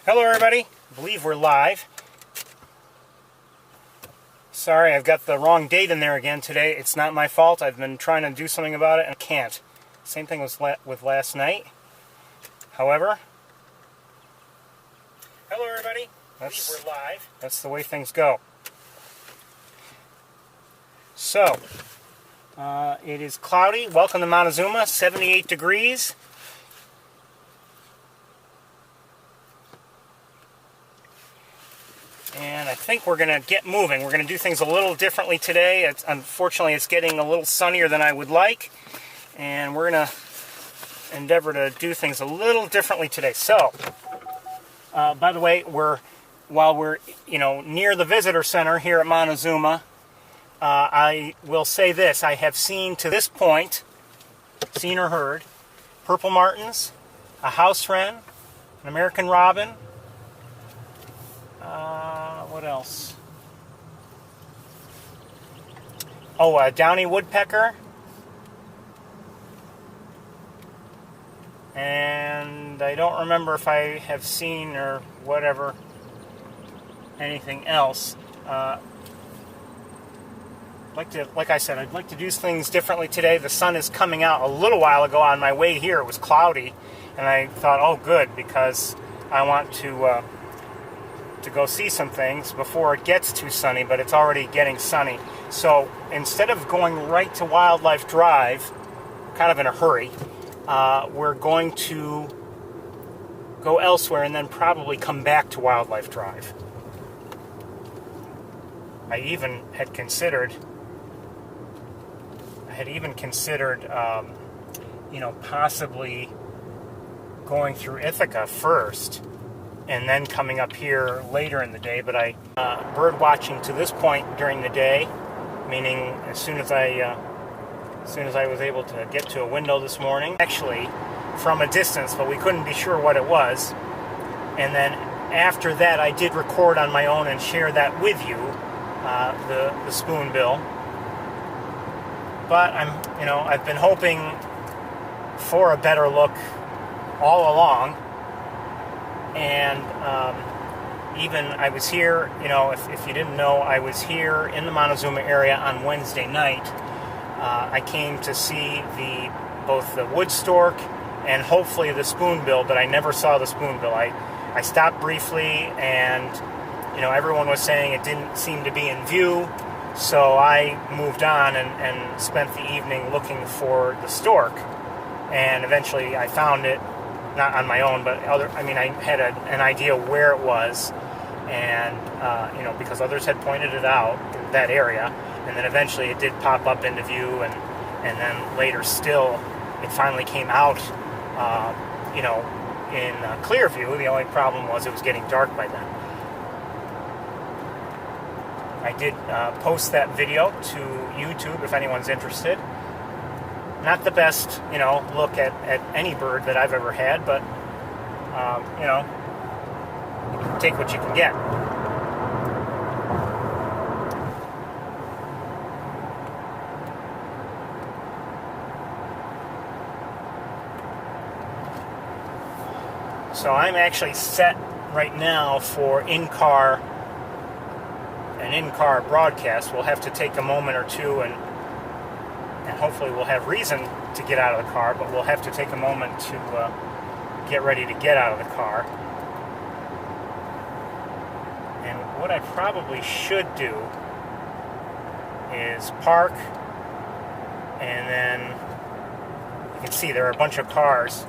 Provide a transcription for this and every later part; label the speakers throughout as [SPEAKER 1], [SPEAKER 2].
[SPEAKER 1] Hello everybody, I believe we're live. Sorry, I've got the wrong date in there again today. It's not my fault. I've been trying to do something about it and can't. Same thing with last night. However, hello everybody, I believe we're live. That's the way things go. So, it is cloudy. Welcome to Montezuma, 78 degrees. And I think we're going to get moving. We're going to do things a little differently today. Unfortunately, it's getting a little sunnier than I would like. And we're going to endeavor to do things a little differently today. So, by the way, while we're near the visitor center here at Montezuma, I will say this. I have seen to this point, seen or heard, purple martins, a house wren, an American robin. What else? Oh, a downy woodpecker. And I don't remember if I have seen or whatever anything else. Like I said, I'd like to do things differently today. The sun is coming out. A little while ago on my way here, it was cloudy, and I thought, oh, good, because I want to go see some things before it gets too sunny, but it's already getting sunny. So instead of going right to Wildlife Drive, kind of in a hurry, we're going to go elsewhere and then probably come back to Wildlife Drive. I had even considered, possibly going through Ithaca first and then coming up here later in the day, but I bird watching to this point during the day, meaning as soon as I was able to get to a window this morning, actually from a distance, but we couldn't be sure what it was. And then after that, I did record on my own and share that with you, the spoonbill. But I've been hoping for a better look all along. And even I was here, if you didn't know, I was here in the Montezuma area on Wednesday night. I came to see both the wood stork and hopefully the spoonbill, but I never saw the spoonbill. I stopped briefly, and everyone was saying it didn't seem to be in view, so I moved on and spent the evening looking for the stork, and eventually I found it. Not on my own, but I had an idea where it was, and because others had pointed it out, that area, and then eventually it did pop up into view, and then later still, it finally came out, in clear view. The only problem was it was getting dark by then. I did post that video to YouTube if anyone's interested. Not the best, look at any bird that I've ever had, but, you can take what you can get. So I'm actually set right now for an in-car broadcast. We'll have to take a moment or two and hopefully we'll have reason to get out of the car, but we'll have to take a moment to get ready to get out of the car. And what I probably should do is park, and then you can see there are a bunch of cars.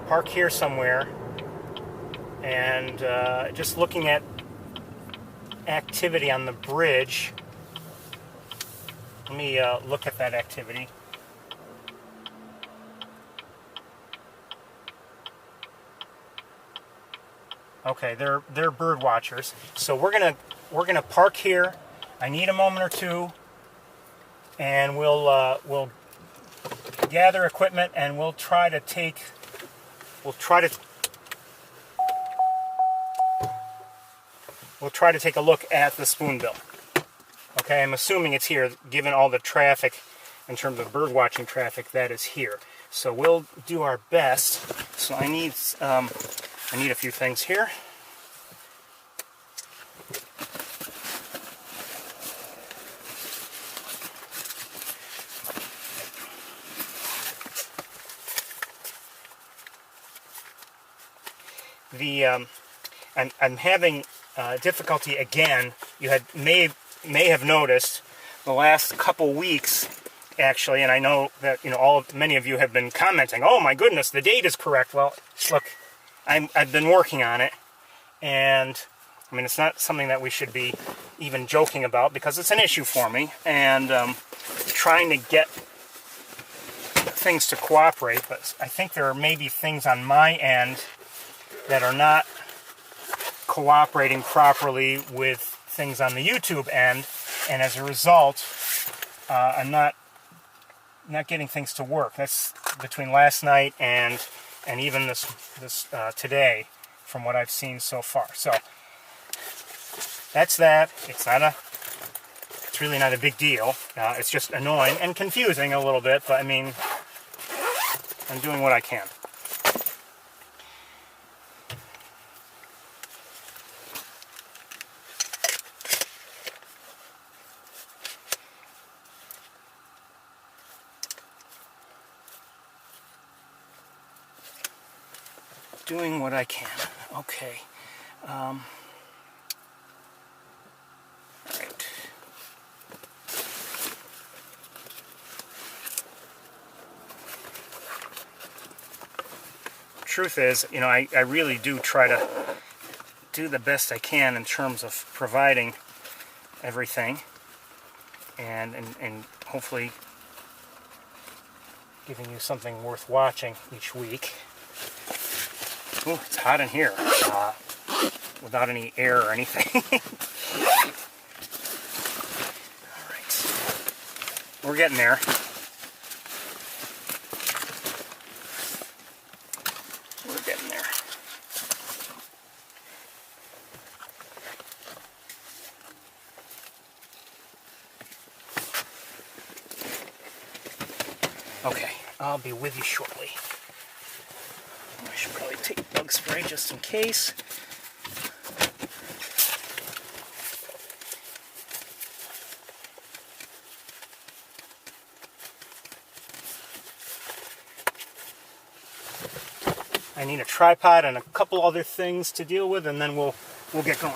[SPEAKER 1] Park here somewhere, and just looking at activity on the bridge. Let me look at that activity. Okay, they're bird watchers. So we're gonna park here. I need a moment or two, and we'll gather equipment, and we'll try to take a look at the spoonbill. Okay, I'm assuming it's here, given all the traffic in terms of bird watching traffic that is here. So we'll do our best. So I need a few things here. I'm having difficulty again. You may have noticed the last couple weeks, actually, and I know that many of you have been commenting. Oh my goodness, the date is correct. Well, look, I've been working on it, and I mean it's not something that we should be even joking about because it's an issue for me, and trying to get things to cooperate. But I think there may be things on my end that are not cooperating properly with things on the YouTube end, and as a result, I'm not getting things to work. That's between last night and even this today, from what I've seen so far. So that's that. It's really not a big deal. It's just annoying and confusing a little bit, but I mean, I'm doing what I can. Doing what I can. Okay. All right. Truth is, I really do try to do the best I can in terms of providing everything and hopefully giving you something worth watching each week. Ooh, it's hot in here, without any air or anything. All right, we're getting there. We're getting there. Okay, I'll be with you shortly. I should probably take bug spray just in case. I need a tripod and a couple other things to deal with, and then we'll get going.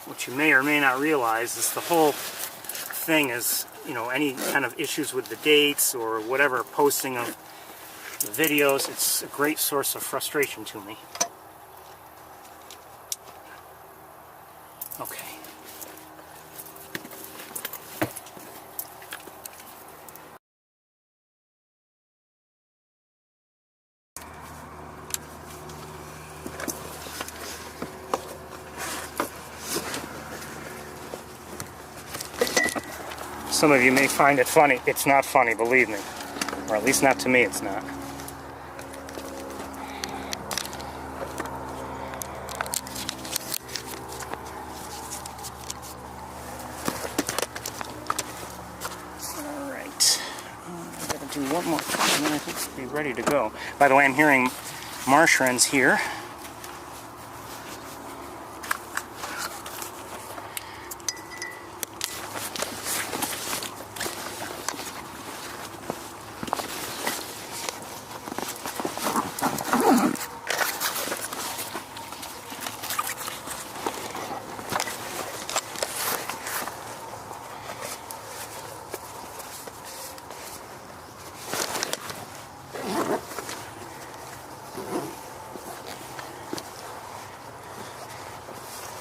[SPEAKER 1] What you may or may not realize is the whole thing is, any kind of issues with the dates or whatever, posting of the videos, it's a great source of frustration to me. Okay. Some of you may find it funny. It's not funny, believe me. Or at least not to me, it's not. Alright. I've got to do one more cut and then I think we'll be ready to go. By the way, I'm hearing marsh wrens here.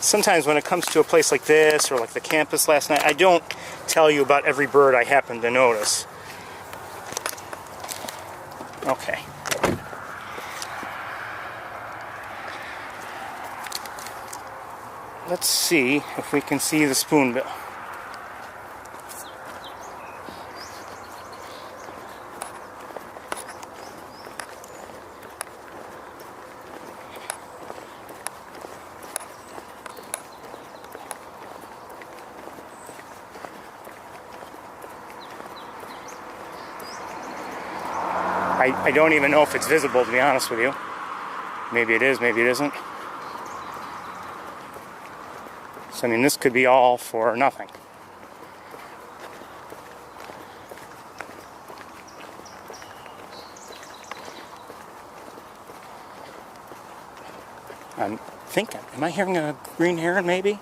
[SPEAKER 1] Sometimes when it comes to a place like this, or like the campus last night, I don't tell you about every bird I happen to notice. Okay. Let's see if we can see the spoonbill. I don't even know if it's visible, to be honest with you. Maybe it is, maybe it isn't. So, I mean, this could be all for nothing. I'm thinking, am I hearing a green heron, maybe?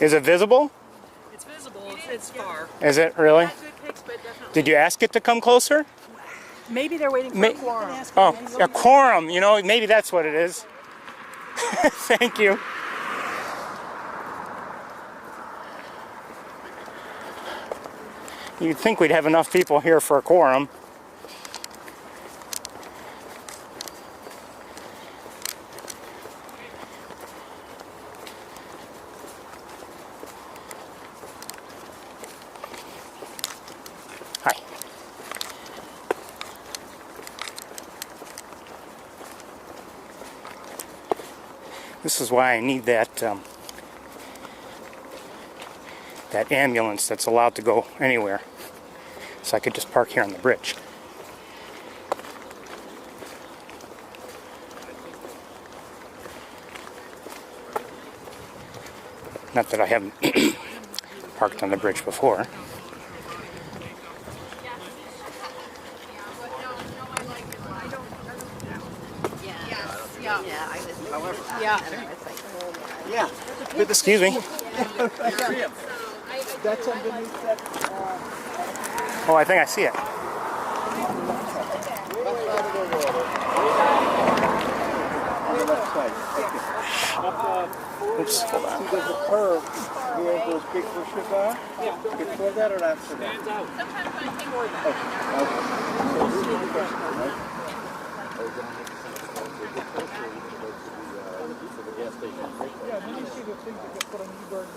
[SPEAKER 1] Is it visible?
[SPEAKER 2] It's visible. It's far.
[SPEAKER 1] Is it really?
[SPEAKER 2] Not good pics, but definitely.
[SPEAKER 1] Did you ask it to come closer?
[SPEAKER 2] Maybe they're waiting for a quorum.
[SPEAKER 1] Oh, a quorum. You know, maybe that's what it is. Thank you. You'd think we'd have enough people here for a quorum. Hi. This is why I need that that ambulance that's allowed to go anywhere. So I could just park here on the bridge. Not that I haven't parked on the bridge before.
[SPEAKER 3] Yeah.
[SPEAKER 1] Excuse me.
[SPEAKER 3] That's underneath that.
[SPEAKER 1] Oh, I think I see it.
[SPEAKER 3] On the left side.
[SPEAKER 1] Oops, hold on.
[SPEAKER 3] See, there's a curve where those big bushes are. Before that or after that?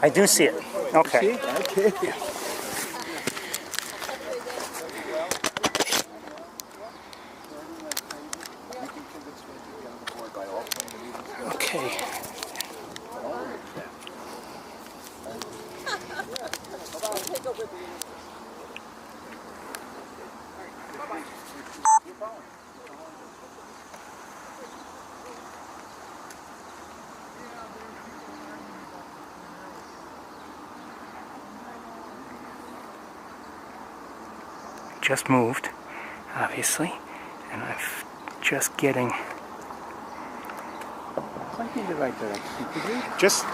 [SPEAKER 1] I do see it. Okay.
[SPEAKER 3] Okay.
[SPEAKER 1] Okay. Just moved, obviously, and I'm just getting.
[SPEAKER 3] Point in the right direction, could you?
[SPEAKER 1] Just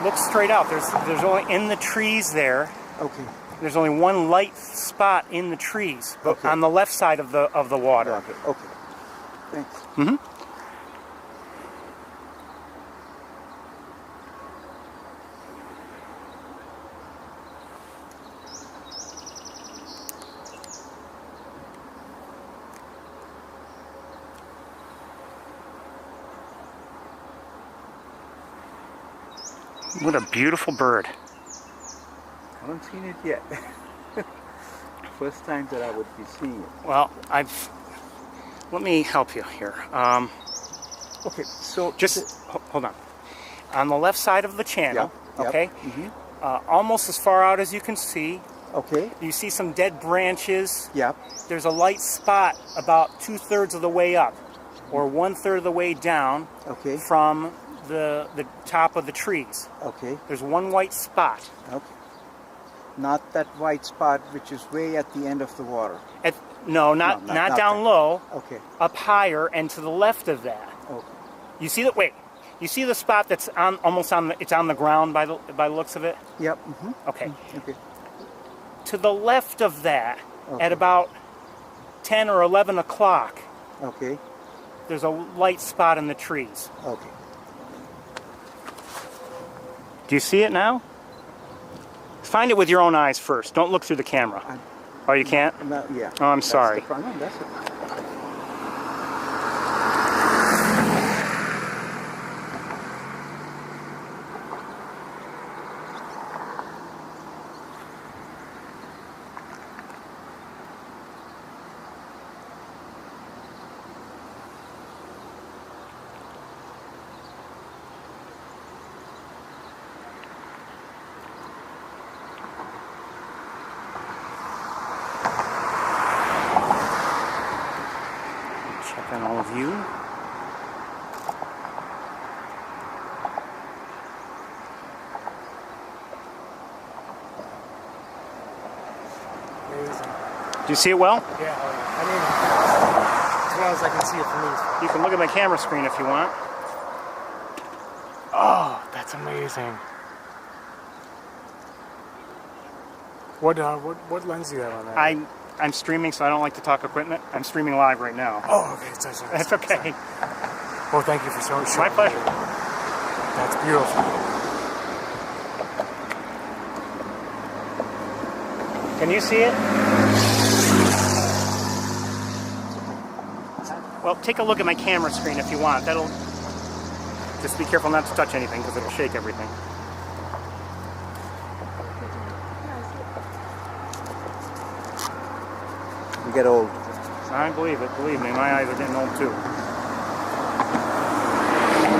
[SPEAKER 1] look straight out. There's only in the trees there.
[SPEAKER 3] Okay.
[SPEAKER 1] There's only one light spot in the trees, but
[SPEAKER 3] Okay.
[SPEAKER 1] on the left side of the water.
[SPEAKER 3] Okay. Okay. Thanks.
[SPEAKER 1] Mm-hmm. What a beautiful bird.
[SPEAKER 3] I haven't seen it yet. First time that I would be seeing it.
[SPEAKER 1] Well, let me help you here.
[SPEAKER 3] Okay, so
[SPEAKER 1] Hold on. On the left side of the channel,
[SPEAKER 3] Yep,
[SPEAKER 1] okay?
[SPEAKER 3] mhm.
[SPEAKER 1] Almost as far out as you can see,
[SPEAKER 3] Okay.
[SPEAKER 1] you see some dead branches.
[SPEAKER 3] Yep.
[SPEAKER 1] There's a light spot about 2/3 of the way up, or 1/3 of the way down
[SPEAKER 3] Okay.
[SPEAKER 1] from the top of the trees.
[SPEAKER 3] Okay.
[SPEAKER 1] There's one white spot.
[SPEAKER 3] Okay. Not that white spot which is way at the end of the water.
[SPEAKER 1] No,
[SPEAKER 3] not
[SPEAKER 1] down
[SPEAKER 3] that.
[SPEAKER 1] low,
[SPEAKER 3] Okay.
[SPEAKER 1] up higher and to the left of that.
[SPEAKER 3] Okay.
[SPEAKER 1] You see that? Wait. You see the spot that's almost on the ground by the looks of it?
[SPEAKER 3] Yep. Mm-hmm.
[SPEAKER 1] Okay.
[SPEAKER 3] Okay.
[SPEAKER 1] To the left of that,
[SPEAKER 3] Okay.
[SPEAKER 1] at about 10 or 11 o'clock,
[SPEAKER 3] Okay.
[SPEAKER 1] there's a light spot in the trees.
[SPEAKER 3] Okay.
[SPEAKER 1] Do you see it now? Find it with your own eyes first. Don't look through the camera. Oh, you can't?
[SPEAKER 3] No, yeah.
[SPEAKER 1] Oh, I'm
[SPEAKER 3] That's
[SPEAKER 1] sorry.
[SPEAKER 3] the problem. That's it.
[SPEAKER 1] Check on all of you.
[SPEAKER 4] Amazing.
[SPEAKER 1] Do you see it well?
[SPEAKER 4] Yeah, I mean, as well as I can see it from these.
[SPEAKER 1] You can look at my camera screen if you want.
[SPEAKER 4] Oh, that's amazing. What lens do you have on that?
[SPEAKER 1] I'm streaming, so I don't like to talk equipment. I'm streaming live right now.
[SPEAKER 4] Oh, okay. Sorry.
[SPEAKER 1] That's okay.
[SPEAKER 4] Well, thank you for showing me.
[SPEAKER 1] My pleasure.
[SPEAKER 4] That's beautiful.
[SPEAKER 1] Can you see it? Well, take a look at my camera screen if you want. That'll... Just be careful not to touch anything because it'll shake everything.
[SPEAKER 3] You get old.
[SPEAKER 1] I believe it. Believe me, my eyes are getting old too.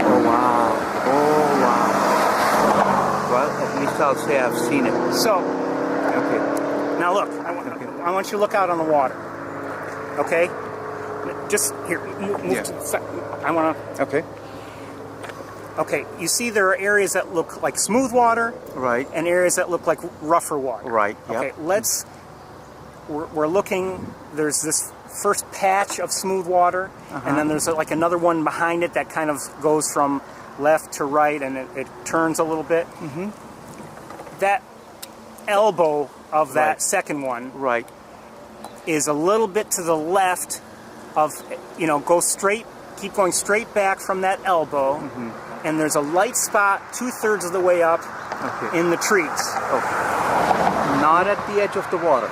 [SPEAKER 3] Oh wow. Oh wow. Well, at least I'll say I've seen it.
[SPEAKER 1] So,
[SPEAKER 3] Okay.
[SPEAKER 1] now look. I want you to look out on the water. Okay? Just here. Move
[SPEAKER 3] Yeah.
[SPEAKER 1] to the side. I want to...
[SPEAKER 3] Okay.
[SPEAKER 1] Okay, you see there are areas that look like smooth water
[SPEAKER 3] Right.
[SPEAKER 1] and areas that look like rougher water.
[SPEAKER 3] Right. Yep.
[SPEAKER 1] Okay, we're looking, there's this first patch of smooth water, and then there's like another one behind it that kind of goes from left to right, and it turns a little bit. Mm-hmm. That elbow of that
[SPEAKER 3] Right.
[SPEAKER 1] second one
[SPEAKER 3] Right.
[SPEAKER 1] is a little bit to the left of, go straight, keep going straight back from that elbow, and there's a light spot 2/3 of the way up
[SPEAKER 3] Okay.
[SPEAKER 1] in the trees.
[SPEAKER 3] Not at the edge of the water.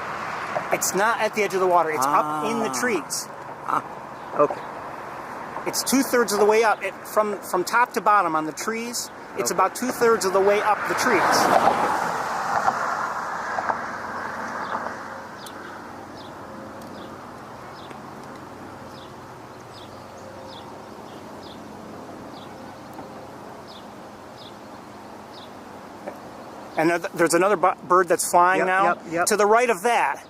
[SPEAKER 1] It's not at the edge of the water, it's up in the trees.
[SPEAKER 3] Okay.
[SPEAKER 1] It's 2/3 of the way up. From top to bottom on the trees, it's about 2/3 of the way up the trees. And there's another bird that's flying
[SPEAKER 3] Yep,
[SPEAKER 1] now.
[SPEAKER 3] yep.
[SPEAKER 1] To the right of that,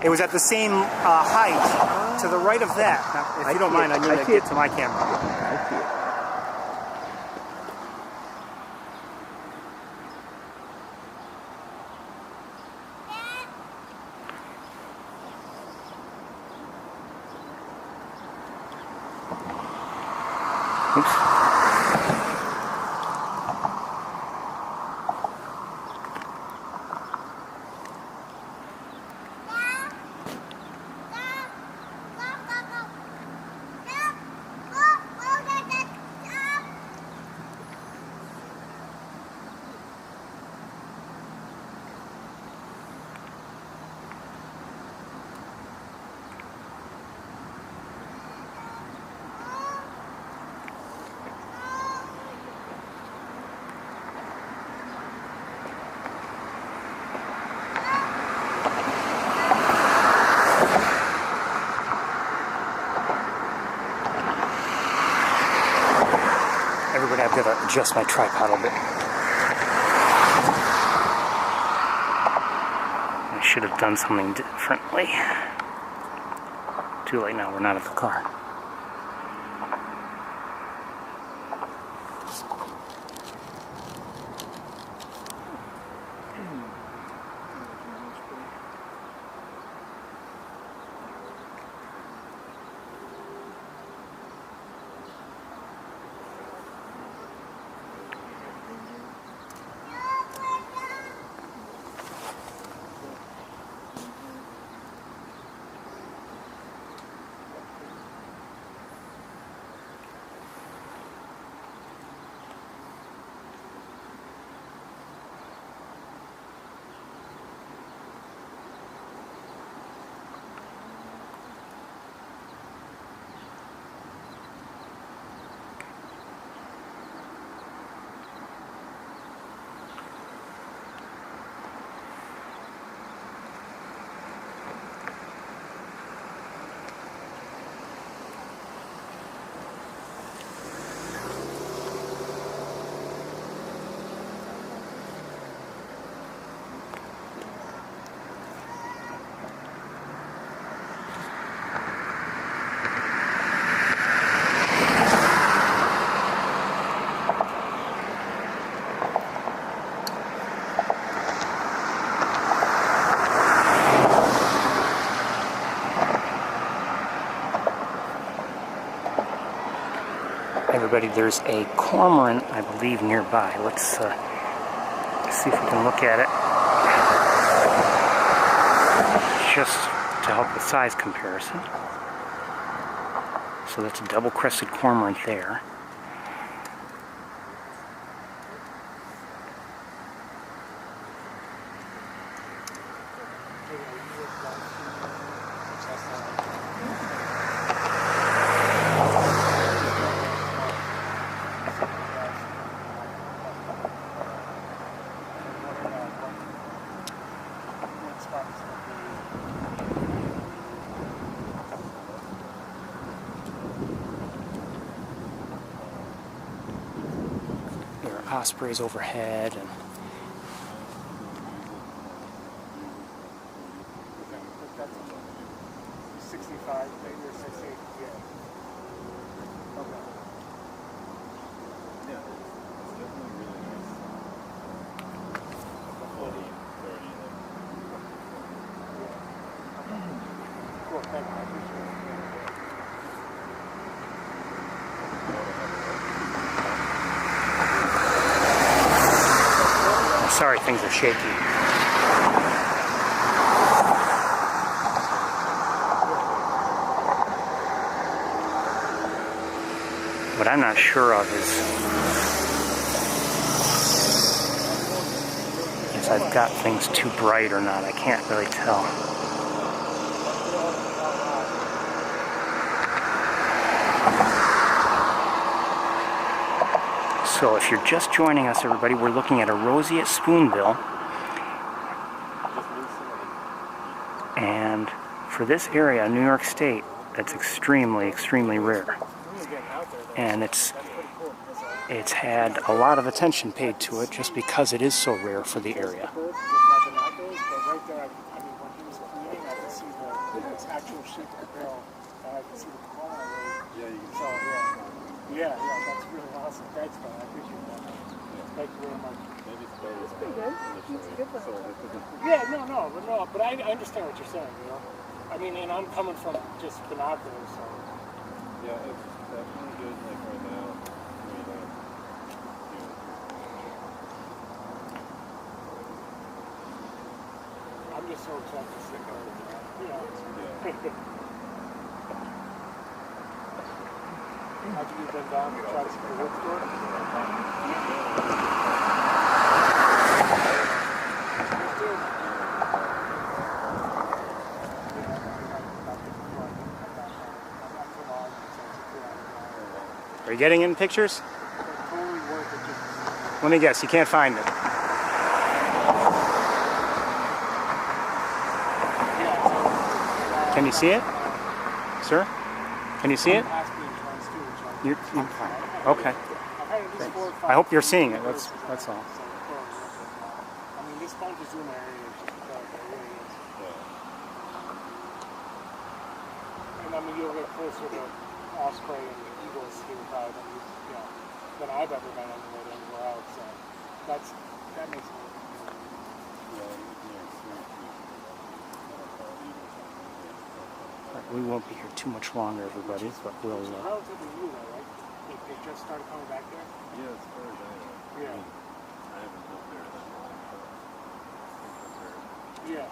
[SPEAKER 1] it was at the same height. To the right of that. Now, if
[SPEAKER 3] I
[SPEAKER 1] you don't
[SPEAKER 3] see
[SPEAKER 1] mind,
[SPEAKER 3] it.
[SPEAKER 1] I need
[SPEAKER 3] I
[SPEAKER 1] to
[SPEAKER 3] see
[SPEAKER 1] get
[SPEAKER 3] it.
[SPEAKER 1] to my camera.
[SPEAKER 3] I see it. Oops.
[SPEAKER 1] adjust my tripod a bit. I should have done something differently. Too late now, we're not at the car. Everybody, there's a cormorant, I believe, nearby. Let's see if we can look at it. Just to help with size comparison. So that's a double-crested cormorant there. Ospreys overhead, and
[SPEAKER 4] That's 65, maybe, or 68, yeah. Okay.
[SPEAKER 3] Yeah, it's definitely really nice. 40, 30.
[SPEAKER 4] Cool, thank you. I appreciate it.
[SPEAKER 1] sorry, things are shaky. What I'm not sure of is if I've got things too bright or not. I can't really tell. So if you're just joining us, everybody, we're looking at a roseate spoonbill. And for this area, New York State, that's extremely, extremely rare. And it's had a lot of attention paid to it just because it is so rare for the area.
[SPEAKER 4] Yeah, that's really awesome. Thanks, man. I appreciate that. Thank you very much.
[SPEAKER 3] Maybe it's better.
[SPEAKER 2] It's pretty good. It's good for
[SPEAKER 4] Yeah, but I understand what you're saying, you know? I mean, and I'm coming from just binoculars, so.
[SPEAKER 3] Yeah, it's definitely good, like right now.
[SPEAKER 4] I'm just so excited to sit there, you know? Yeah. Have you been down to try to see the wood store?
[SPEAKER 1] Are you getting in pictures? Let me guess, you can't find it. Can you see it? Sir? Can you see it? Okay.
[SPEAKER 4] I've had at least 4 or 5
[SPEAKER 1] I hope you're seeing it. That's all.
[SPEAKER 4] I mean, this Montezuma area is just incredible. It really is. And I mean, you'll get closer to osprey and eagles here probably than I've ever been anywhere else. So that makes it.
[SPEAKER 1] We won't be here too much longer, everybody, but we'll...
[SPEAKER 4] It's relatively new, though, right? They just started coming back there?
[SPEAKER 2] Yeah, as far as I know.
[SPEAKER 4] Yeah.
[SPEAKER 2] I mean, I haven't lived there that long, but
[SPEAKER 4] Yeah.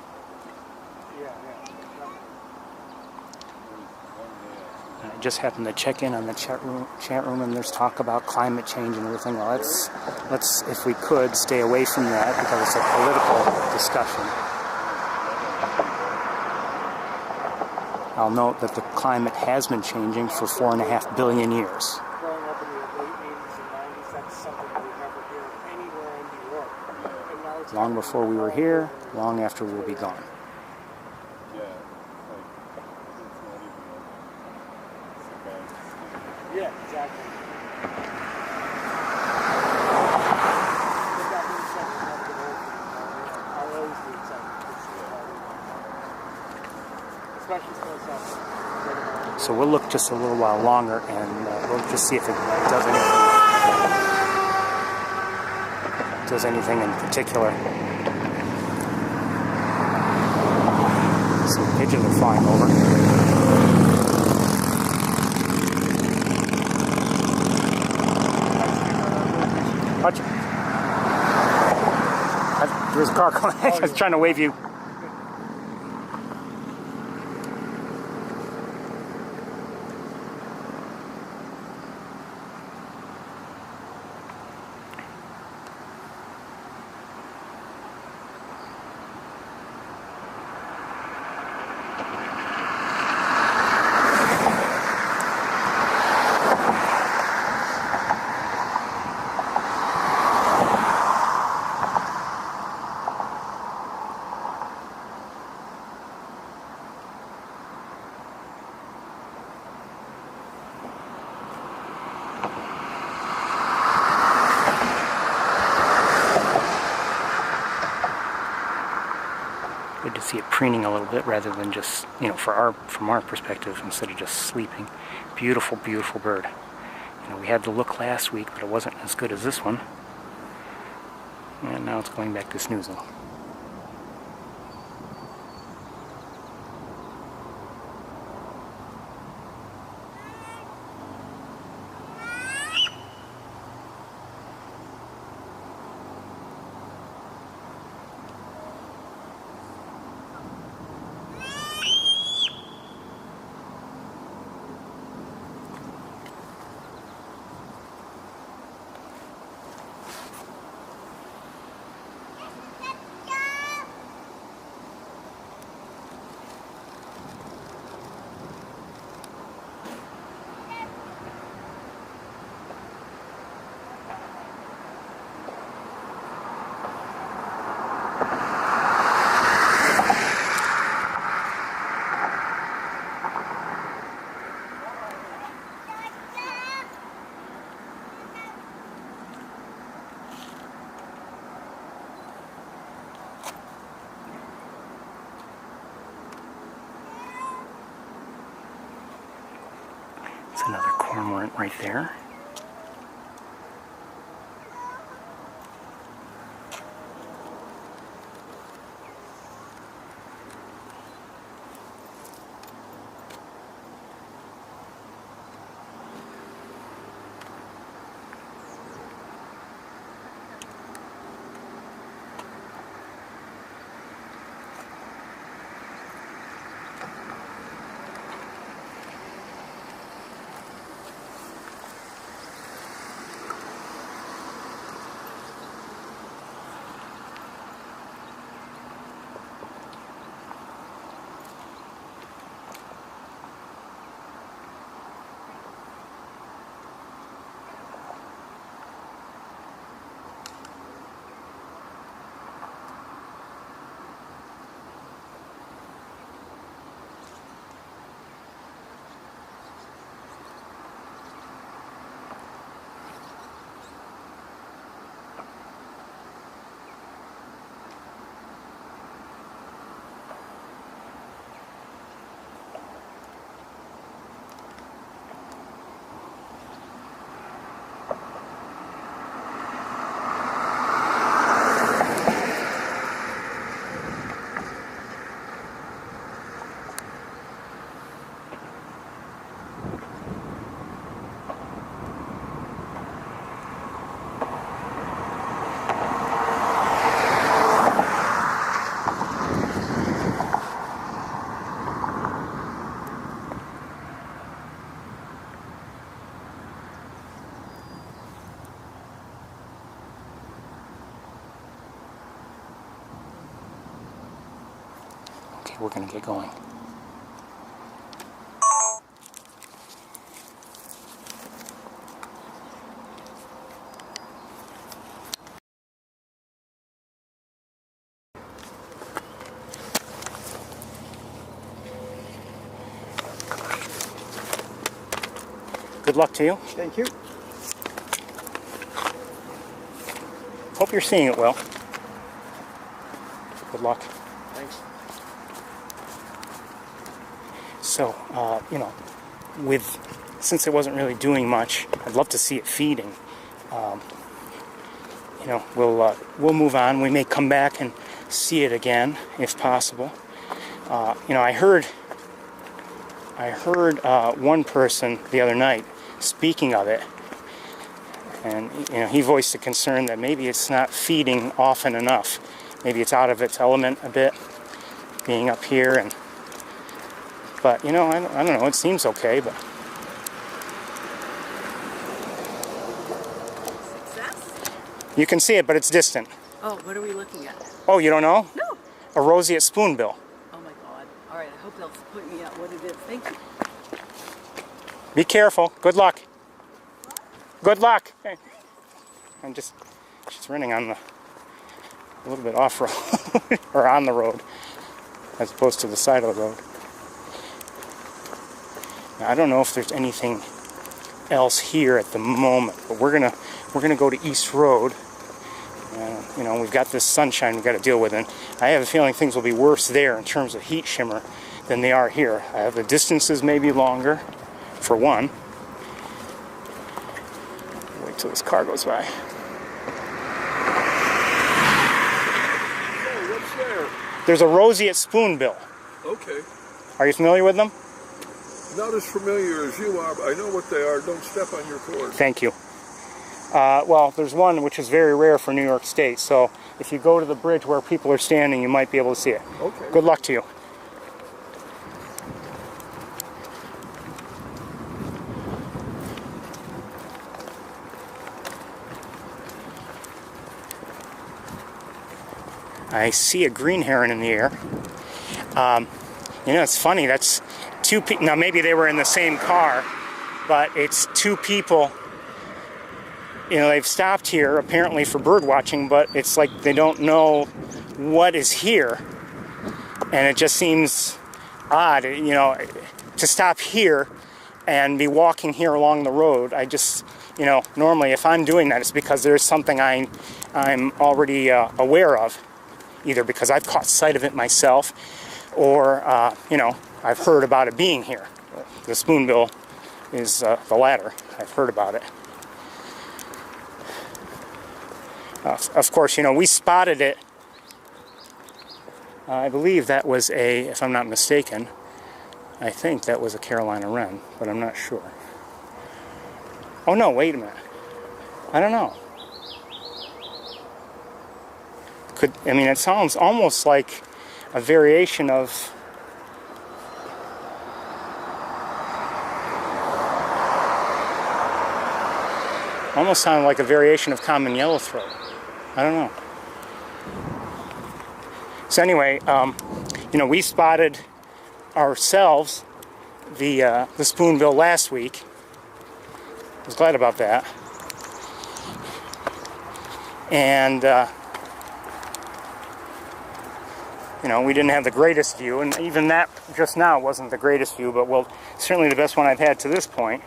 [SPEAKER 1] I just happened to check in on the chat room, and there's talk about climate change and everything. Well, let's, if we could, stay away from that because it's a political discussion. I'll note that the climate has been changing for 4.5 billion years.
[SPEAKER 4] Growing up in the late 80s and 90s, that's something that we never hear anywhere in New York. And now it's
[SPEAKER 1] Long before we were here, long after we'll be gone.
[SPEAKER 2] yeah, it's not even survived.
[SPEAKER 4] Yeah, exactly.
[SPEAKER 1] So we'll look just a little while longer, and we'll just see if it does anything in particular. Some pigeons are flying over. Watch it. There's a car coming. I was trying to wave you. Good to see it preening a little bit rather than just, from our perspective, instead of just sleeping. Beautiful, beautiful bird. We had the look last week, but it wasn't as good as this one. And now it's going back to snoozing. It's another cormorant right there. Okay, we're going to get going. Good luck to you.
[SPEAKER 3] Thank you.
[SPEAKER 1] Hope you're seeing it well. Good luck.
[SPEAKER 3] Thanks.
[SPEAKER 1] So, you know, since it wasn't really doing much, I'd love to see it feeding. You know, we'll move on. We may come back and see it again if possible. You know, I heard one person the other night speaking of it, and you know, he voiced a concern that maybe it's not feeding often enough. Maybe it's out of its element a bit, being up here. But you know, I don't know. It seems okay, but.
[SPEAKER 5] Success?
[SPEAKER 1] You can see it, but it's distant.
[SPEAKER 5] Oh, what are we looking at?
[SPEAKER 1] Oh, you don't know?
[SPEAKER 5] No.
[SPEAKER 1] A roseate spoonbill.
[SPEAKER 5] Oh my God. All right, I hope they'll point me out what it is. Thank you.
[SPEAKER 1] Be careful. Good luck. Good luck. Okay. She's running on a little bit off road, or on the road, as opposed to the side of the road. Now, I don't know if there's anything else here at the moment, but we're gonna go to East Road. You know, we've got this sunshine we've got to deal with, and I have a feeling things will be worse there in terms of heat shimmer than they are here. The distances may be longer, for one. Wait till this car goes by.
[SPEAKER 2] Oh, what's there?
[SPEAKER 1] There's a roseate spoonbill.
[SPEAKER 2] Okay.
[SPEAKER 1] Are you familiar with them?
[SPEAKER 2] Not as familiar as you are, but I know what they are. Don't step on your toes.
[SPEAKER 1] Thank you. Well, there's one which is very rare for New York State, so if you go to the bridge where people are standing, you might be able to see it.
[SPEAKER 2] Okay.
[SPEAKER 1] Good luck to you. I see a green heron in the air. You know, it's funny, that's two people. Now, maybe they were in the same car, but it's two people. You know, they've stopped here apparently for bird watching, but it's like they don't know what is here. And it just seems odd, you know, to stop here and be walking here along the road. I just, you know, normally if I'm doing that, it's because there's something I'm already aware of. Either because I've caught sight of it myself, or, you know, I've heard about it being here. The spoonbill is the latter. I've heard about it. Of course, you know, we spotted it. I believe that was if I'm not mistaken, I think that was a Carolina wren, but I'm not sure. Oh no, wait a minute. I don't know. I mean, it sounds almost like a variation of almost sounded like a variation of common yellowthroat. I don't know. So anyway, you know, we spotted ourselves the spoonbill last week. I was glad about that. And you know, we didn't have the greatest view, and even that just now wasn't the greatest view, but well, certainly the best one I've had to this point.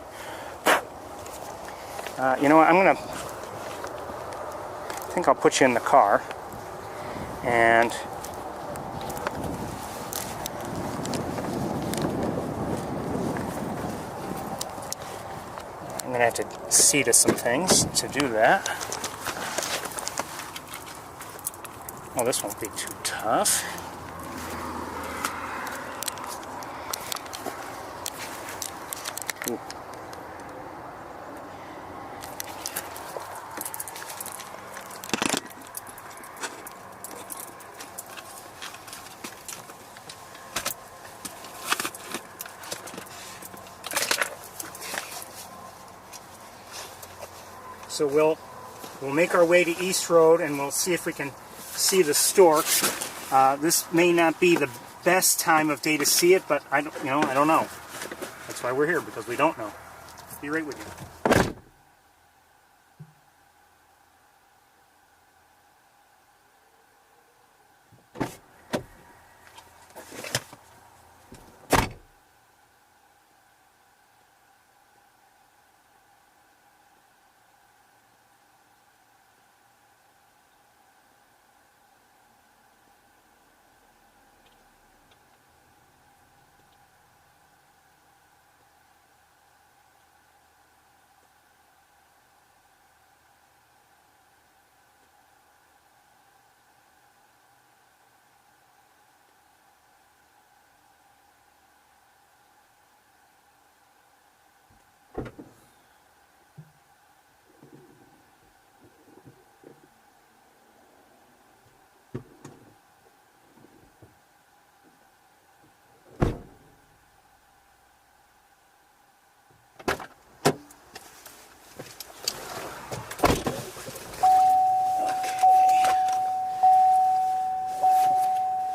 [SPEAKER 1] You know what, I think I'll put you in the car, and I'm going to have to see to some things to do that. Oh, this won't be too tough. Ooh. So we'll make our way to East Road, and we'll see if we can see the stork. This may not be the best time of day to see it, but I don't know. That's why we're here, because we don't know. Be right with you.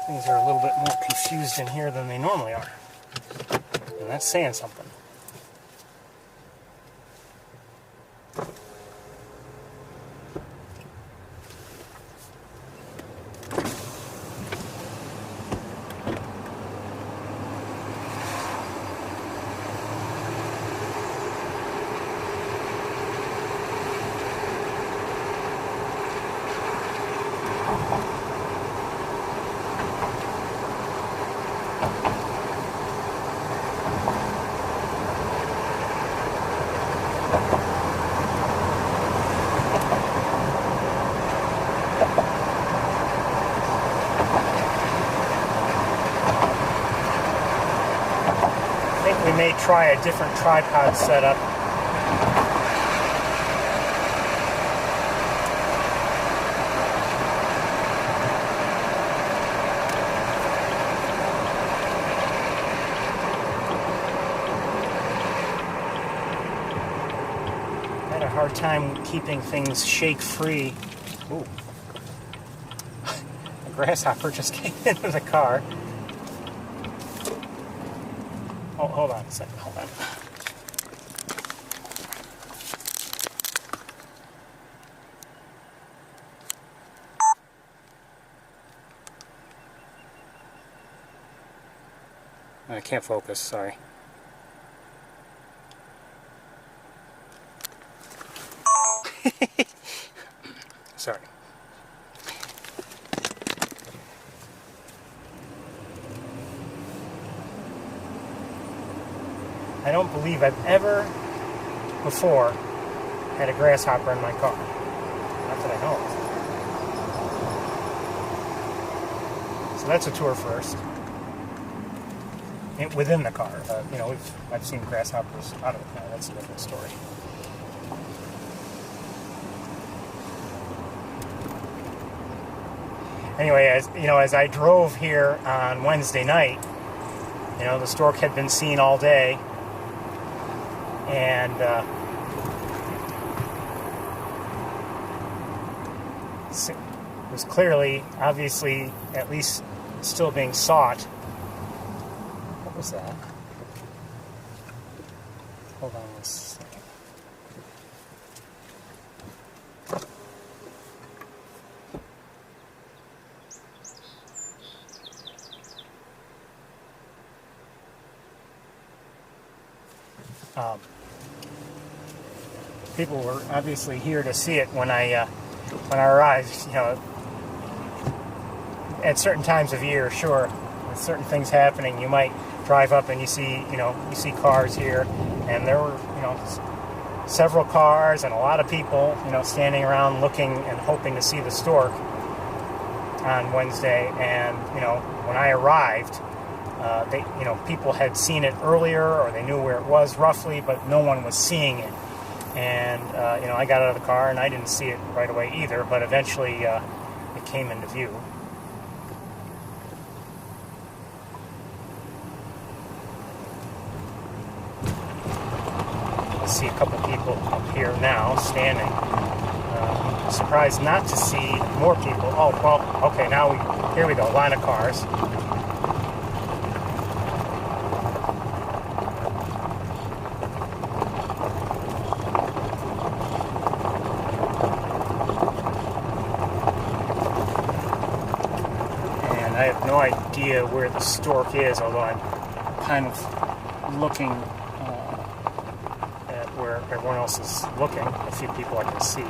[SPEAKER 1] Things are a little bit more confused in here than they normally are. And that's saying something. We may try a different tripod setup. I had a hard time keeping things shake-free. Ooh. A grasshopper just came into the car. Oh, hold on a second, hold on. I can't focus, sorry. Sorry. I don't believe I've ever before had a grasshopper in my car. Not that I know of. So that's a tour first. Within the car. I've seen grasshoppers out of the car. That's a different story. Anyway, as I drove here on Wednesday night, the stork had been seen all day. And it was clearly, obviously, at least still being sought. What was that? Hold on a second. People were obviously here to see it when I arrived. At certain times of year, sure, with certain things happening, you might drive up and you see cars here, and there were several cars and a lot of people standing around looking and hoping to see the stork on Wednesday. And when I arrived, people had seen it earlier, or they knew where it was roughly, but no one was seeing it. And I got out of the car and I didn't see it right away either, but eventually it came into view. I see a couple people up here now standing. Surprised not to see more people. Oh, well, okay, here we go, line of cars. idea where the stork is, although I'm kind of looking at where everyone else is looking. A few people I can see.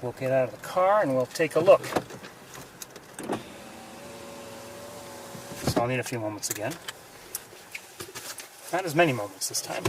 [SPEAKER 1] We'll get out of the car and we'll take a look. So I'll need a few moments again. Not as many moments this time.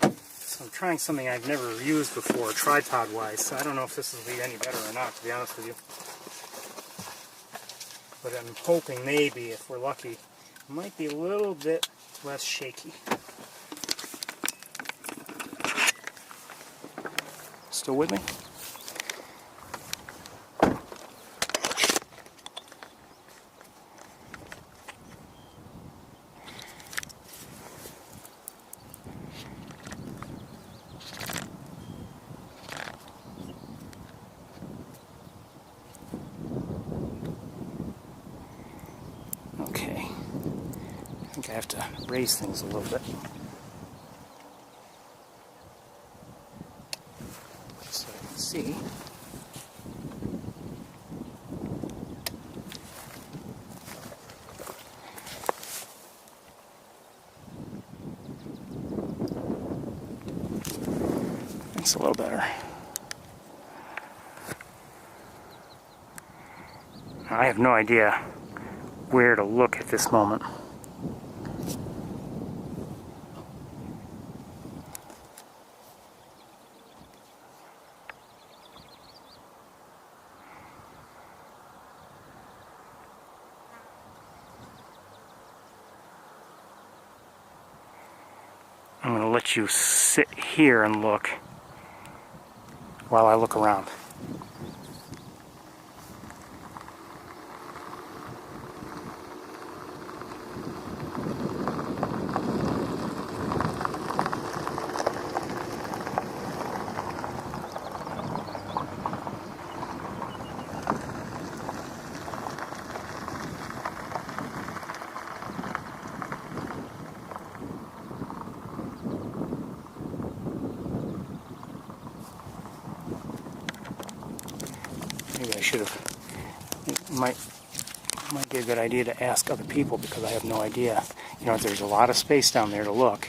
[SPEAKER 1] So I'm trying something I've never used before, tripod-wise, so I don't know if this will be any better or not, to be honest with you. But I'm hoping maybe, if we're lucky, it might be a little bit less shaky. Still with me? Okay. I think I have to raise things a little bit. So I can see. It's a little better. I have no idea where to look at this moment. I'm going to let you sit here and look while I look around. Maybe I should have. It might be a good idea to ask other people because I have no idea. You know, there's a lot of space down there to look.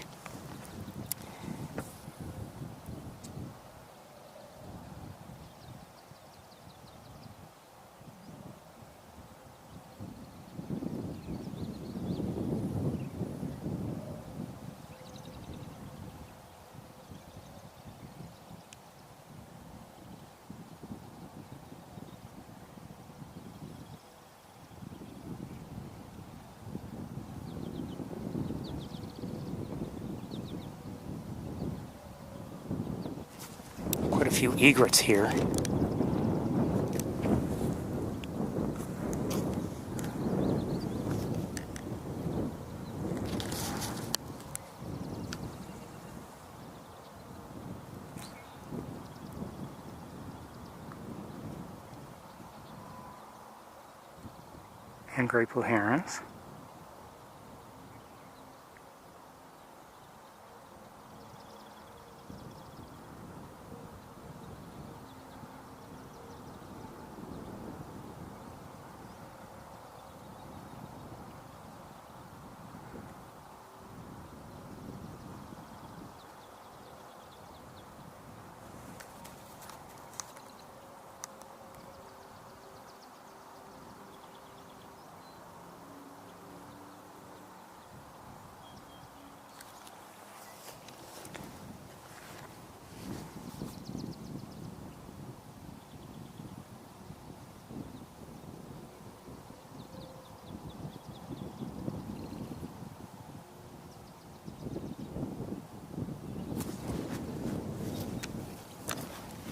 [SPEAKER 1] few egrets here. And gray blue herons.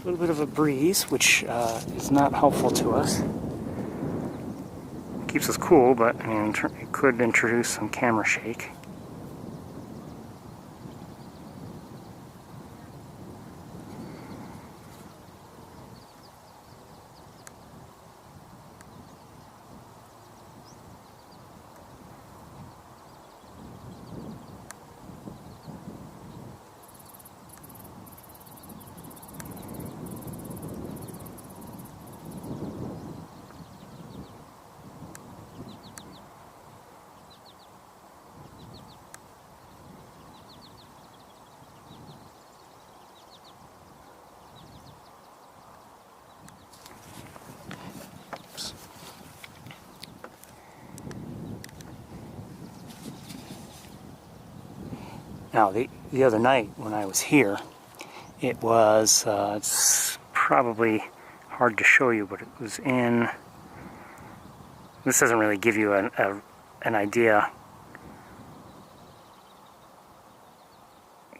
[SPEAKER 1] A little bit of a breeze, which is not helpful to us. Keeps us cool, but I mean, it could introduce some camera shake. Now, the other night when I was here, it was, it's probably hard to show you, but it was in, this doesn't really give you an idea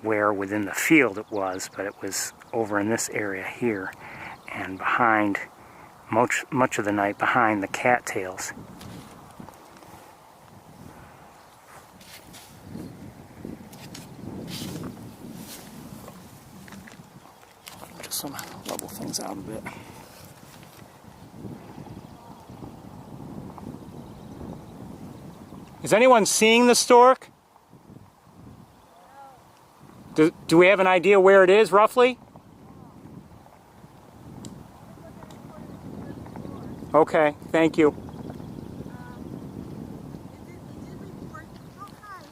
[SPEAKER 1] where within the field it was, but it was over in this area here, and behind, much of the night behind the cattails. Some level things out a bit. Is anyone seeing the stork? Do we have an idea where it is roughly? Okay, thank you.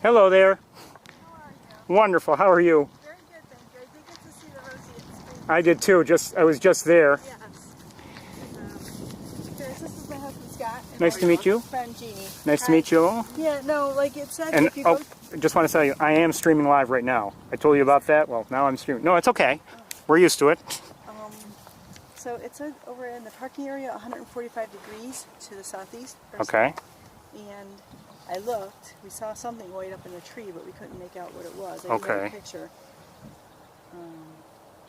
[SPEAKER 1] Hello there. Wonderful. How are you? I did too. I was just there.
[SPEAKER 5] Yes. This is my husband Scott.
[SPEAKER 1] Nice to meet you.
[SPEAKER 5] Friend Jeannie.
[SPEAKER 1] Nice to meet you.
[SPEAKER 5] Yeah, no, like it said.
[SPEAKER 1] And
[SPEAKER 5] if you go...
[SPEAKER 1] I just want to tell you, I am streaming live right now. I told you about that. Well, now I'm streaming. No, it's okay. We're used to it.
[SPEAKER 5] So it's over in the parking area, 145 degrees to the southeast.
[SPEAKER 1] Okay.
[SPEAKER 5] And I looked. We saw something way up in the tree, but we couldn't make out what it was. I
[SPEAKER 1] Okay.
[SPEAKER 5] did have a picture.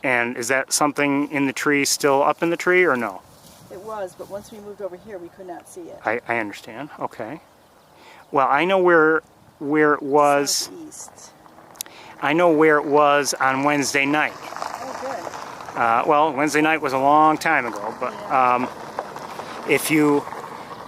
[SPEAKER 1] And is that something in the tree, still up in the tree, or no?
[SPEAKER 5] It was, but once we moved over here, we could not see it.
[SPEAKER 1] I understand. Okay. Well, I know where it was.
[SPEAKER 5] Southeast.
[SPEAKER 1] I know where it was on Wednesday night.
[SPEAKER 5] Oh, good.
[SPEAKER 1] Well, Wednesday night was a long time ago, but if you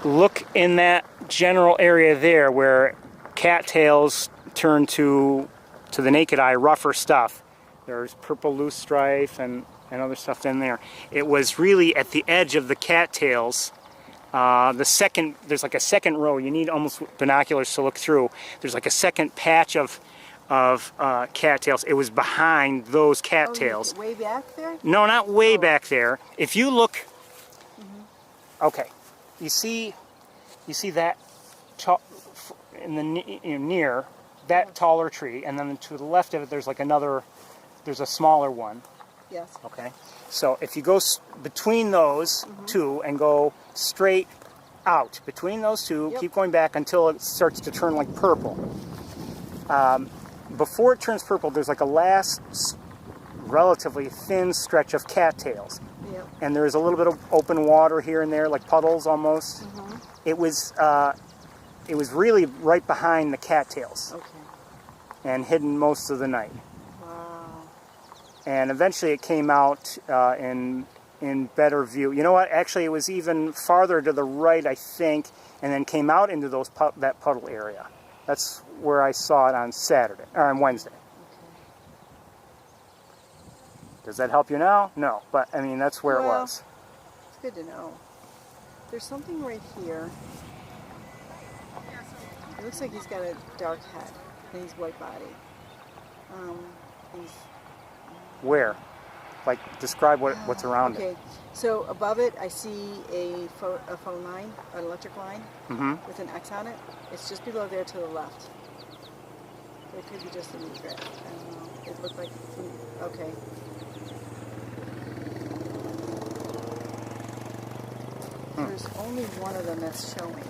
[SPEAKER 1] look in that general area there where cattails turn to the naked eye rougher stuff, there's purple loosestrife and other stuff in there. It was really at the edge of the cattails. There's like a second row. You need almost binoculars to look through. There's like a second patch of cattails. It was behind those cattails.
[SPEAKER 5] Oh, way back there?
[SPEAKER 1] No, not way back there. If you look, okay, you see that in the near that taller tree, and then to the left of it, there's like another. There's a smaller one.
[SPEAKER 5] Yes.
[SPEAKER 1] Okay. So if you go between those two and go straight out between those two, keep going back until it starts to turn like purple. Before it turns purple, there's like a last relatively thin stretch of cattails.
[SPEAKER 5] Yep.
[SPEAKER 1] And there's a little bit of open water here and there, like puddles almost.
[SPEAKER 5] Mm-hmm.
[SPEAKER 1] It was really right behind the cattails
[SPEAKER 5] Okay.
[SPEAKER 1] and hidden most of the night.
[SPEAKER 5] Wow.
[SPEAKER 1] And eventually it came out in better view. You know what? Actually, it was even farther to the right, I think, and then came out into that puddle area. That's where I saw it on Saturday or on Wednesday. Does that help you now? No, but I mean that's where it was.
[SPEAKER 5] It's good to know. There's something right here. It looks like he's got a dark head and he's white body.
[SPEAKER 1] Where? Like, describe what's around it.
[SPEAKER 5] Okay, so above it I see a phone line, an electric line, with an X on it. It's just below there to the left. It could be just an egret. I don't know. It looked like, okay. There's only one of them that's showing.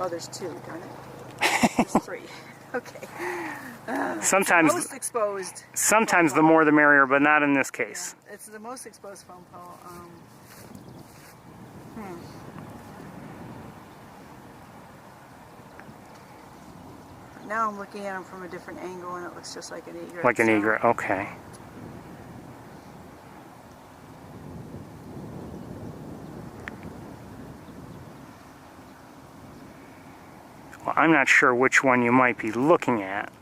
[SPEAKER 5] Oh, there's two, darn it. There's three. Okay.
[SPEAKER 1] Sometimes
[SPEAKER 5] most exposed.
[SPEAKER 1] Sometimes the more the merrier, but not in this case.
[SPEAKER 5] Yeah, it's the most exposed foam pole. Now I'm looking at him from a different angle, and it looks just like an egret.
[SPEAKER 1] Like an egret, okay. Well, I'm not sure which one you might be looking at.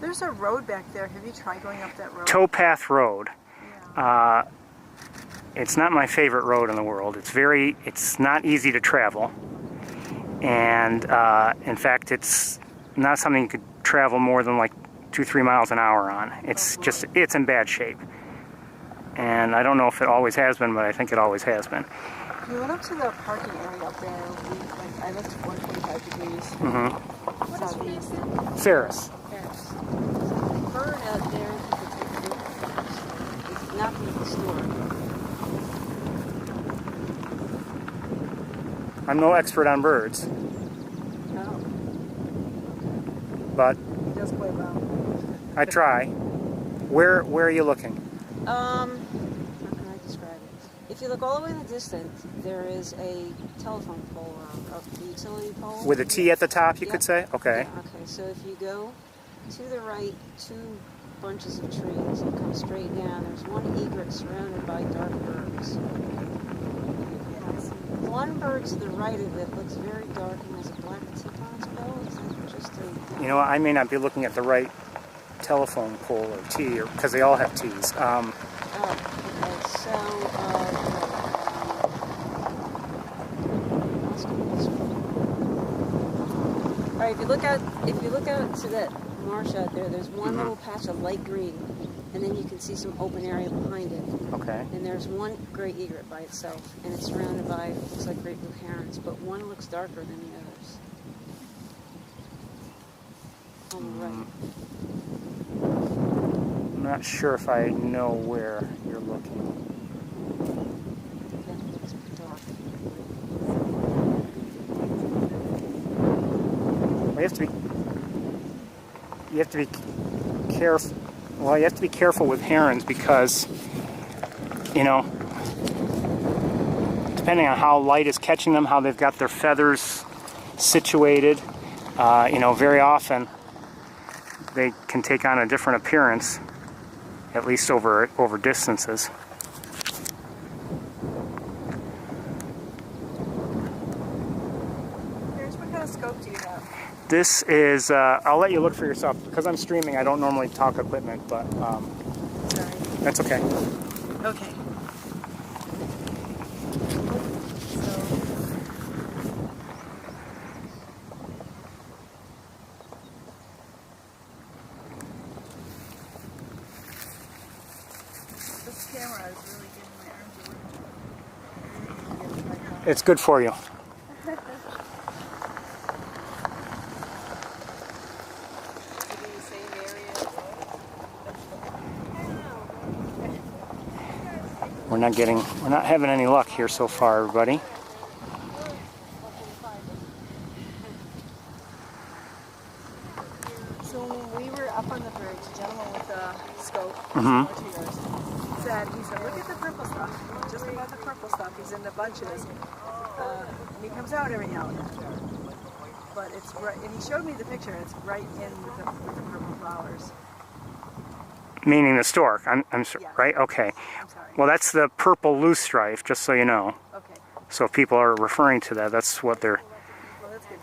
[SPEAKER 5] There's a road back there. Have you tried going up that road?
[SPEAKER 1] Towpath Road.
[SPEAKER 5] Yeah.
[SPEAKER 1] It's not my favorite road in the world. It's not easy to travel. And in fact, it's not something you could travel more than like 2-3 miles an hour on. It's it's in bad shape. And I don't know if it always has been, but I think it always has been.
[SPEAKER 5] We went up to the parking area up there. I looked at 145 degrees.
[SPEAKER 6] What is your name again?
[SPEAKER 1] Ferris.
[SPEAKER 6] Ferris. Bird out there, you could take a look at Ferris. It's not from the store.
[SPEAKER 1] I'm no expert on birds,
[SPEAKER 5] No.
[SPEAKER 1] but
[SPEAKER 5] He does quite well.
[SPEAKER 1] I try. Where are you looking?
[SPEAKER 6] How can I describe it? If you look all the way in the distance, there is a telephone pole or a utility pole.
[SPEAKER 1] With a T at the top, you
[SPEAKER 6] Yep.
[SPEAKER 1] could say? Okay.
[SPEAKER 6] Yeah, okay, so if you go to the right, 2 bunches of trees and come straight down, there's one egret surrounded by dark birds. One bird to the right of it looks very dark and has a black tip on its bill. Is that just a...
[SPEAKER 1] You know, I may not be looking at the right telephone pole or T, because they all have T's.
[SPEAKER 6] Oh, okay, so, all right, if you look out to that marsh out there, there's one little patch of light green, and then you can see some open area behind it.
[SPEAKER 1] Okay.
[SPEAKER 6] And there's one gray egret by itself, and it's surrounded by, looks like great blue herons, but one looks darker than the others. On the right.
[SPEAKER 1] I'm not sure if I know where you're looking.
[SPEAKER 6] It's dark.
[SPEAKER 1] Well, you have to be careful. Well, you have to be careful with herons because, you know, depending on how light is catching them, how they've got their feathers situated, you know, very often they can take on a different appearance, at least over distances.
[SPEAKER 5] What kind of scope do you have?
[SPEAKER 1] This is, I'll let you look for yourself. Because I'm streaming, I don't normally talk equipment, but
[SPEAKER 5] Sorry.
[SPEAKER 1] that's okay.
[SPEAKER 5] Okay. This camera is really getting my arms around.
[SPEAKER 1] It's good for you. We're not having any luck here so far, everybody.
[SPEAKER 5] He's in the bunches, and he comes out every now and then. But it's right, and he showed me the picture. It's right in with the purple flowers.
[SPEAKER 1] Meaning the stork. I'm sorry,
[SPEAKER 5] Yeah.
[SPEAKER 1] right? Okay.
[SPEAKER 5] I'm sorry.
[SPEAKER 1] Well, that's the purple loosestrife, just so you know.
[SPEAKER 5] Okay.
[SPEAKER 1] So if people are referring to that, that's what they're...
[SPEAKER 5] Well, that's good.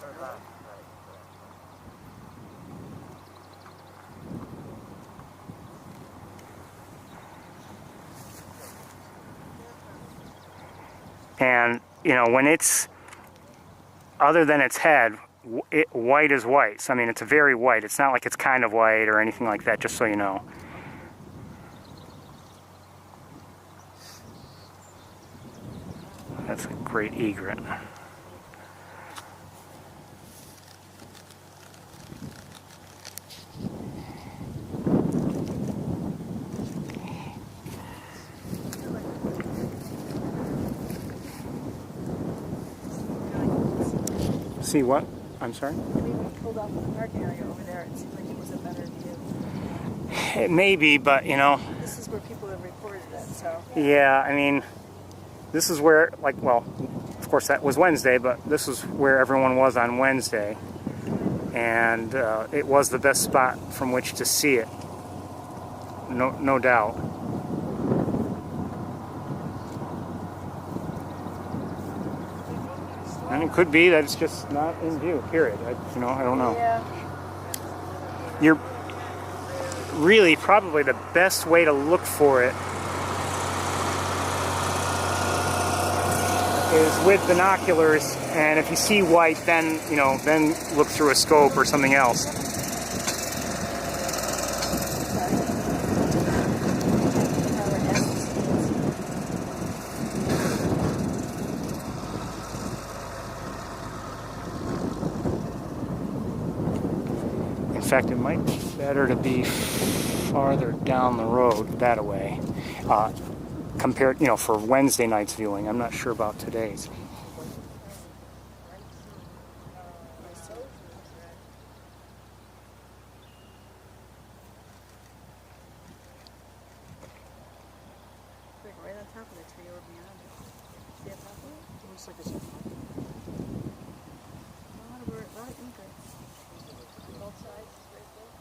[SPEAKER 1] And, you know, when it's, other than its head, white is white. So, I mean, it's very white. It's not like it's kind of white or anything like that, just so you know. That's a great egret. See what? I'm sorry?
[SPEAKER 5] I mean, we pulled off the parking area over there. It seemed like it was a better view.
[SPEAKER 1] It may be, but, you know...
[SPEAKER 5] This is where people have reported it, so...
[SPEAKER 1] Yeah, I mean, this is where, like, well, of course that was Wednesday, but this is where everyone was on Wednesday. And it was the best spot from which to see it. No doubt. And it could be that it's just not in view, period. I don't know.
[SPEAKER 5] Yeah.
[SPEAKER 1] You're really probably the best way to look for it is with binoculars, and if you see white, then, you know, then look through a scope or something else. In fact, it might be better to be farther down the road that way, compared, you know, for Wednesday night's viewing. I'm not sure about today's.
[SPEAKER 5] Like right on top of the tree or beyond it. See up top of it? It looks like it's a lot of egrets. Both sides, right there.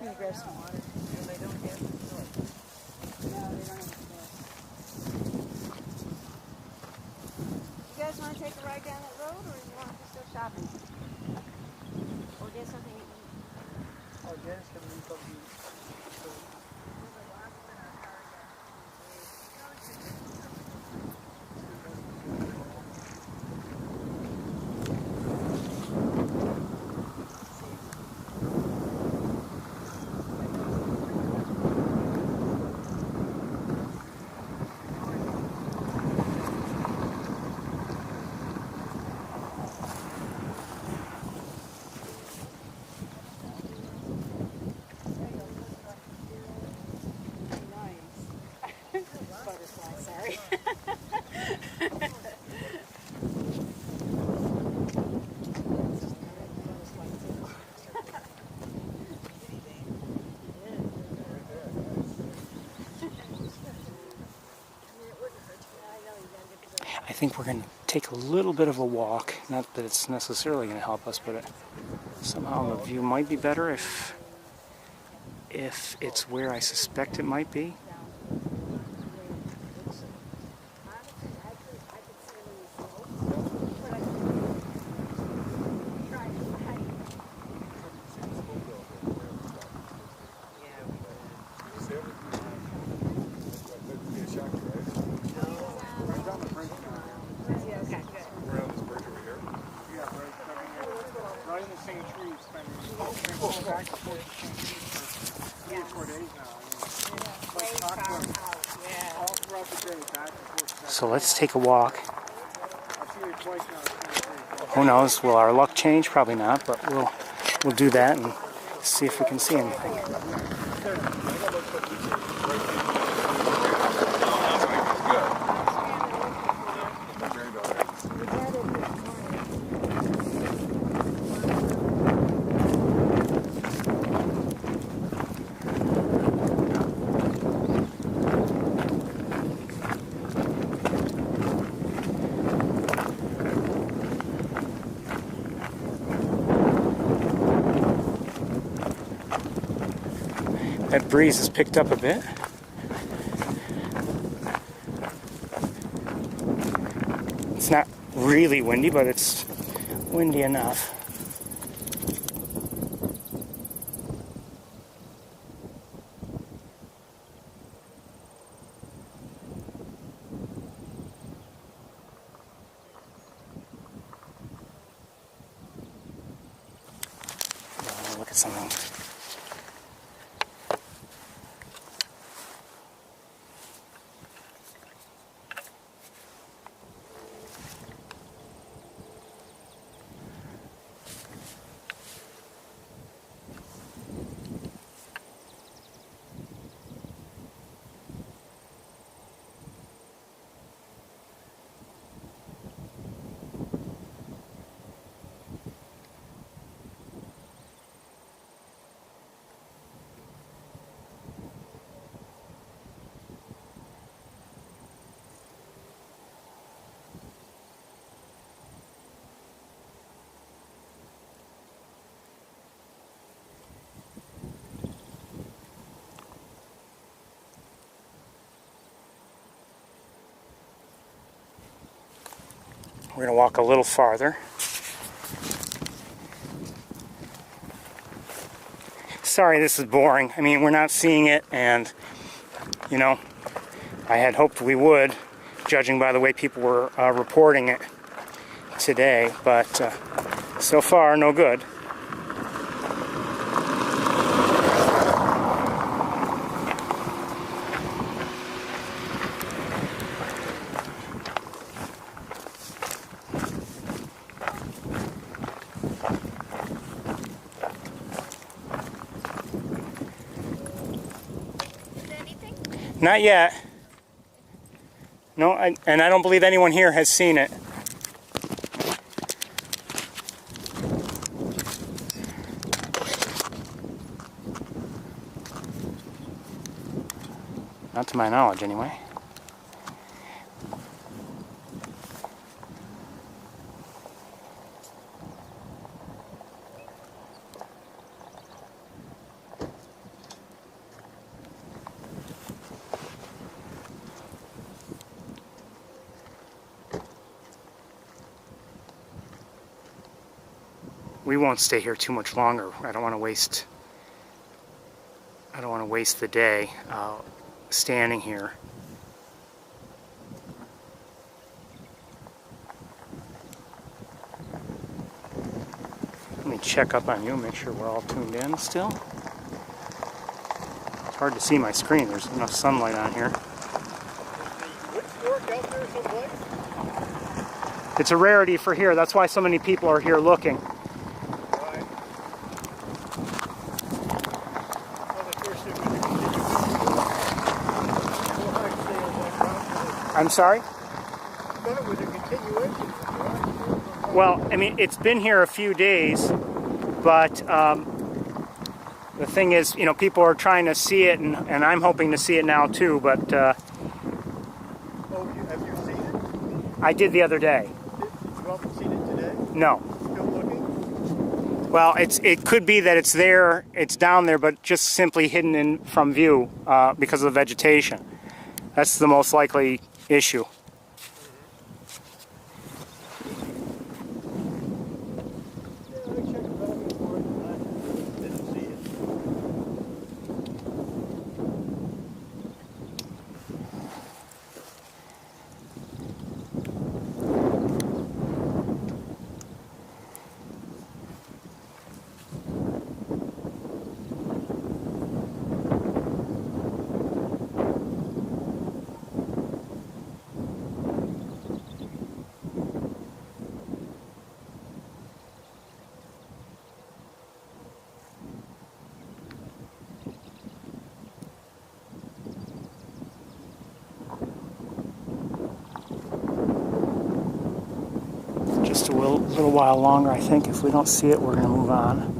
[SPEAKER 5] I'm gonna grab some water. If they don't have it.
[SPEAKER 6] No, they don't have to do it. You guys want to take a ride down that road, or you want to still shopping? Or get something to eat?
[SPEAKER 3] Oh, Janice can leave something.
[SPEAKER 1] I think we're going to take a little bit of a walk. Not that it's necessarily going to help us, but somehow the view might be better if it's where I suspect it might be.
[SPEAKER 4] back and forth to St. Pete for 3 or 4 days now. I mean, talk to them all throughout the day, back and forth.
[SPEAKER 1] So let's take a walk.
[SPEAKER 4] I've seen it twice now.
[SPEAKER 1] Who knows? Will our luck change? Probably not, but we'll do that and see if we can see anything. That breeze has picked up a bit. It's not really windy, but it's windy enough. Look at something. We're going to walk a little farther. Sorry, this is boring. I mean, we're not seeing it, and, you know, I had hoped we would, judging by the way people were reporting it today, but so far, no good. Not yet. No, and I don't believe anyone here has seen it. Not to my knowledge, anyway. We won't stay here too much longer. I don't want to waste the day standing here. Let me check up on you, make sure we're all tuned in still. It's hard to see my screen. There's enough sunlight on here.
[SPEAKER 4] Stork out there someplace?
[SPEAKER 1] It's a rarity for here. That's why so many people are here looking. I'm sorry?
[SPEAKER 4] I thought it was a continuation.
[SPEAKER 1] Well, I mean, it's been here a few days, but the thing is, you know, people are trying to see it, and I'm hoping to see it now too, but...
[SPEAKER 4] Have you seen it?
[SPEAKER 1] I did the other day.
[SPEAKER 4] You haven't seen it today?
[SPEAKER 1] No.
[SPEAKER 4] Still looking?
[SPEAKER 1] Well, it could be that it's there, it's down there, but just simply hidden from view because of the vegetation. That's the most likely issue. little while longer, I think. If we don't see it, we're going to move on.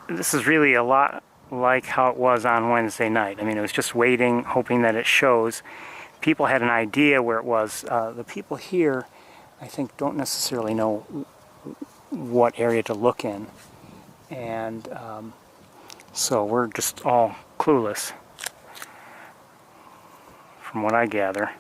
[SPEAKER 1] This is really a lot like how it was on Wednesday night. I mean, it was just waiting, hoping that it shows. People had an idea where it was. The people here, I think, don't necessarily know what area to look in. And so we're just all clueless, from what I gather.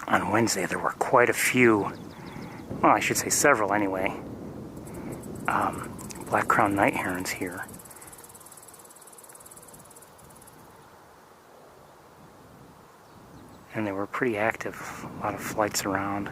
[SPEAKER 1] On Wednesday, there were quite a few, well, I should say several anyway, black-crowned night herons here. And they were pretty active, a lot of flights around.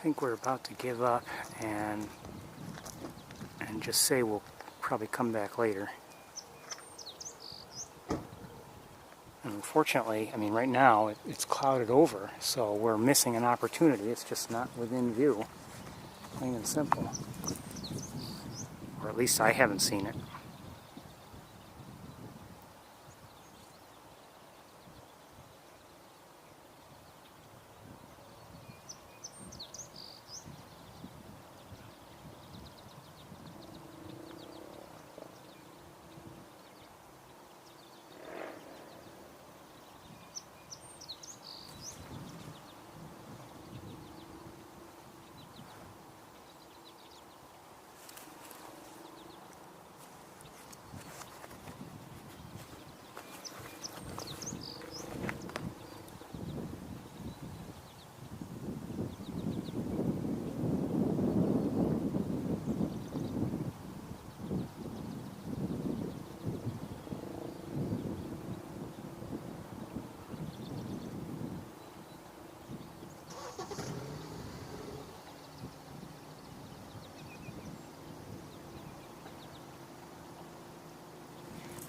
[SPEAKER 1] think we're about to give up and just say we'll probably come back later. And unfortunately, I mean, right now it's clouded over, so we're missing an opportunity. It's just not within view, plain and simple. Or at least I haven't seen it.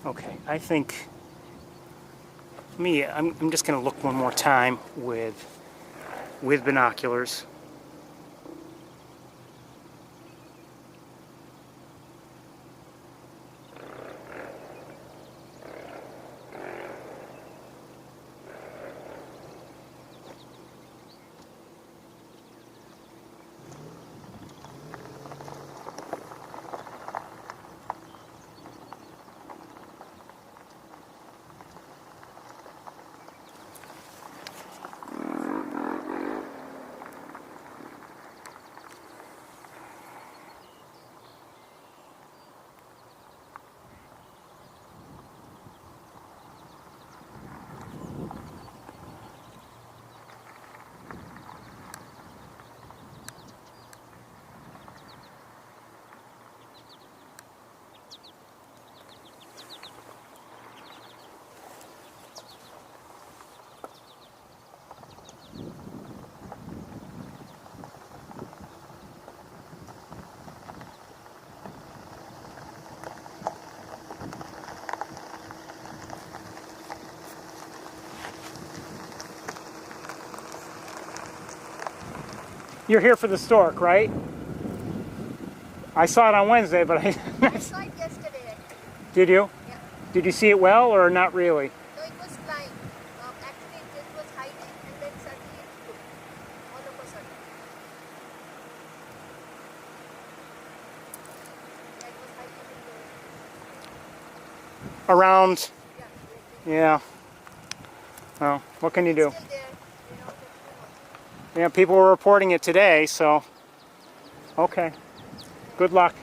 [SPEAKER 1] Okay, I think I'm just going to look one more time with binoculars. You're here for the stork, right? I saw it on Wednesday, but I
[SPEAKER 7] saw it yesterday.
[SPEAKER 1] Did you?
[SPEAKER 7] Yeah.
[SPEAKER 1] Did you see it well or not really?
[SPEAKER 7] No, it was flying. Actually, it was hiding and then suddenly it flew. All of a sudden. Yeah, it was hiding in the...
[SPEAKER 1] Around?
[SPEAKER 7] Yeah.
[SPEAKER 1] Yeah. Well, what can you do?
[SPEAKER 7] Still there.
[SPEAKER 1] Yeah, people were reporting it today, so okay. Good luck.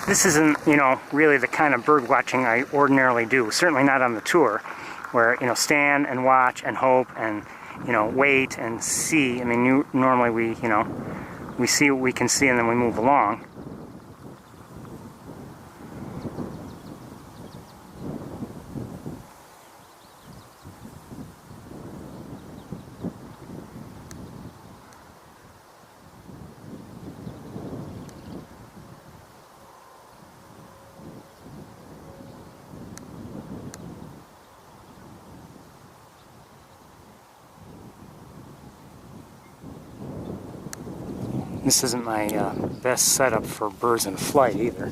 [SPEAKER 1] This isn't, really the kind of bird watching I ordinarily do. Certainly not on the tour. where, you know, stand and watch and hope and, you know, wait and see. I mean, normally we, you know, we see what we can see and then we move along. This isn't my best setup for birds in flight either.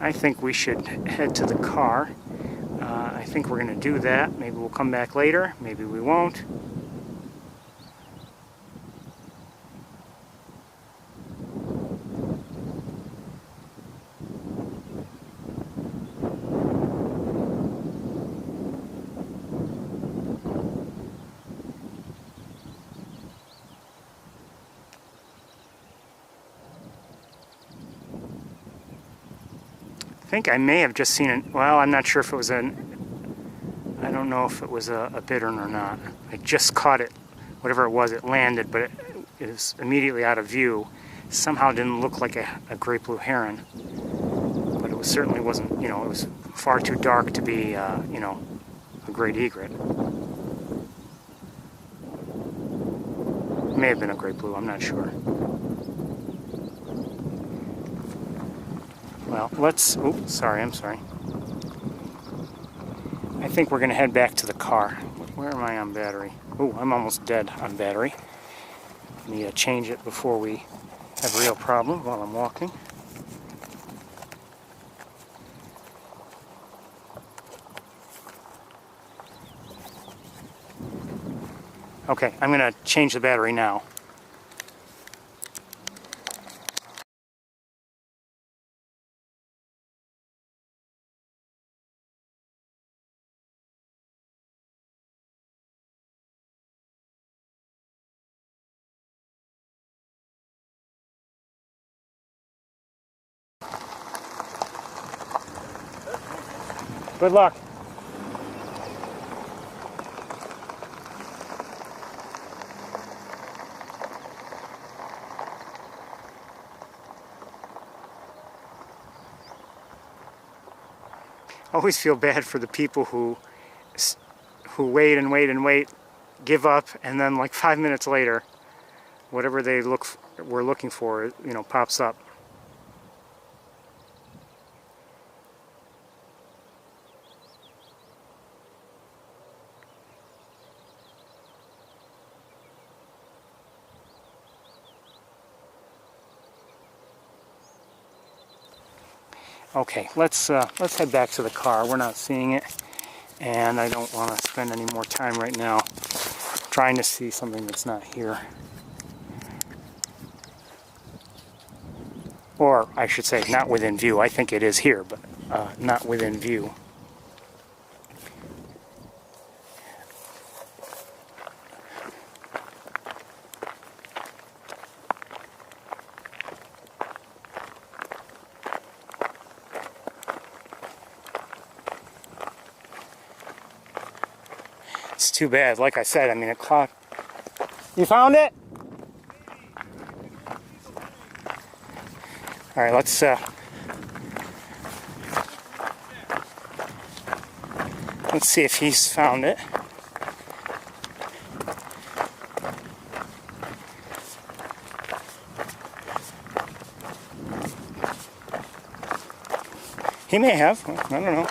[SPEAKER 1] I think we should head to the car. I think we're going to do that. Maybe we'll come back later. Maybe we won't. I think I may have just seen it. Well, I'm not sure if it was I don't know if it was a bittern or not. I just caught it. Whatever it was, it landed, but it was immediately out of view. Somehow didn't look like a great blue heron. But it certainly wasn't, you know, it was far too dark to be, you know, a great egret. It may have been a great blue, I'm not sure. Well, let's, oops, sorry, I'm sorry. I think we're going to head back to the car. Where am I on battery? Oh, I'm almost dead on battery. Let me change it before we have a real problem while I'm walking. Okay, I'm going to change the battery now. Good luck. I always feel bad for the people who wait and wait and wait, give up, and then like 5 minutes later, whatever they were looking for, you know, pops up. Okay, let's head back to the car. We're not seeing it, and I don't want to spend any more time right now trying to see something that's not here. Or, I should say, not within view. I think it is here, but not within view. It's too bad. Like I said, I mean, it caught. You found it? All right, let's see if he's found it. He may have. I don't know.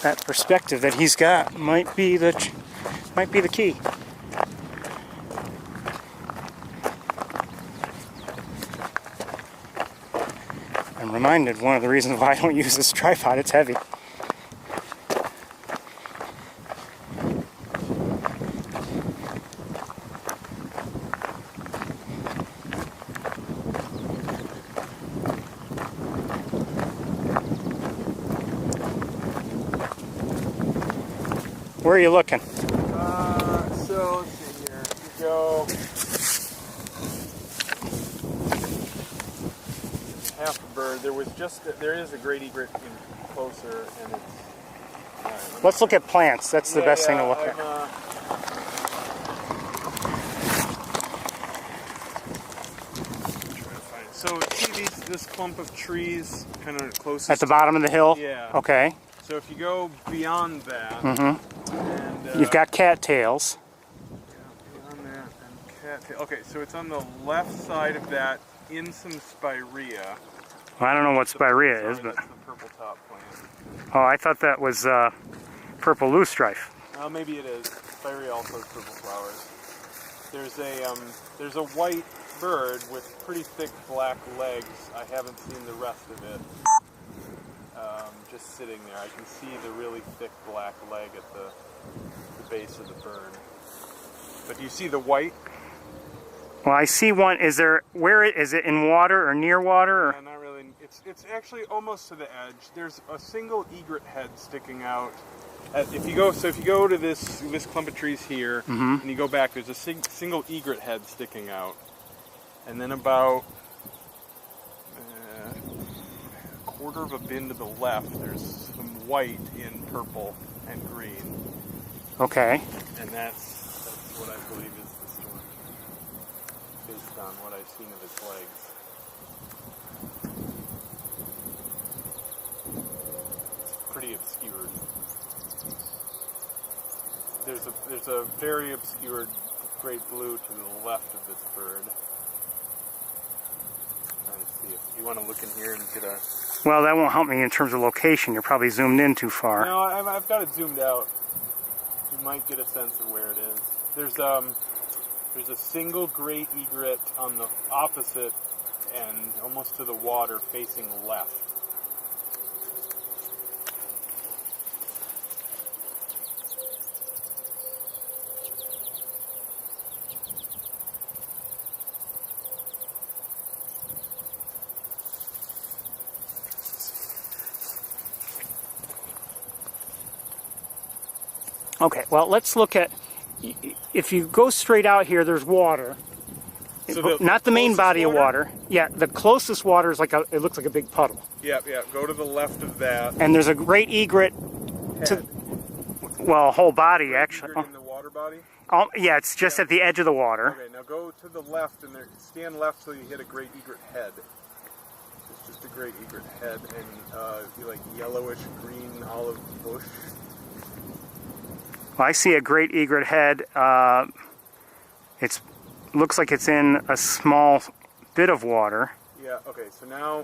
[SPEAKER 1] That perspective that he's got might be the key. I'm reminded one of the reasons why I don't use this tripod. It's heavy. Where are you looking?
[SPEAKER 8] So let's see here. You go half a bird. There is a great egret in closer, and it's.
[SPEAKER 1] Let's look at plants. That's the best thing to look at.
[SPEAKER 8] So see this clump of trees kind of closest
[SPEAKER 1] At the bottom of the hill?
[SPEAKER 8] Yeah.
[SPEAKER 1] Okay.
[SPEAKER 8] So if you go beyond that, and,
[SPEAKER 1] You've got cattails.
[SPEAKER 8] yeah, beyond that and cattail. Okay, so it's on the left side of that in some spirea.
[SPEAKER 1] Well, I don't know what spirea
[SPEAKER 8] Sorry,
[SPEAKER 1] is, but
[SPEAKER 8] that's the purple top plant.
[SPEAKER 1] oh, I thought that was purple loosestrife.
[SPEAKER 8] Maybe it is. Spirea also has purple flowers. There's a white bird with pretty thick black legs. I haven't seen the rest of it. Just sitting there, I can see the really thick black leg at the base of the bird. But do you see the white?
[SPEAKER 1] Well, I see one. Where is it in water or near water? Or?
[SPEAKER 8] Yeah, not really. It's actually almost to the edge. There's a single egret head sticking out. If you go to this clump of trees here, and you go back, there's a single egret head sticking out, and then about a quarter of a bin to the left, there's some white in purple and green.
[SPEAKER 1] Okay.
[SPEAKER 8] And that's what I believe is the stork, based on what I've seen of its legs. It's pretty obscured. There's a very obscured great blue to the left of this bird. Trying to see if you want to look in here and get a.
[SPEAKER 1] Well, that won't help me in terms of location. You're probably zoomed in too far.
[SPEAKER 8] No, I've got it zoomed out. You might get a sense of where it is. There's a single great egret on the opposite end, almost to the water, facing left.
[SPEAKER 1] Okay, well, let's look at, if you go straight out here, there's water.
[SPEAKER 8] So
[SPEAKER 1] not the main body
[SPEAKER 8] water?
[SPEAKER 1] of water. Yeah, the closest water is it looks like a big puddle.
[SPEAKER 8] Yeah, go to the left of that.
[SPEAKER 1] And there's a great egret to, well, whole body actually.
[SPEAKER 8] Egret in the water body?
[SPEAKER 1] Yeah, it's just at the edge of the water.
[SPEAKER 8] Okay, now go to the left and stand left till you hit a great egret head. It's just a great egret head and like yellowish green olive bush.
[SPEAKER 1] Well, I see a great egret head. It looks like it's in a small bit of water.
[SPEAKER 8] Yeah, okay, so now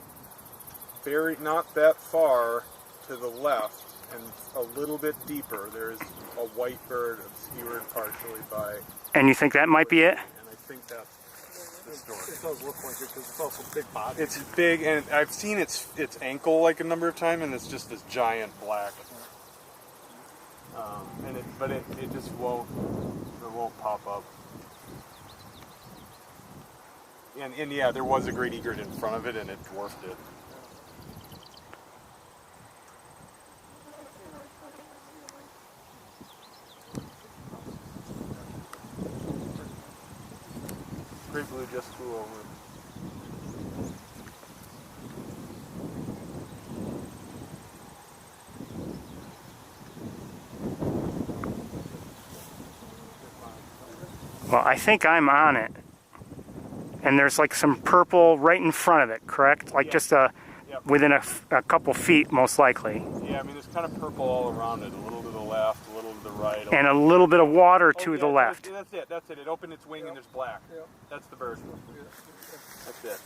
[SPEAKER 8] not that far to the left and a little bit deeper, there's a white bird obscured partially by...
[SPEAKER 1] And you think that might be it?
[SPEAKER 8] And I think that's the stork.
[SPEAKER 4] It does look like it because it's also big body.
[SPEAKER 8] It's big, and I've seen its ankle like a number of times, and it's just this giant black. But it just won't pop up. And yeah, there was a great egret in front of it, and it dwarfed it. Great blue just flew over.
[SPEAKER 1] Well, I think I'm on it. And there's like some purple right in front of it, correct? Like just within a couple feet, most likely.
[SPEAKER 8] Yeah, I mean, there's kind of purple all around it. A little to the left, a little to the right.
[SPEAKER 1] And a little bit of water to the left.
[SPEAKER 8] That's it. It opened its wing and there's black. That's the bird. That's it.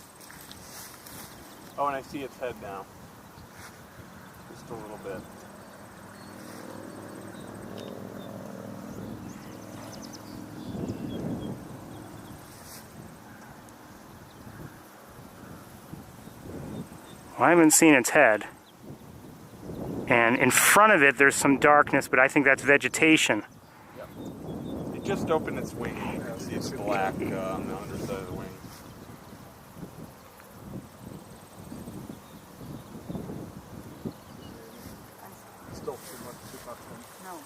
[SPEAKER 8] Oh, and I see its head now. Just a little bit.
[SPEAKER 1] Well, I haven't seen its head. And in front of it, there's some darkness, but I think that's vegetation.
[SPEAKER 8] Yep. It just opened its wing. You can see it's black on the underside of the wing.
[SPEAKER 4] Still too much.
[SPEAKER 5] No.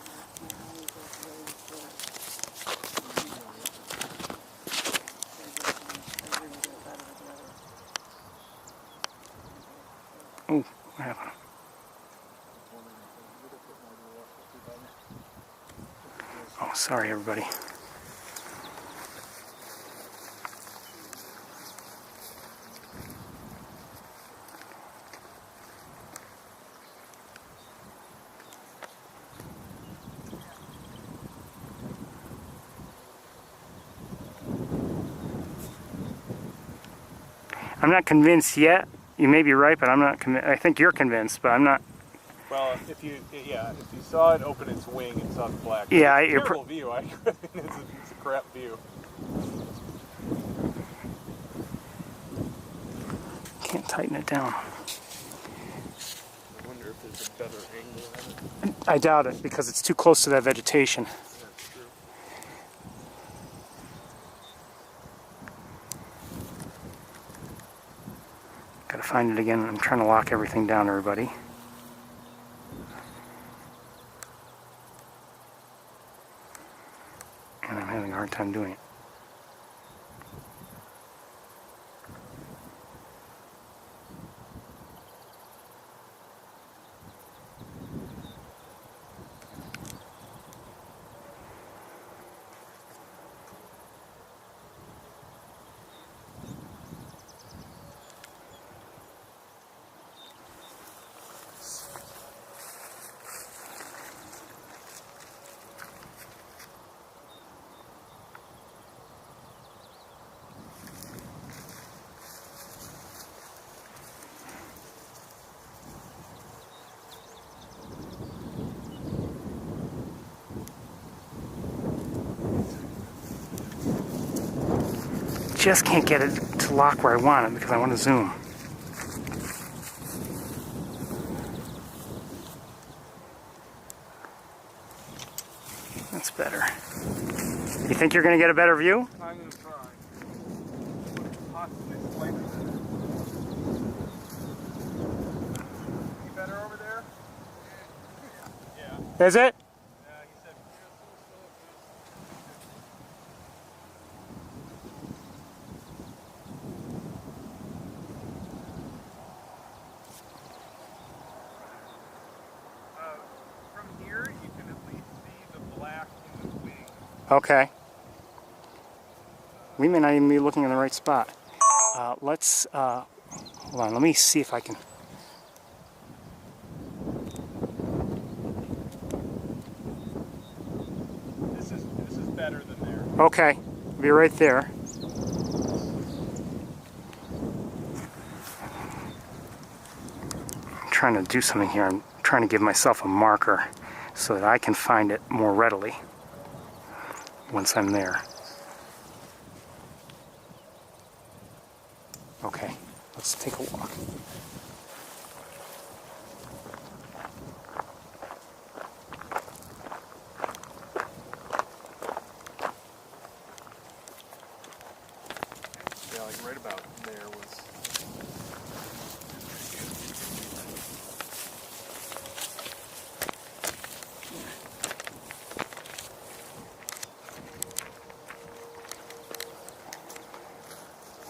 [SPEAKER 1] What happened? Oh, sorry, everybody. I'm not convinced yet. You may be right, but I'm not convinced. I think you're convinced, but I'm not.
[SPEAKER 8] Well, if you saw it open its wing and saw the black,
[SPEAKER 1] Yeah,
[SPEAKER 8] it's a
[SPEAKER 1] you're
[SPEAKER 8] terrible view. It's a crap view.
[SPEAKER 1] Can't tighten it down.
[SPEAKER 8] I wonder if there's a better angle at it.
[SPEAKER 1] I doubt it because it's too close to that vegetation.
[SPEAKER 8] That's true.
[SPEAKER 1] Gotta find it again. I'm trying to lock everything down, everybody. And I'm having a hard time doing it. Just can't get it to lock where I want it because I want to zoom. That's better. You think you're going to get a better view?
[SPEAKER 8] I'm going to try. Possibly slightly better. You better over there? Yeah.
[SPEAKER 1] Is it?
[SPEAKER 8] Yeah, he said. From here, you can at least see the black in the wing.
[SPEAKER 1] Okay. We may not even be looking in the right spot. Let's, hold on, let me see if I can.
[SPEAKER 8] This is better than there.
[SPEAKER 1] Okay, be right there. I'm trying to do something here. I'm trying to give myself a marker so that I can find it more readily once I'm there. Okay, let's take a walk.
[SPEAKER 8] Yeah, like right about there was.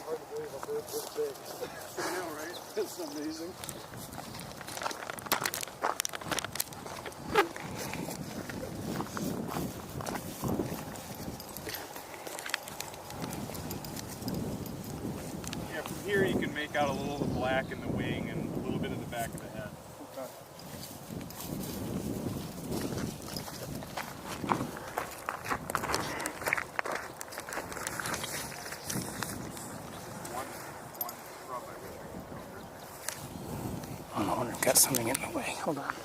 [SPEAKER 4] Hard to believe a bird this big. I know, right? It's amazing.
[SPEAKER 8] Yeah, from here you can make out a little of the black in the wing and a little bit of the back of the head.
[SPEAKER 4] Okay.
[SPEAKER 8] One rub I wish I could go through.
[SPEAKER 1] Oh, no wonder I've got something in the way. Hold on.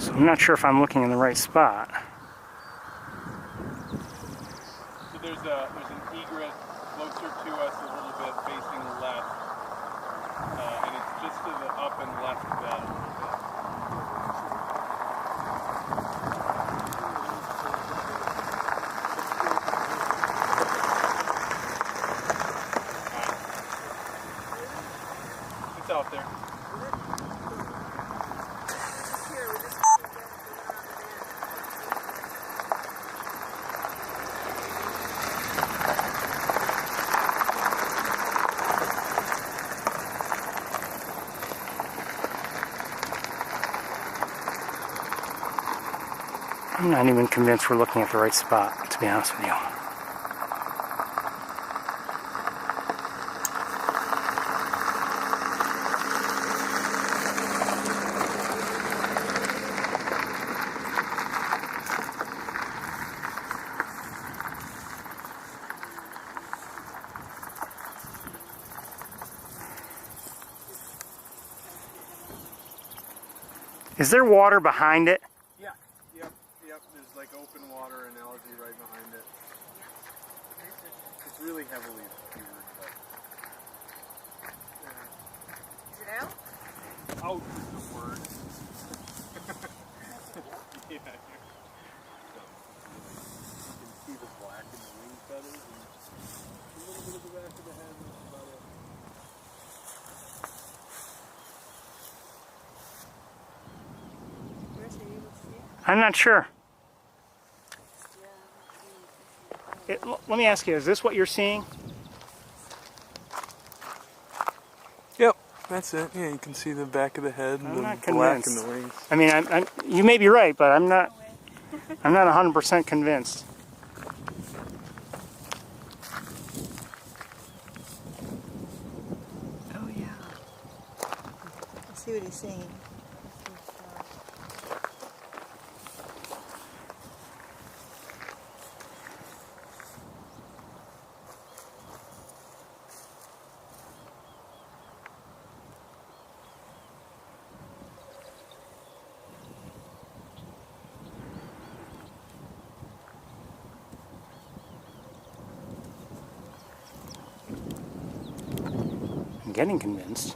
[SPEAKER 1] So I'm not sure if I'm looking in the right spot.
[SPEAKER 8] So there's an egret closer to us a little bit facing left, and it's just to the up and left of that a little bit. It's out there.
[SPEAKER 1] I'm not even convinced we're looking at the right spot, to be honest with you. Is there water behind it?
[SPEAKER 8] Yeah. Yep. There's like open water and algae right behind it. It's really heavily obscured, but
[SPEAKER 6] Is it out?
[SPEAKER 8] out is the word. Yeah. You can see the black in the wing feathers and a little bit of the back of the head. That's about it.
[SPEAKER 1] I'm not sure. Let me ask you, is this what you're seeing?
[SPEAKER 8] Yep, that's it. Yeah, you can see the back of the head and
[SPEAKER 1] I'm
[SPEAKER 8] the
[SPEAKER 1] not
[SPEAKER 8] black
[SPEAKER 1] convinced.
[SPEAKER 8] in the wings.
[SPEAKER 1] I mean, you may be right, but I'm not 100% convinced.
[SPEAKER 5] Oh yeah. I see what he's saying.
[SPEAKER 1] I'm getting convinced.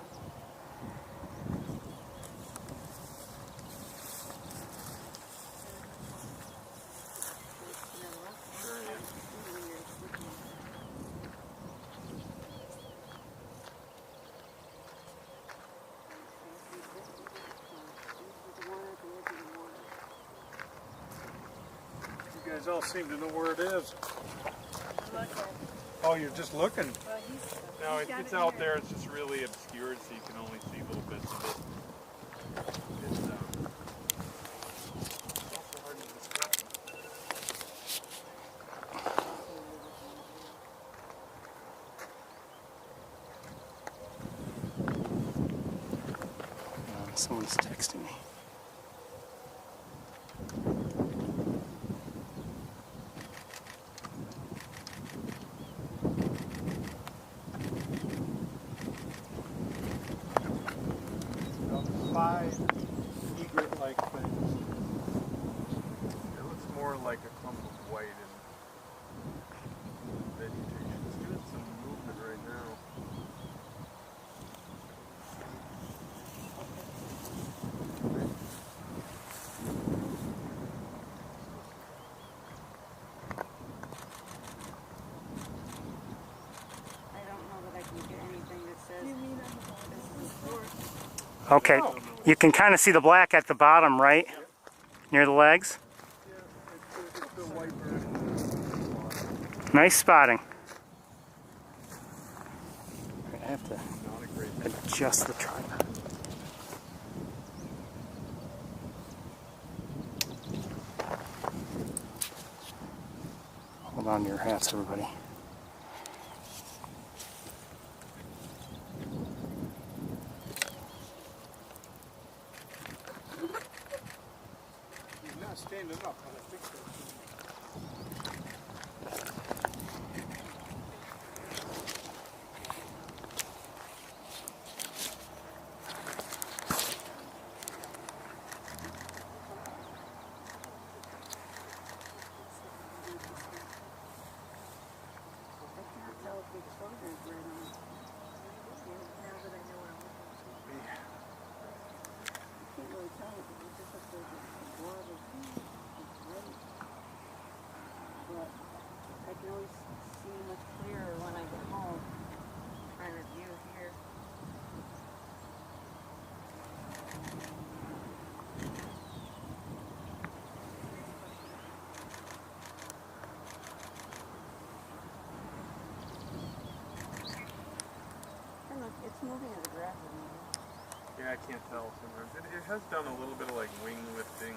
[SPEAKER 2] You guys all seem to know where it is. Oh, you're just looking.
[SPEAKER 8] No, it's out there. It's just really obscured, so you can only see little bits of it. It's also hard to describe.
[SPEAKER 1] Someone's texting me.
[SPEAKER 2] Five egret-like things.
[SPEAKER 8] It looks more like a clump of white and vegetation. It's doing some movement right now.
[SPEAKER 6] I don't know that I can get anything that says this is a stork.
[SPEAKER 1] Okay, you can kind of see the black at the bottom, right? Near the legs.
[SPEAKER 2] It's the white bird.
[SPEAKER 1] Nice spotting. I have to adjust the tripod. Hold on to your hats, everybody.
[SPEAKER 2] He's not standing up, but I think so.
[SPEAKER 5] big strawberry bread on it. Now that I know what I'm looking for.
[SPEAKER 8] Yeah.
[SPEAKER 5] I can't really tell it, but it just looks like a blob of it's great. But I can always see much clearer when I get home. Trying to view here. And look, it's moving as the grass is moving.
[SPEAKER 8] Yeah, I can't tell sometimes. It has done a little bit of like wing lifting.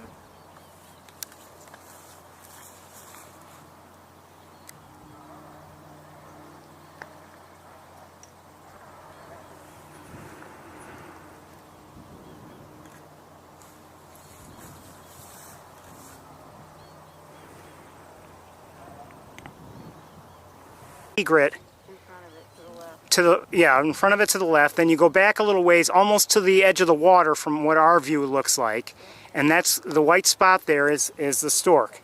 [SPEAKER 1] Egret
[SPEAKER 5] In front of it to the left.
[SPEAKER 1] to the, yeah, in front of it to the left. Then you go back a little ways, almost to the edge of the water from what our view looks like. And that's the white spot there is the stork.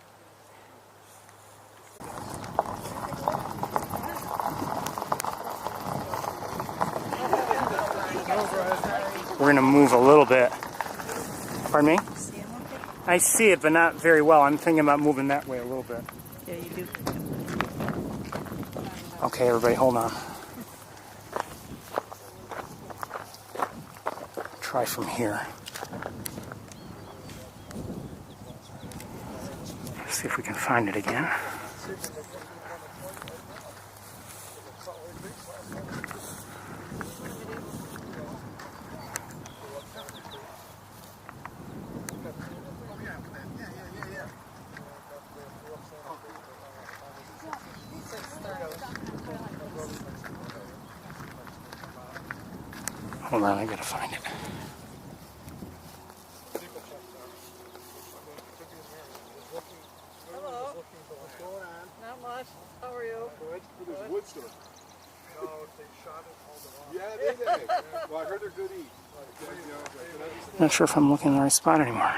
[SPEAKER 1] We're going to move a little bit. Pardon me? I see it, but not very well. I'm thinking about moving that way a little bit.
[SPEAKER 5] Yeah, you do.
[SPEAKER 1] Okay, everybody, hold on. Try from here. See if we can find it again. Hold on, I gotta find it.
[SPEAKER 5] Hello. What's going on? Not much. How are you?
[SPEAKER 2] Good. There's wood stork. No, they shot it all the while. Yeah, they did. Well, I heard they're good eat.
[SPEAKER 1] Not sure if I'm looking in the right spot anymore.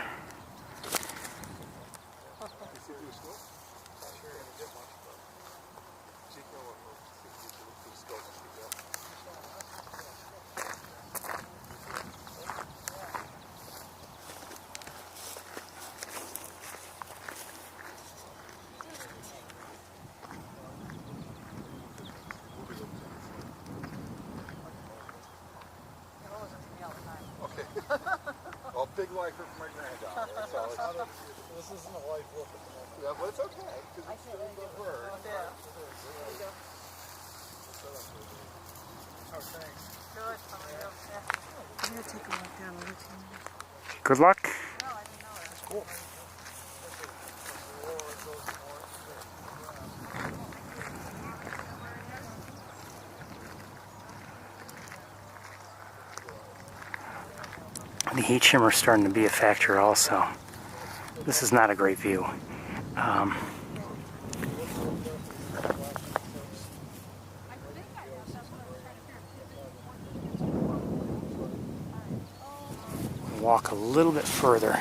[SPEAKER 2] Well, big lifer for my granddaughter. That's all. This isn't a life look at the moment. Yeah, but it's okay because it's still a good bird.
[SPEAKER 5] Yeah. There you go.
[SPEAKER 2] Oh, thanks.
[SPEAKER 5] Good. How are you? Yeah. I'm going to take a look down. I'll let you know.
[SPEAKER 1] Good luck.
[SPEAKER 5] No, I didn't know that.
[SPEAKER 2] Cool.
[SPEAKER 1] The heat shimmer is starting to be a factor also. This is not a great view. Walk a little bit further.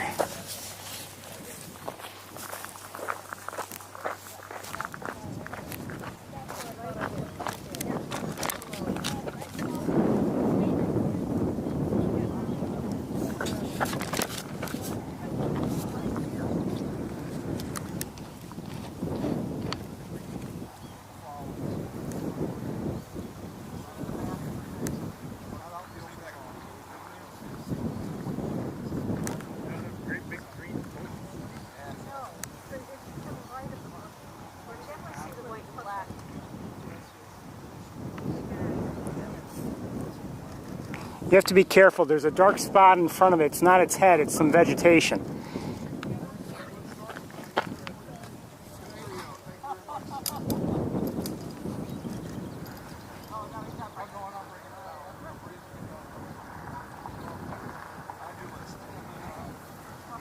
[SPEAKER 1] You have to be careful. There's a dark spot in front of it. It's not its head, it's some vegetation.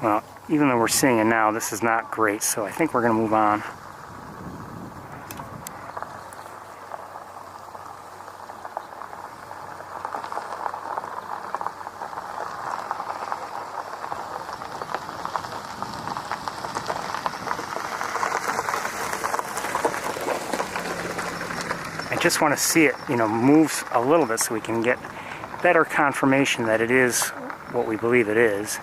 [SPEAKER 1] Well, even though we're seeing it now, this is not great, so I think we're going to move on. I just want to see it, you know, move a little bit so we can get better confirmation that it is what we believe it is.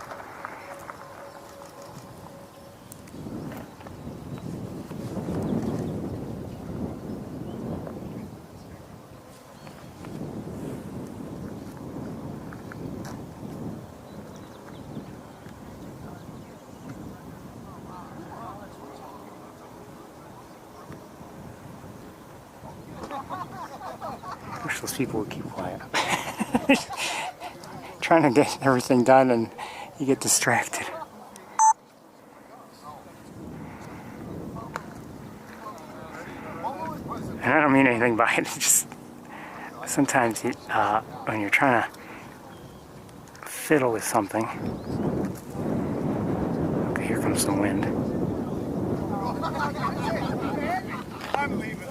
[SPEAKER 1] I wish those people would keep quiet. Trying to get everything done and you get distracted. And I don't mean anything by it. It's just sometimes you, when you're trying to fiddle with something. Okay, here comes some wind.
[SPEAKER 2] I'm leaving.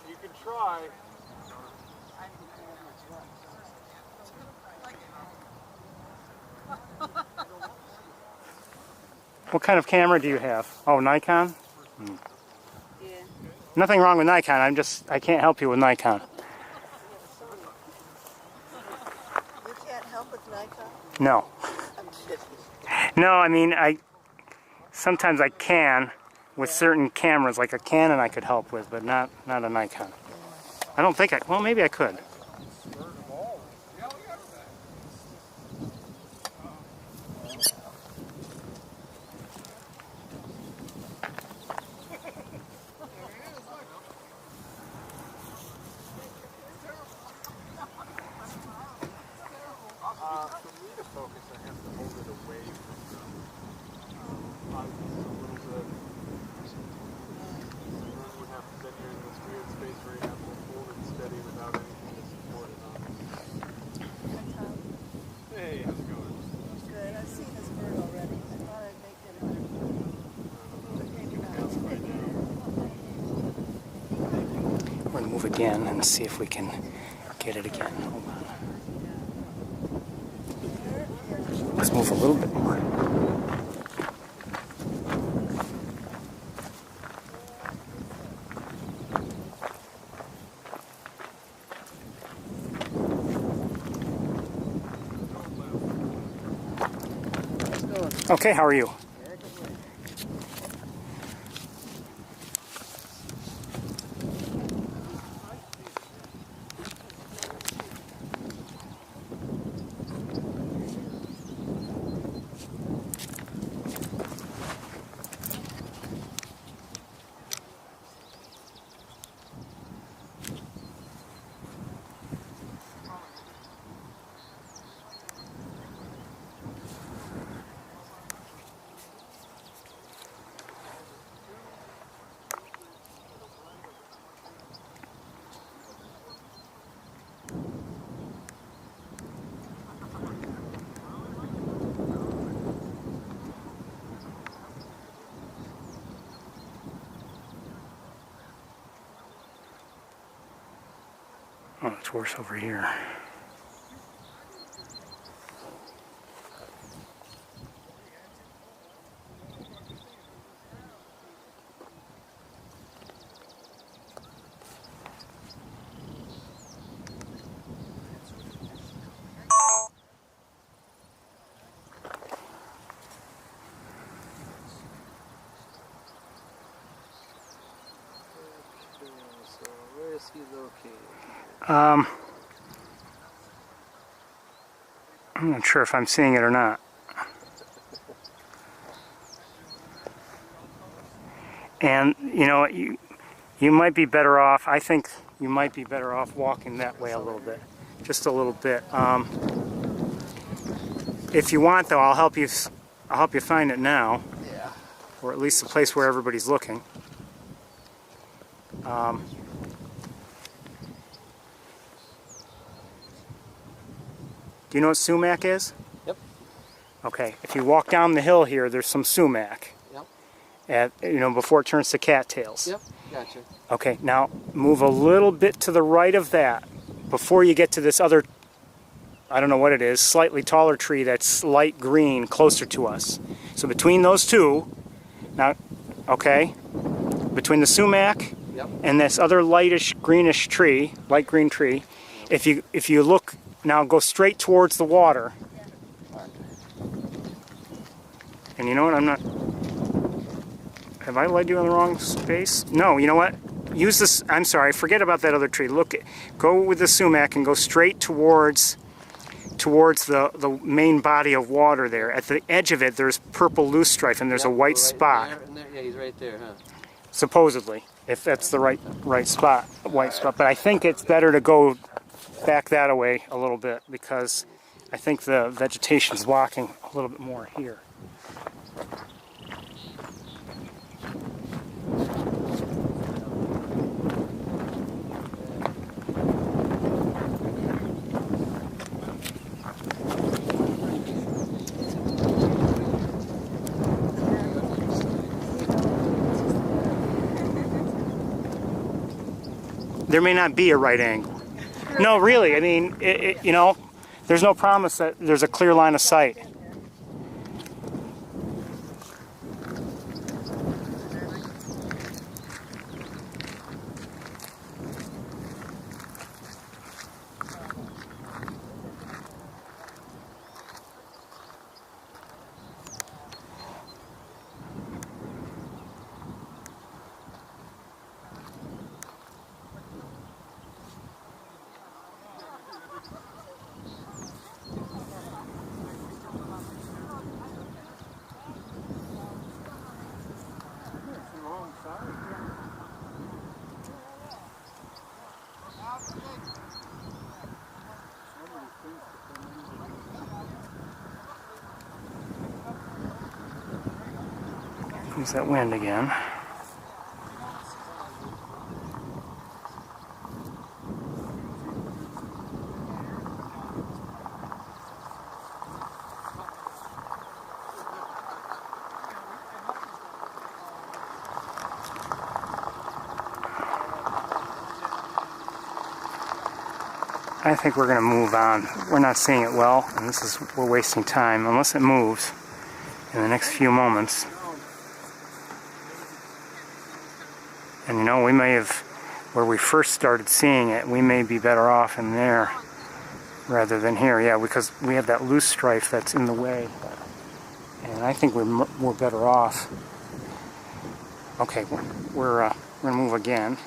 [SPEAKER 8] You can try.
[SPEAKER 1] What kind of camera do you have? Oh, Nikon?
[SPEAKER 6] Yeah.
[SPEAKER 1] Nothing wrong with Nikon. I can't help you with Nikon.
[SPEAKER 5] You can't help with Nikon?
[SPEAKER 1] No.
[SPEAKER 5] I'm kidding.
[SPEAKER 1] No, I mean, sometimes I can with certain cameras, like a Canon I could help with, but not a Nikon. I don't think well, maybe I could.
[SPEAKER 8] For me to focus, I have to hold it away from the eyepiece a little bit. And then you have to, then you're in this weird space where you have to hold it steady without anything to support it on. Hey, how's it going?
[SPEAKER 5] Good. I've seen this bird already. I thought I'd make it.
[SPEAKER 1] We're going to move again and see if we can get it again. Hold on. Let's move a little bit more. Okay, how are you? Oh, it's worse over here.
[SPEAKER 3] So where is he located?
[SPEAKER 1] I'm not sure if I'm seeing it or not. And you know, you might be better off. I think you might be better off walking that way a little bit, just a little bit. If you want, though, I'll help you find it now,
[SPEAKER 2] Yeah.
[SPEAKER 1] or at least the place where everybody's looking. Do you know what sumac is?
[SPEAKER 9] Yep.
[SPEAKER 1] Okay, if you walk down the hill here, there's some sumac.
[SPEAKER 9] Yep.
[SPEAKER 1] Before it turns to cattails.
[SPEAKER 9] Yep. Gotcha.
[SPEAKER 1] Okay, now move a little bit to the right of that before you get to this other, I don't know what it is, slightly taller tree that's light green closer to us. So between those two, now, okay, between the sumac and this other lightish greenish tree, light green tree, if you look, now go straight towards the water. And you know what, have I led you in the wrong space? No, you know what? Use this, I'm sorry, forget about that other tree. Look, go with the sumac and go straight towards the main body of water there. At the edge of it, there's purple loosestrife and there's a white spot.
[SPEAKER 9] Yeah, he's right there, huh?
[SPEAKER 1] Supposedly, if that's the right spot, white spot. But I think it's better to go back that away a little bit because I think the vegetation's blocking a little bit more here. There may not be a right angle. No, really, I mean, there's no promise that there's a clear line of sight. Use that wind again. I think we're going to move on. We're not seeing it well, and we're wasting time unless it moves in the next few moments. And we may have, where we first started seeing it, we may be better off in there rather than here. Yeah, because we have that loose strife that's in the way. And I think we're better off. Okay, we're going to move again.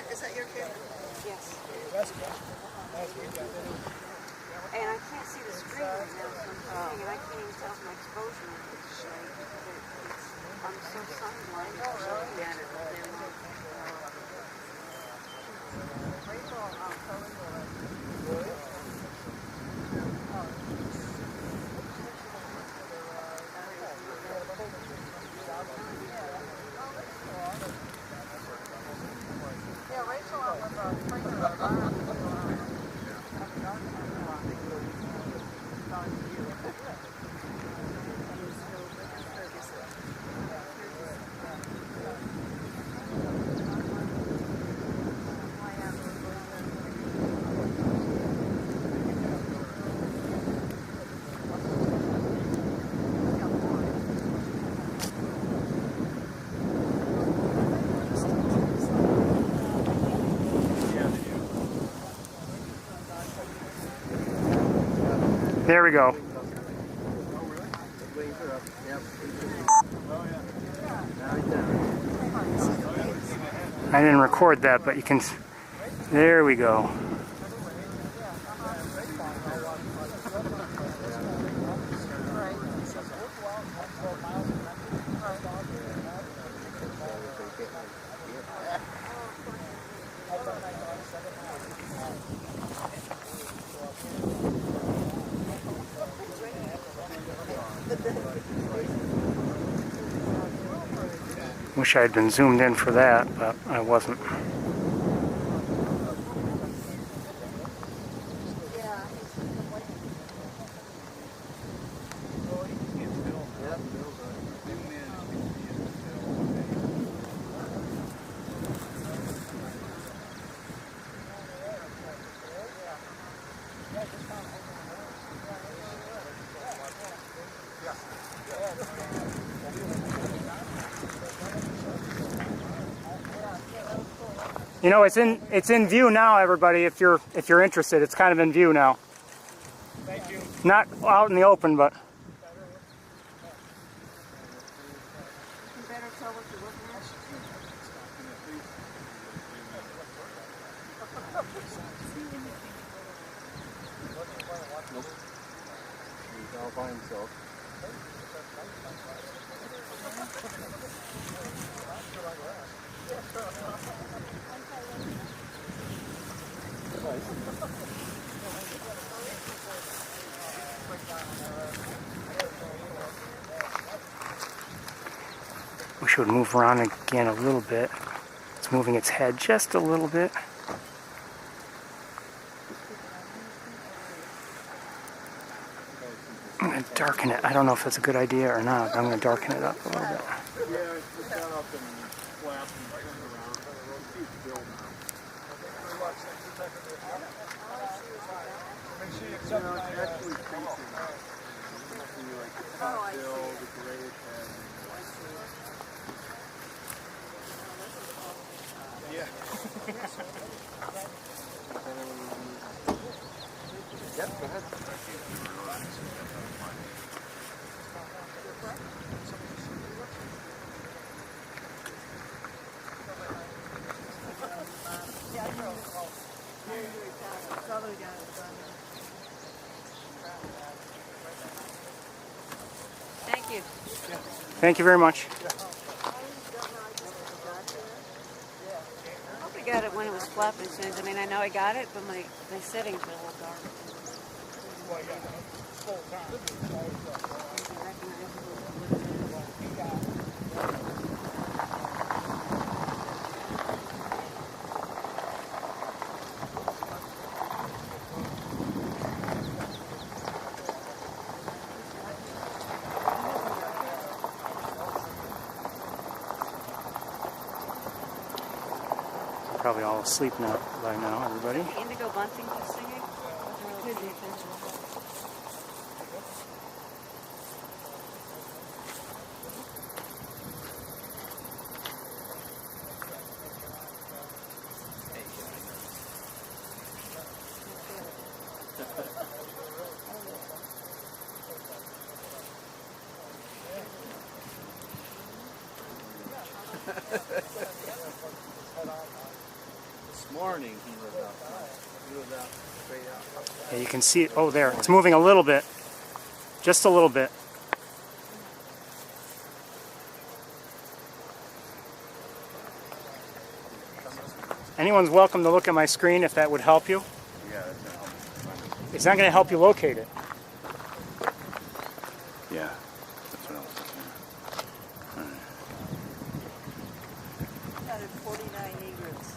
[SPEAKER 5] Is that your kid?
[SPEAKER 6] Yes. And I can't see the screen right now, so I'm thinking, and I can't even tell if my exposure is right. I'm so sunblind.
[SPEAKER 1] There we go. I didn't record that, but you can. There we go. Wish I had been zoomed in for that, but I wasn't. You know, it's in view now, everybody. If you're interested, it's kind of in view now.
[SPEAKER 4] Thank you.
[SPEAKER 1] Not out in the open, but.
[SPEAKER 6] You better tell what you're looking at.
[SPEAKER 2] He's all by himself.
[SPEAKER 1] Wish it would move around again a little bit. It's moving its head just a little bit. I'm going to darken it. I don't know if that's a good idea or not, but I'm going to darken it up a little bit.
[SPEAKER 2] Yeah, it's got up and flapped and turned around. Keep still now. Make sure you accept it's actually facing. Like the top bill, the grayish head. Yeah. Yep, go ahead.
[SPEAKER 6] Thank you.
[SPEAKER 1] Thank you very much.
[SPEAKER 6] I hope I got it when it was flapping. I mean, I know I got it, but my settings were a little dark.
[SPEAKER 1] Probably all asleep now by now, everybody.
[SPEAKER 6] Indigo Bunting just singing? Could be attention.
[SPEAKER 3] This morning he was out. He was out straight out.
[SPEAKER 1] Yeah, you can see it. Oh, there. It's moving a little bit. Just a little bit. Anyone's welcome to look at my screen if that would help you.
[SPEAKER 2] Yeah, that's going to help.
[SPEAKER 1] It's not going to help you locate it.
[SPEAKER 2] Yeah, that's what I was thinking.
[SPEAKER 6] Counted 49 egrets.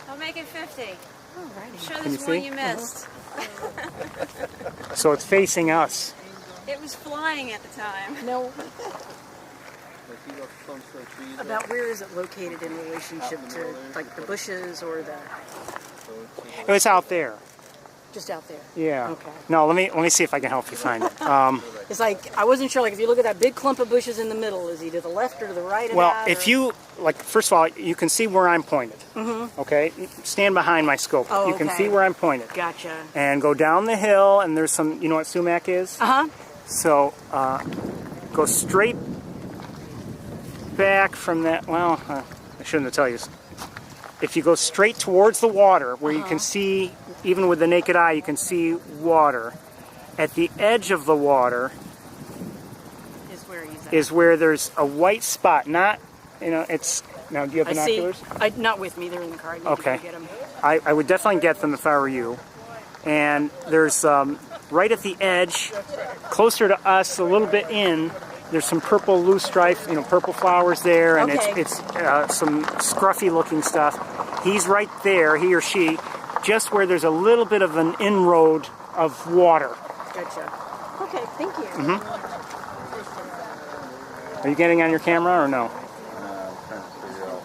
[SPEAKER 6] I'll make it 50.
[SPEAKER 5] Alrighty.
[SPEAKER 6] Show
[SPEAKER 1] Can
[SPEAKER 6] this
[SPEAKER 1] you
[SPEAKER 6] one
[SPEAKER 1] see?
[SPEAKER 6] you missed.
[SPEAKER 1] So it's facing us.
[SPEAKER 6] It was flying at the time.
[SPEAKER 5] No.
[SPEAKER 3] But he looked close to the trees.
[SPEAKER 5] About where is it located in relationship to like the bushes or the?
[SPEAKER 1] It's out there.
[SPEAKER 5] Just out there.
[SPEAKER 1] Yeah.
[SPEAKER 5] Okay.
[SPEAKER 1] No, let me see if I can help you find it.
[SPEAKER 5] It's like, I wasn't sure, like, if you look at that big clump of bushes in the middle, is he to the left or to the right of
[SPEAKER 1] Well,
[SPEAKER 5] that?
[SPEAKER 1] if you, like, first of all, you can see where I'm pointed. Mm-hmm. Okay? Stand behind my scope.
[SPEAKER 5] Oh,
[SPEAKER 1] You can
[SPEAKER 5] okay.
[SPEAKER 1] see where I'm pointed.
[SPEAKER 5] Gotcha.
[SPEAKER 1] And go down the hill, and there's some, you know what sumac is?
[SPEAKER 5] Uh-huh.
[SPEAKER 1] So, go straight back from that, well, I shouldn't tell you. If you go straight towards the water, where you can see, even with the naked eye, you can see water. At the edge of the water is where there's a white spot. Not, you know, it's, now do you have binoculars?
[SPEAKER 5] Not with me, they're in the car. I need to
[SPEAKER 1] Okay.
[SPEAKER 5] go get them.
[SPEAKER 1] I would definitely get them if I were you. And there's, right at the edge, closer to us, a little bit in, there's some purple loosestrife, you know, purple flowers there, and
[SPEAKER 5] Okay.
[SPEAKER 1] it's some scruffy looking stuff. He's right there, he or she, just where there's a little bit of an inroad of water.
[SPEAKER 5] Gotcha. Okay, thank you.
[SPEAKER 1] Mm-hmm. Are you getting on your camera or no?
[SPEAKER 2] I'm trying to figure out.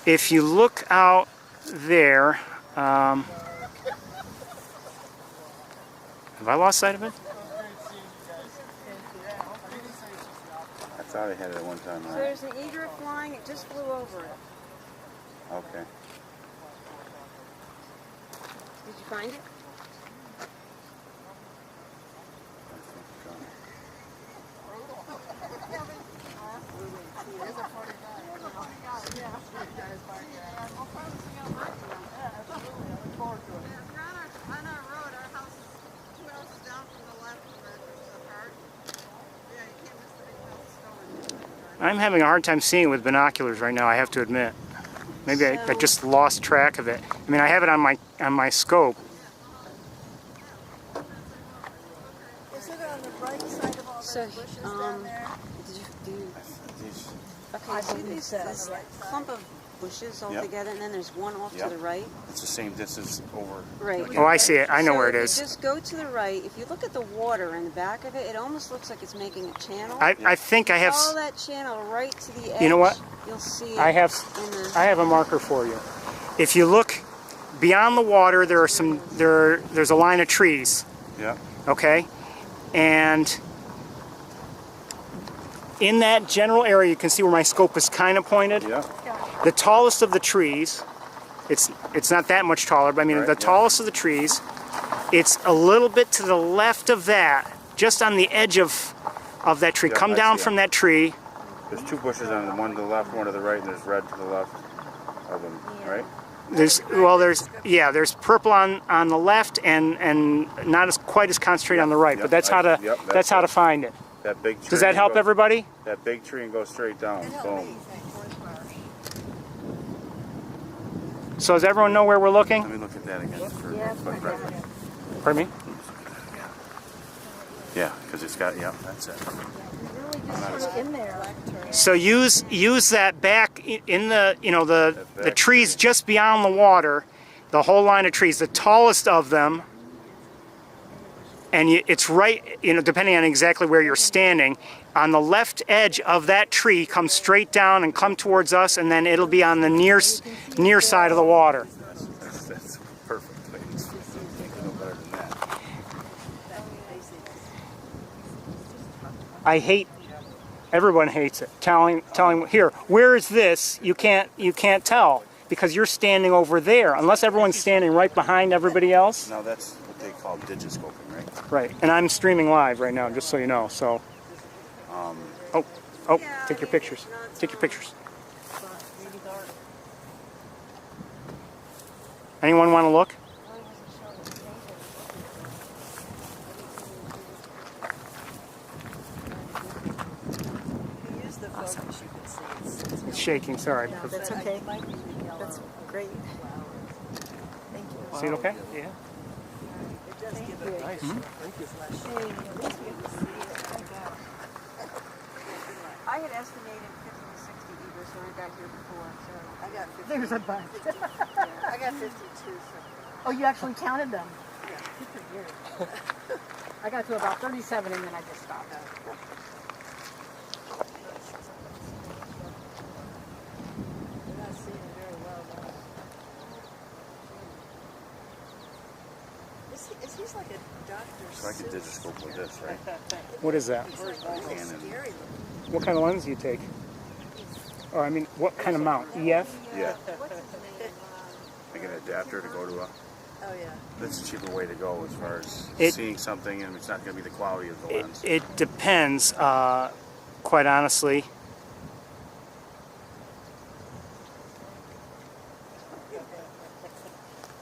[SPEAKER 1] If you look out there, have I lost sight of it?
[SPEAKER 2] I thought I had it at one time.
[SPEAKER 6] So there's an egret flying. It just flew over it.
[SPEAKER 2] Okay.
[SPEAKER 6] Did you find it?
[SPEAKER 1] I'm having a hard time seeing it with binoculars right now, I have to admit. Maybe I just lost track of it. I mean, I have it on my scope.
[SPEAKER 5] Is it on the right side of all
[SPEAKER 6] So,
[SPEAKER 5] the bushes down there?
[SPEAKER 6] Okay, see this clump of bushes all
[SPEAKER 2] Yep.
[SPEAKER 6] together, and then there's one off
[SPEAKER 2] Yep.
[SPEAKER 6] to the right.
[SPEAKER 2] It's the same distance over.
[SPEAKER 6] Right.
[SPEAKER 1] Oh, I see it. I know
[SPEAKER 6] So
[SPEAKER 1] where it
[SPEAKER 6] if
[SPEAKER 1] is.
[SPEAKER 6] you just go to the right. If you look at the water in the back of it, it almost looks like it's making a channel.
[SPEAKER 1] I think I have.
[SPEAKER 6] Follow that channel right to the edge.
[SPEAKER 1] You know what?
[SPEAKER 6] You'll see it.
[SPEAKER 1] I have a marker for you. If you look beyond the water, there's a line of trees.
[SPEAKER 2] Yeah.
[SPEAKER 1] Okay, and in that general area, you can see where my scope is kind of pointed.
[SPEAKER 2] Yeah.
[SPEAKER 1] The tallest of the trees, it's not that much taller, but I mean
[SPEAKER 2] Right,
[SPEAKER 1] the
[SPEAKER 2] yeah.
[SPEAKER 1] tallest of the trees, it's a little bit to the left of that, just on the edge of that tree.
[SPEAKER 2] Yeah,
[SPEAKER 1] Come
[SPEAKER 2] I
[SPEAKER 1] down
[SPEAKER 2] see
[SPEAKER 1] from
[SPEAKER 2] it.
[SPEAKER 1] that tree.
[SPEAKER 2] There's two bushes on the one to the left, one to the right, and there's red to the left of them, right?
[SPEAKER 1] There's purple on the left and not quite as concentrated on the right,
[SPEAKER 2] Yep,
[SPEAKER 1] but that's how to
[SPEAKER 2] that's
[SPEAKER 1] how to
[SPEAKER 2] it.
[SPEAKER 1] find it.
[SPEAKER 2] That big tree.
[SPEAKER 1] Does that help everybody?
[SPEAKER 2] That big tree and go straight down. Boom.
[SPEAKER 1] So does everyone know where we're looking?
[SPEAKER 2] Let me look at that again for quick reference.
[SPEAKER 1] Pardon me?
[SPEAKER 2] Yeah, because it's got, yeah, that's it.
[SPEAKER 5] In there.
[SPEAKER 1] So use that back in the the trees just beyond the water, the whole line of trees, the tallest of them, and it's right, depending on exactly where you're standing, on the left edge of that tree, come straight down and come towards us, and then it'll be on the near side of the water.
[SPEAKER 2] That's perfect. There's no better than that.
[SPEAKER 1] Everyone hates it. Telling here, where is this? You can't tell because you're standing over there. Unless everyone's standing right behind everybody else.
[SPEAKER 2] Now that's what they call digiscoping, right?
[SPEAKER 1] Right. And I'm streaming live right now, just so you know. So. Take your pictures. Take your pictures. Anyone want to look? It's shaking, sorry.
[SPEAKER 5] That's okay. That's great. Thank you.
[SPEAKER 1] See it okay? Yeah.
[SPEAKER 6] I had estimated 50 to 60 egrets when I got here before, so
[SPEAKER 7] I got 50.
[SPEAKER 5] There's a bunch.
[SPEAKER 7] I got 52. So.
[SPEAKER 5] Oh, you actually counted them? Yeah. I got to about 37 and then I just stopped.
[SPEAKER 2] So I could digiscope with this, right?
[SPEAKER 1] What is that?
[SPEAKER 2] Canon.
[SPEAKER 1] What kind of lens do you take? Or I mean, what kind of mount? EF?
[SPEAKER 2] Yeah. Like an adapter to go to a.
[SPEAKER 5] Oh yeah.
[SPEAKER 2] That's a cheaper way to go as far as
[SPEAKER 1] It-
[SPEAKER 2] seeing something, and it's not going to be the quality of the lens.
[SPEAKER 1] It depends, quite honestly.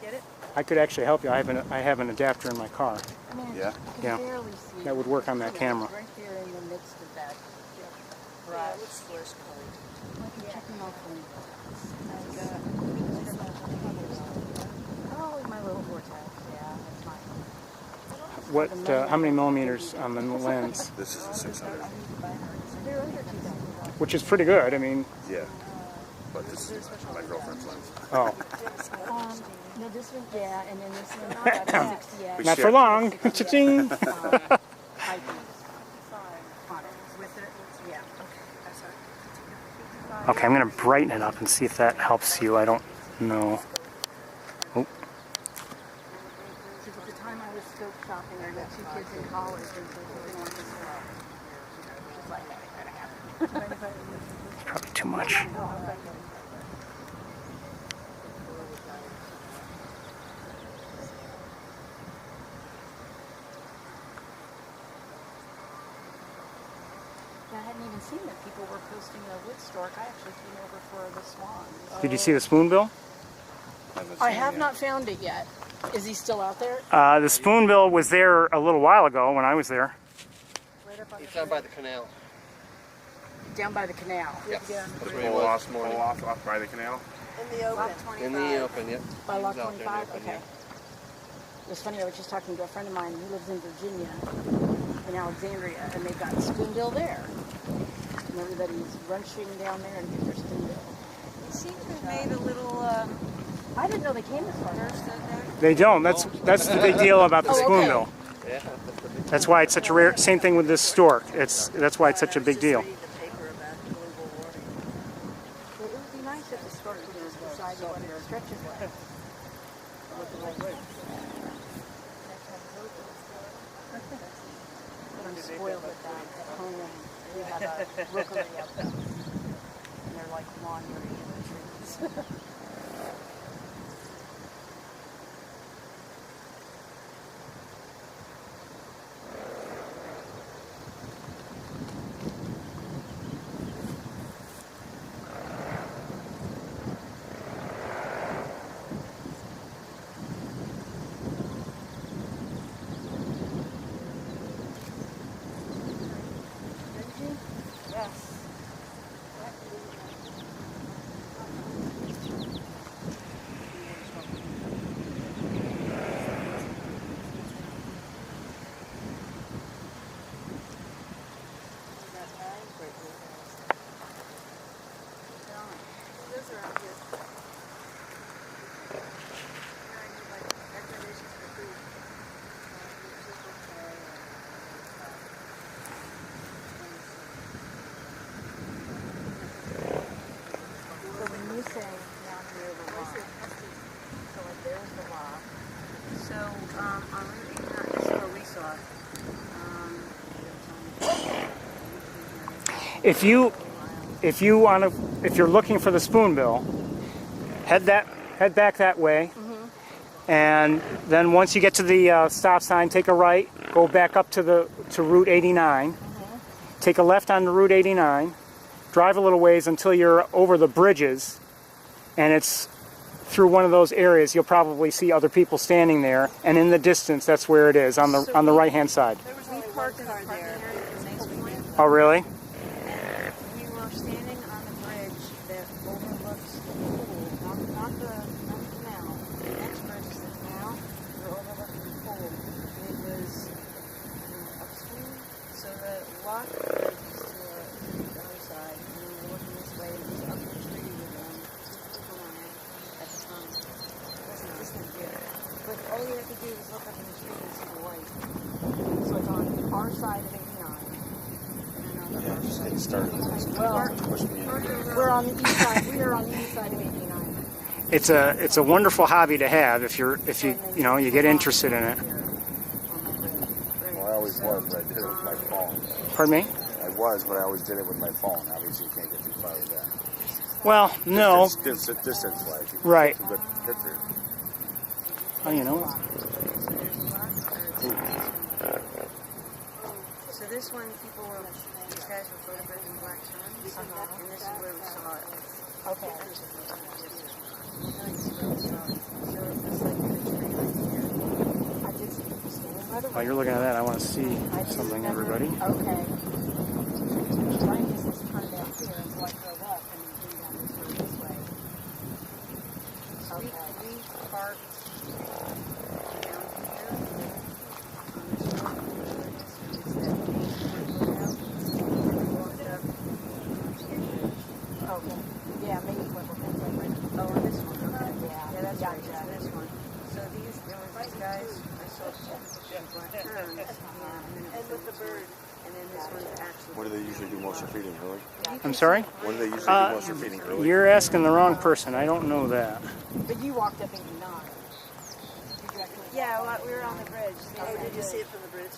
[SPEAKER 5] Get it?
[SPEAKER 1] I could actually help you. I have an adapter in my car.
[SPEAKER 5] I mean,
[SPEAKER 2] Yeah?
[SPEAKER 5] you can
[SPEAKER 1] Yeah.
[SPEAKER 5] barely see.
[SPEAKER 1] That would work on that camera.
[SPEAKER 5] Right there in the midst of that. Right. It looks flesh colored. Like you're checking off on. Oh, my little vortex. Yeah, that's fine.
[SPEAKER 1] What? How many millimeters on the lens?
[SPEAKER 2] This is a 600.
[SPEAKER 5] They're under 2,000.
[SPEAKER 1] Which is pretty good. I mean,
[SPEAKER 2] Yeah. But this is my girlfriend's lens.
[SPEAKER 1] oh,
[SPEAKER 5] No, this one, yeah, and then this one, about 68.
[SPEAKER 1] not for long. Cha-ching.
[SPEAKER 5] With it, yeah.
[SPEAKER 1] Okay, I'm going to brighten it up and see if that helps you. I don't know. Oh,
[SPEAKER 5] Because at the time I was scope shopping, I got 2 kids in college, and so they wanted to go. Just like that.
[SPEAKER 1] it's probably too much.
[SPEAKER 5] I hadn't even seen that people were posting a wood stork. I actually came over for the swan.
[SPEAKER 1] Did you see the spoonbill?
[SPEAKER 5] I have not found it yet. Is he still out there?
[SPEAKER 1] The spoonbill was there a little while ago when I was there.
[SPEAKER 5] Right up on
[SPEAKER 9] He's
[SPEAKER 5] the
[SPEAKER 9] down by the canal.
[SPEAKER 5] down by the canal.
[SPEAKER 9] Yes. That's
[SPEAKER 2] Pull
[SPEAKER 9] where he was
[SPEAKER 2] off,
[SPEAKER 9] this morning.
[SPEAKER 2] off by the canal.
[SPEAKER 5] In the open.
[SPEAKER 9] In the open, yep.
[SPEAKER 5] By
[SPEAKER 9] He
[SPEAKER 5] Lock
[SPEAKER 9] was out there in the
[SPEAKER 5] 25?
[SPEAKER 9] open,
[SPEAKER 5] Okay.
[SPEAKER 9] yeah.
[SPEAKER 5] It was funny, I was just talking to a friend of mine who lives in Virginia, in Alexandria, and they've got spoonbill there. And everybody's rushing down there to get their spoonbill.
[SPEAKER 6] They seem to have made a little
[SPEAKER 5] I didn't know they came this far.
[SPEAKER 6] burst in there.
[SPEAKER 1] They don't. That's the big deal about the
[SPEAKER 5] Oh, okay.
[SPEAKER 1] spoonbill.
[SPEAKER 9] Yeah, that's the big
[SPEAKER 1] That's why it's such a rare. Same thing with this stork. That's why it's such a big deal.
[SPEAKER 5] It would be nice if the stork would just decide you wanted to stretch his legs. But I'm spoiled with that at home. We have a rookery up there. And they're like wandering in the trees. Yes. So when you say down near the lock, so like there's the lock.
[SPEAKER 6] So on Route 89, this is where we saw it.
[SPEAKER 1] If you're looking for the spoonbill, head back that way, and then once you get to the stop sign, take a right, go back up to Route 89, take a left on Route 89, drive a little ways until you're over the bridges, and it's through one of those areas. You'll probably see other people standing there, and in the distance, that's where it is on the right hand side.
[SPEAKER 6] We parked in the parking area at Nice Point.
[SPEAKER 1] Oh, really?
[SPEAKER 6] We were standing on the bridge that overlooks the pool, not the canal. The next bridge is the canal. We're overlooking the pool. And it was upstream, so the lock bridge is to the other side. And then we're looking this way, and it was up the tree with two people on it at the time. It wasn't distant view. But all you have to do is look up in the tree and see the light.
[SPEAKER 5] So it's on our side of 89.
[SPEAKER 2] Yeah, just get started. Push me in.
[SPEAKER 5] We're on the east side. We are on the east side of 89.
[SPEAKER 1] It's a wonderful hobby to have if you get interested in it.
[SPEAKER 5] On my list.
[SPEAKER 2] was, but I did it with my phone.
[SPEAKER 1] Pardon me?
[SPEAKER 2] I was, but I always did it with my phone. Obviously, you can't get too far with that.
[SPEAKER 1] Well, no.
[SPEAKER 2] Distance-wise. You can
[SPEAKER 1] Right.
[SPEAKER 2] get some good pictures.
[SPEAKER 1] Oh, you know.
[SPEAKER 6] So this one, these guys were photographing black swans, and this is where we saw it.
[SPEAKER 5] Okay.
[SPEAKER 1] While you're looking at that, I want to see something, everybody.
[SPEAKER 5] Okay. Mine is this turned down here, and so I drove up and came down this road this way.
[SPEAKER 6] We parked down here.
[SPEAKER 5] Okay. Yeah, maybe what we're thinking.
[SPEAKER 6] Oh, on this one. Okay.
[SPEAKER 5] Yeah,
[SPEAKER 6] That's
[SPEAKER 5] yeah,
[SPEAKER 6] right.
[SPEAKER 5] yeah.
[SPEAKER 6] This one. So there was these guys. I saw black terns. And with the bird. And then this one's actually.
[SPEAKER 2] What do they usually do most of feeding early?
[SPEAKER 1] I'm sorry?
[SPEAKER 2] What do they usually do most of feeding early?
[SPEAKER 1] You're asking the wrong person. I don't know that.
[SPEAKER 5] But you walked up 89. Did you actually?
[SPEAKER 6] Yeah, well, we were on the bridge.
[SPEAKER 5] Oh, did you see
[SPEAKER 6] it from the bridge?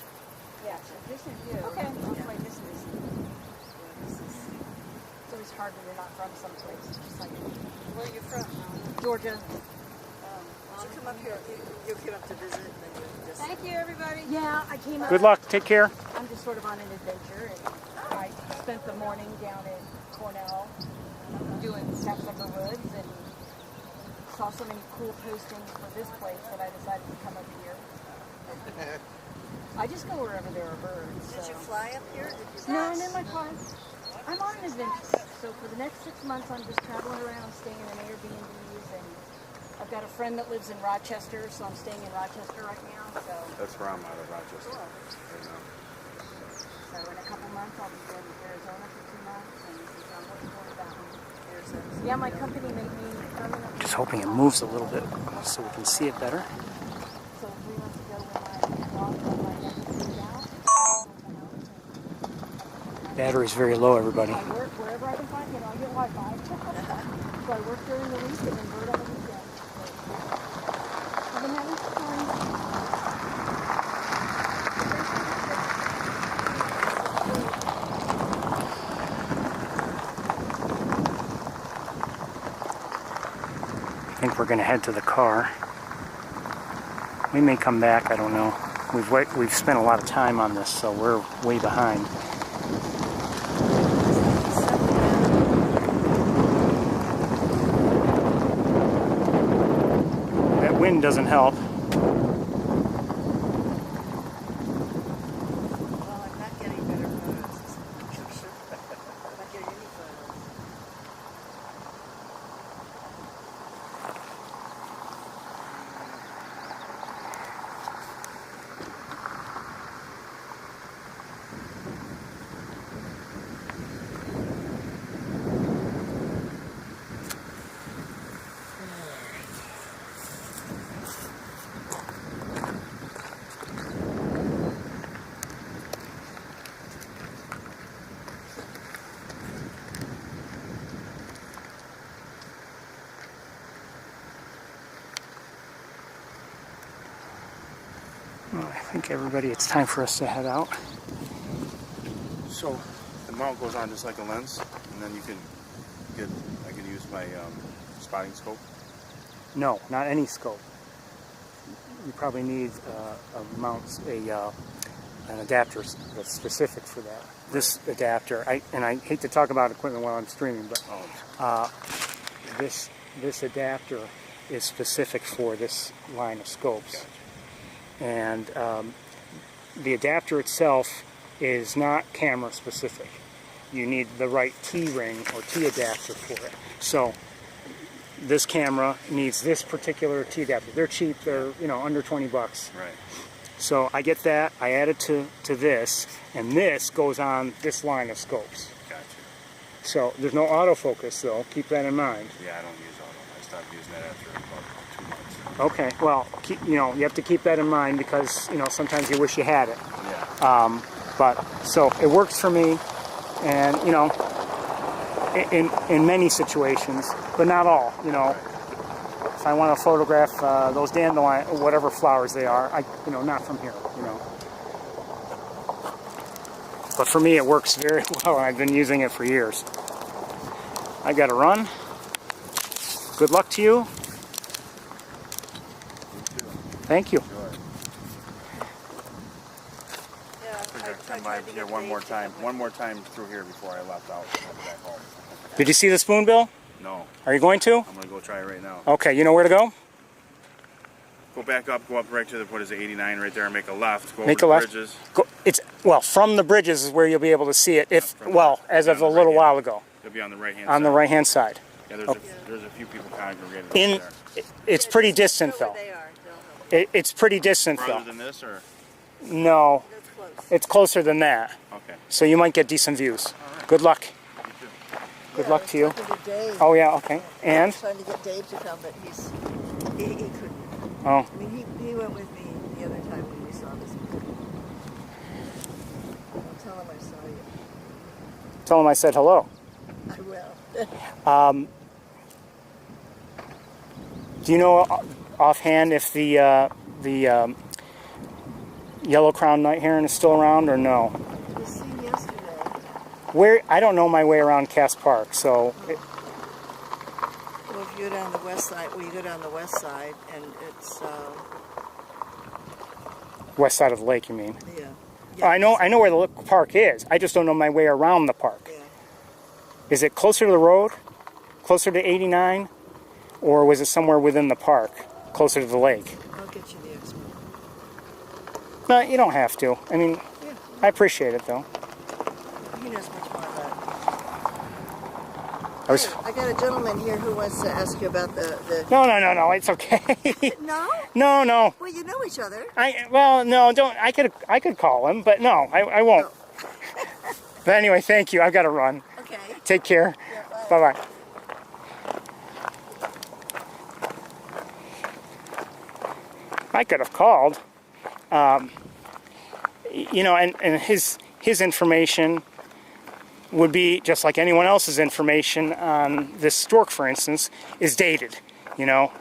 [SPEAKER 5] Yeah. So this is you. Okay. Wait, this is. It's always hard when you're not from someplace. It's just like.
[SPEAKER 6] Where are you from?
[SPEAKER 5] Georgia.
[SPEAKER 6] You come up here. You came up to visit, and then you just. Thank you, everybody.
[SPEAKER 5] Yeah, I came up.
[SPEAKER 1] Good luck. Take care.
[SPEAKER 5] I'm just sort of on an adventure, and I spent the morning down in Cornell doing Sapsucker Woods, and saw so many cool postings for this place that I decided to come up here. I just go wherever there are birds.
[SPEAKER 6] Did
[SPEAKER 5] so.
[SPEAKER 6] you fly up here?
[SPEAKER 5] No, I'm in my car. I'm on an adventure. So for the next 6 months, I'm just traveling around, staying in Airbnbs, and I've got a friend that lives in Rochester, so I'm staying in Rochester right now. So,
[SPEAKER 2] That's where I'm out of Rochester.
[SPEAKER 5] so in a couple months, I'll be going to Arizona for 2 months, and I'm looking forward to that one. Yeah, my company made me permanently.
[SPEAKER 1] Just hoping it moves a little bit so we can see it better.
[SPEAKER 5] So 3 months ago, when my dog got my neck out,
[SPEAKER 1] Battery's very low, everybody.
[SPEAKER 5] I work wherever I can find, I get Wi-Fi. So I work during the week and then bird on the weekend. I've been having fun.
[SPEAKER 1] I think we're going to head to the car. We may come back, I don't know. We've spent a lot of time on this, so we're way behind. That wind doesn't help.
[SPEAKER 6] Well, I'm not getting better photos. I'm not getting any photos.
[SPEAKER 1] Well, I think everybody, it's time for us to head out.
[SPEAKER 2] So the mount goes on just like a lens, and then you can I can use my spotting scope.
[SPEAKER 1] No, not any scope. You probably need an adapter that's specific for that. This adapter, and I hate to talk about equipment while I'm streaming, but this adapter is specific for this line of scopes.
[SPEAKER 2] Gotcha.
[SPEAKER 1] And the adapter itself is not camera specific. You need the right T-ring or T-adapter for it. So this camera needs this particular T-adapter. They're cheap, they're under 20 bucks.
[SPEAKER 2] Right.
[SPEAKER 1] So I get that, I add it to this, and this goes on this line of scopes.
[SPEAKER 2] Gotcha.
[SPEAKER 1] So there's no autofocus though, keep that in mind.
[SPEAKER 2] Yeah, I don't use auto. I stopped using that after about 2 months.
[SPEAKER 1] Okay, well, you have to keep that in mind because, sometimes you wish you had it.
[SPEAKER 2] Yeah.
[SPEAKER 1] But, so it works for me, and, in many situations, but not all, If I want to photograph those dandelion, whatever flowers they are, not from here, But for me, it works very well. I've been using it for years. I got to run. Good luck to you. Thank you.
[SPEAKER 2] Come by here one more time through here before I left out. Back home.
[SPEAKER 1] Did you see the spoonbill?
[SPEAKER 2] No.
[SPEAKER 1] Are you going to?
[SPEAKER 2] I'm going to go try it right now.
[SPEAKER 1] Okay, you know where to go?
[SPEAKER 2] Go back up, go up right to the, what is it, 89 right there, and make a left. Go
[SPEAKER 1] Make
[SPEAKER 2] over
[SPEAKER 1] a left.
[SPEAKER 2] the bridges.
[SPEAKER 1] Go, well, from the bridges is where you'll be able to see it. If as of a little while ago.
[SPEAKER 2] You'll be on the right-hand side.
[SPEAKER 1] On the right-hand side.
[SPEAKER 2] Yeah, there's a few people congregated
[SPEAKER 1] In,
[SPEAKER 2] there.
[SPEAKER 1] it's pretty distant though. It's pretty distant
[SPEAKER 2] Farther
[SPEAKER 1] though.
[SPEAKER 2] than this, or?
[SPEAKER 1] No, it's closer than that.
[SPEAKER 2] Okay.
[SPEAKER 1] So you might get decent views. Good luck.
[SPEAKER 2] You too.
[SPEAKER 1] Good luck to you.
[SPEAKER 5] Dave.
[SPEAKER 1] Oh yeah, okay. And?
[SPEAKER 5] Trying to get Dave to come, but he couldn't.
[SPEAKER 1] Oh.
[SPEAKER 5] I mean, he went with me the other time when we saw this. I'll tell him I saw you.
[SPEAKER 1] Tell him I said hello.
[SPEAKER 5] I will.
[SPEAKER 1] Do you know offhand if the yellow-crowned night heron is still around or no?
[SPEAKER 5] It was seen yesterday.
[SPEAKER 1] Where I don't know my way around Cass Park, so.
[SPEAKER 5] Well, if you go down the west side, you go down the west side, and it's
[SPEAKER 1] West side of the lake, you mean?
[SPEAKER 5] yeah.
[SPEAKER 1] I know where the park is. I just don't know my way around the park.
[SPEAKER 5] Yeah.
[SPEAKER 1] Is it closer to the road, closer to 89, or was it somewhere within the park, closer to the lake?
[SPEAKER 5] I'll get you the expert.
[SPEAKER 1] No, you don't have to. I mean,
[SPEAKER 5] Yeah.
[SPEAKER 1] I appreciate it though.
[SPEAKER 5] He knows much more about
[SPEAKER 1] I was.
[SPEAKER 5] it. Hey, I got a gentleman here who wants to ask you about the
[SPEAKER 1] No, it's okay.
[SPEAKER 5] No?
[SPEAKER 1] No.
[SPEAKER 5] Well, you know each other.
[SPEAKER 1] No, don't. I could call him, but no, I won't.
[SPEAKER 5] Oh.
[SPEAKER 1] But anyway, thank you. I've got to run.
[SPEAKER 5] Okay.
[SPEAKER 1] Take care.
[SPEAKER 5] Yeah,
[SPEAKER 1] Bye bye. I could have called. You know, and his information would be just like anyone else's information on this stork, for instance, is dated. You know,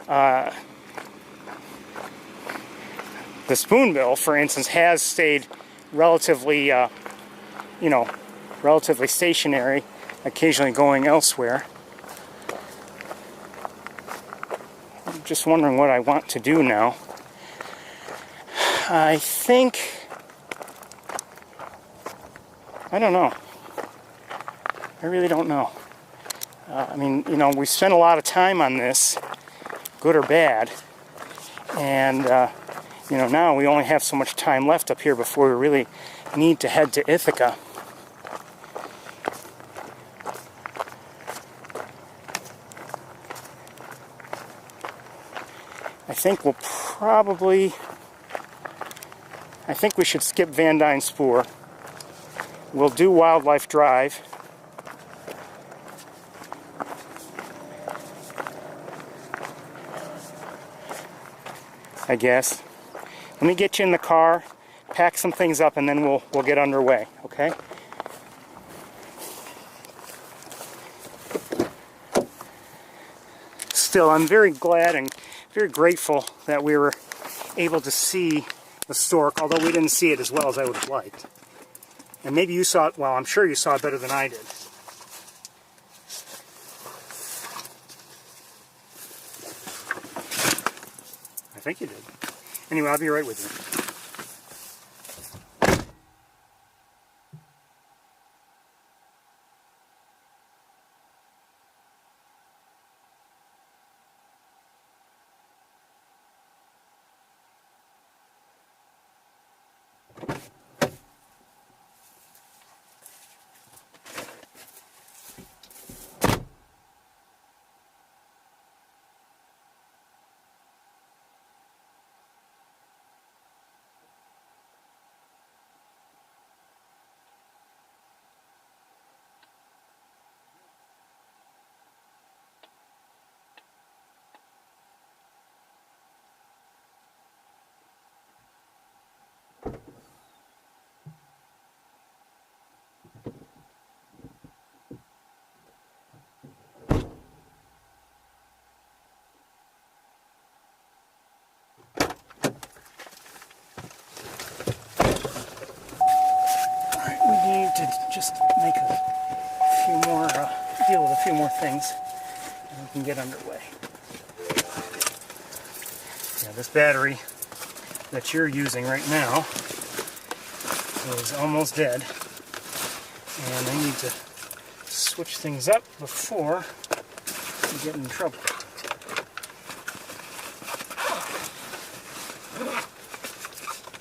[SPEAKER 1] the spoonbill, for instance, has stayed relatively, relatively stationary, occasionally going elsewhere. I'm just wondering what I want to do now. I think, I don't know. I really don't know. I mean, you know, we spent a lot of time on this, good or bad, and, you know, now we only have so much time left up here before we really need to head to Ithaca. I think we'll probably, I think we should skip Van Dyne Spoor. We'll do Wildlife Drive. I guess. Let me get you in the car, pack some things up, and then we'll get underway, okay? Still, I'm very glad and very grateful that we were able to see the stork, although we didn't see it as well as I would have liked. And maybe you saw it, well, I'm sure you saw it better than I did. I think you did. Anyway, I'll be right with you. need to just make a few more, deal with a few more things, and we can get underway. Yeah, this battery that you're using right now is almost dead, and I need to switch things up before we get in trouble.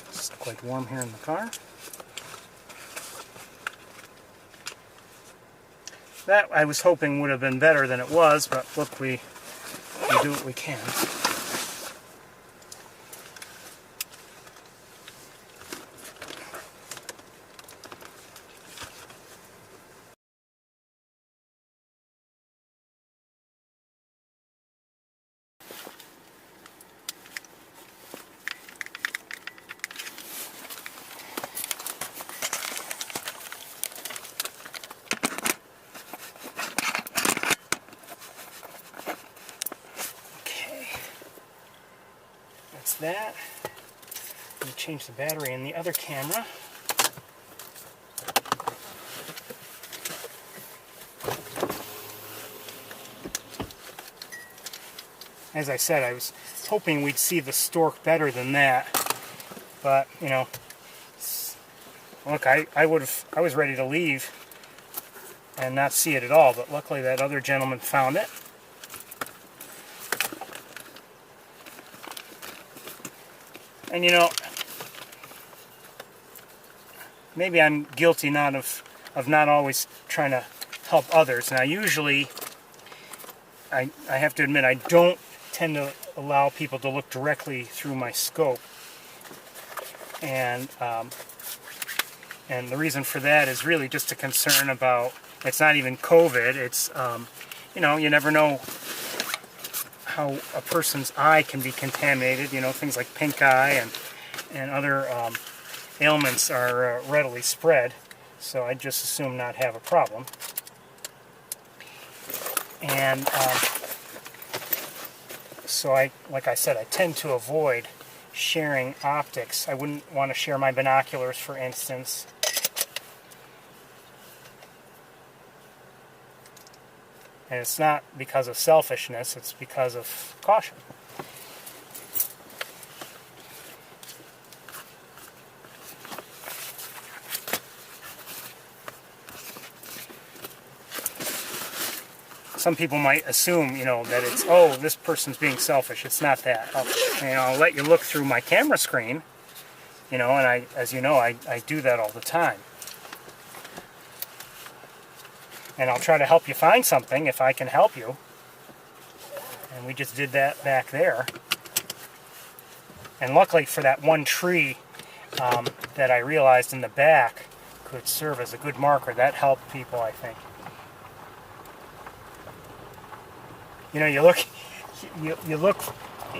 [SPEAKER 1] It's quite warm here in the car. That I was hoping would have been better than it was, but look, we do what we can. That. Let me change the battery in the other camera. As I said, I was hoping we'd see the Stork better than that, but you know, look, I was ready to leave and not see it at all, but luckily that other gentleman found it. And you know, maybe I'm guilty of not always trying to help others. Now usually, I have to admit, I don't tend to allow people to look directly through my scope. And the reason for that is really just a concern about, it's not even COVID, it's, you know, you never know how a person's eye can be contaminated. You know, things like pink eye and other ailments are readily spread, so I just assume not have a problem. And so like I said, I tend to avoid sharing optics. I wouldn't want to share my binoculars, for instance. And it's not because of selfishness, it's because of caution. Some people might assume, you know, that it's, oh, this person's being selfish. It's not that. I'll let you look through my camera screen, you know, and as you know, I do that all the time. And I'll try to help you find something if I can help you. And we just did that back there. And luckily for that one tree that I realized in the back could serve as a good marker, that helped people, I think. You know, you look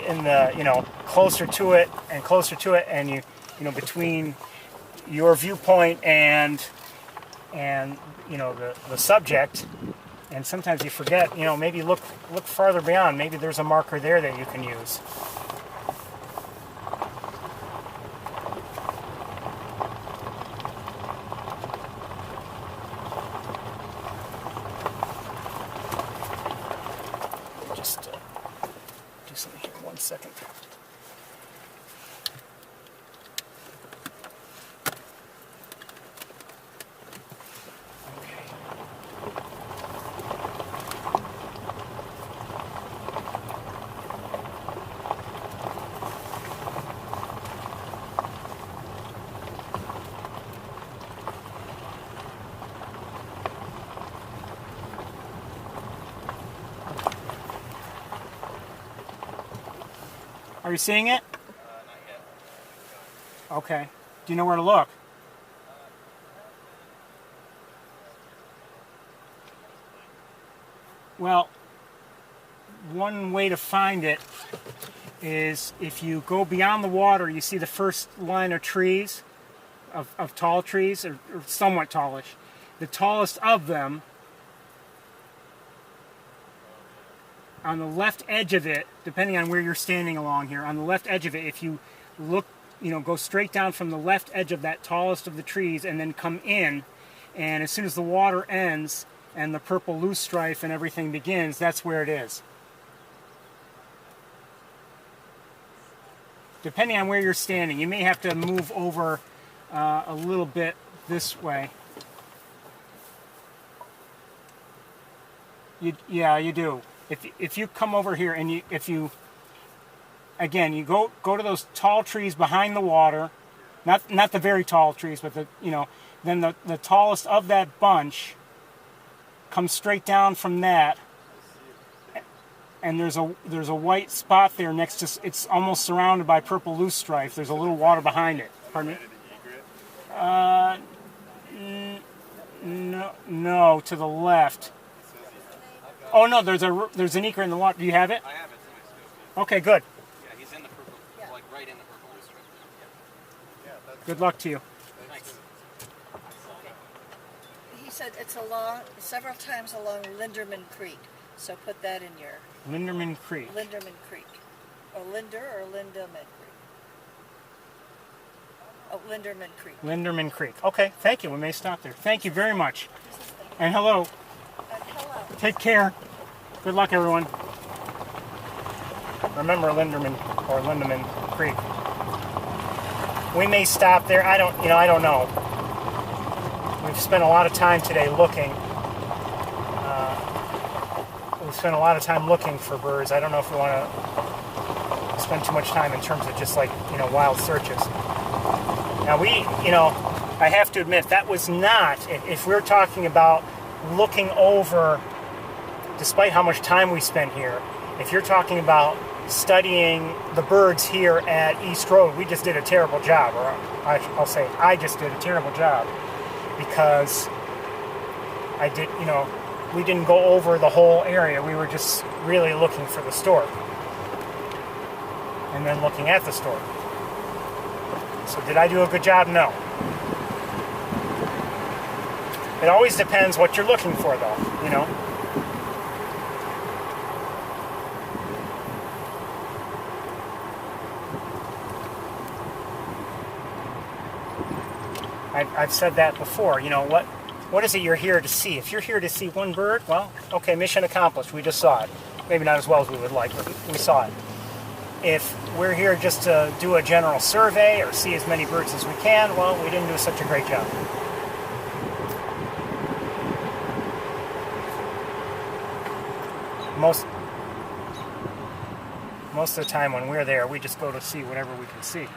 [SPEAKER 1] in the, you know, closer to it, and you know, between your viewpoint and you know, the subject, and sometimes you forget, you know, maybe look farther beyond. Maybe there's a marker there that you can use. Just do something here, 1 second. Are you seeing it?
[SPEAKER 9] Not yet.
[SPEAKER 1] Okay. Do you know where to look? Well, one way to find it is if you go beyond the water, you see the first line of trees, of tall trees, or somewhat tallish. The tallest of them, on the left edge of it, depending on where you're standing along here, on the left edge of it, if you look, you know, go straight down from the left edge of that tallest of the trees and then come in, And as soon as the water ends and the purple loosestrife and everything begins, that's where it is. Depending on where you're standing, you may have to move over a little bit this way. Yeah, you do. If you come over here and you go to those tall trees behind the water, not the very tall trees, but then the tallest of that bunch comes straight down from that, and there's a white spot there next to, it's almost surrounded by purple loosestrife. There's a little water behind it. Pardon me? No, to the left. Oh no, there's an egret in the water. Do you have it?
[SPEAKER 9] I have it. It's in my scope.
[SPEAKER 1] Okay, good.
[SPEAKER 9] Yeah, he's in the purple, like right in the purple loosestrife. Yeah.
[SPEAKER 1] Good luck to you.
[SPEAKER 9] Thanks.
[SPEAKER 5] He said it's along several times along Linderman Creek, so put that in your
[SPEAKER 1] Linderman Creek.
[SPEAKER 5] Linderman Creek, or Linder or Linderman Creek. Oh, Linderman Creek.
[SPEAKER 1] Linderman Creek. Okay, thank you. We may stop there. Thank you very much. And hello.
[SPEAKER 5] Hello.
[SPEAKER 1] Take care. Good luck, everyone. Remember Linderman Creek. We may stop there. I don't know. We've spent a lot of time today looking. We've spent a lot of time looking for birds. I don't know if we want to spend too much time in terms of just like, wild searches. Now I have to admit, that was not, if we're talking about looking over, despite how much time we spent here, if you're talking about studying the birds here at East Road, we just did a terrible job, or I'll say I just did a terrible job, because we didn't go over the whole area. We were just really looking for the stork, and then looking at the stork. So did I do a good job? No. It always depends what you're looking for, though, I've said that before. What is it you're here to see? If you're here to see one bird, well, okay, mission accomplished. We just saw it. Maybe not as well as we would like, but we saw it. If we're here just to do a general survey or see as many birds as we can, well, we didn't do such a great job. Most of the time when we're there, we just go to see whatever we can see.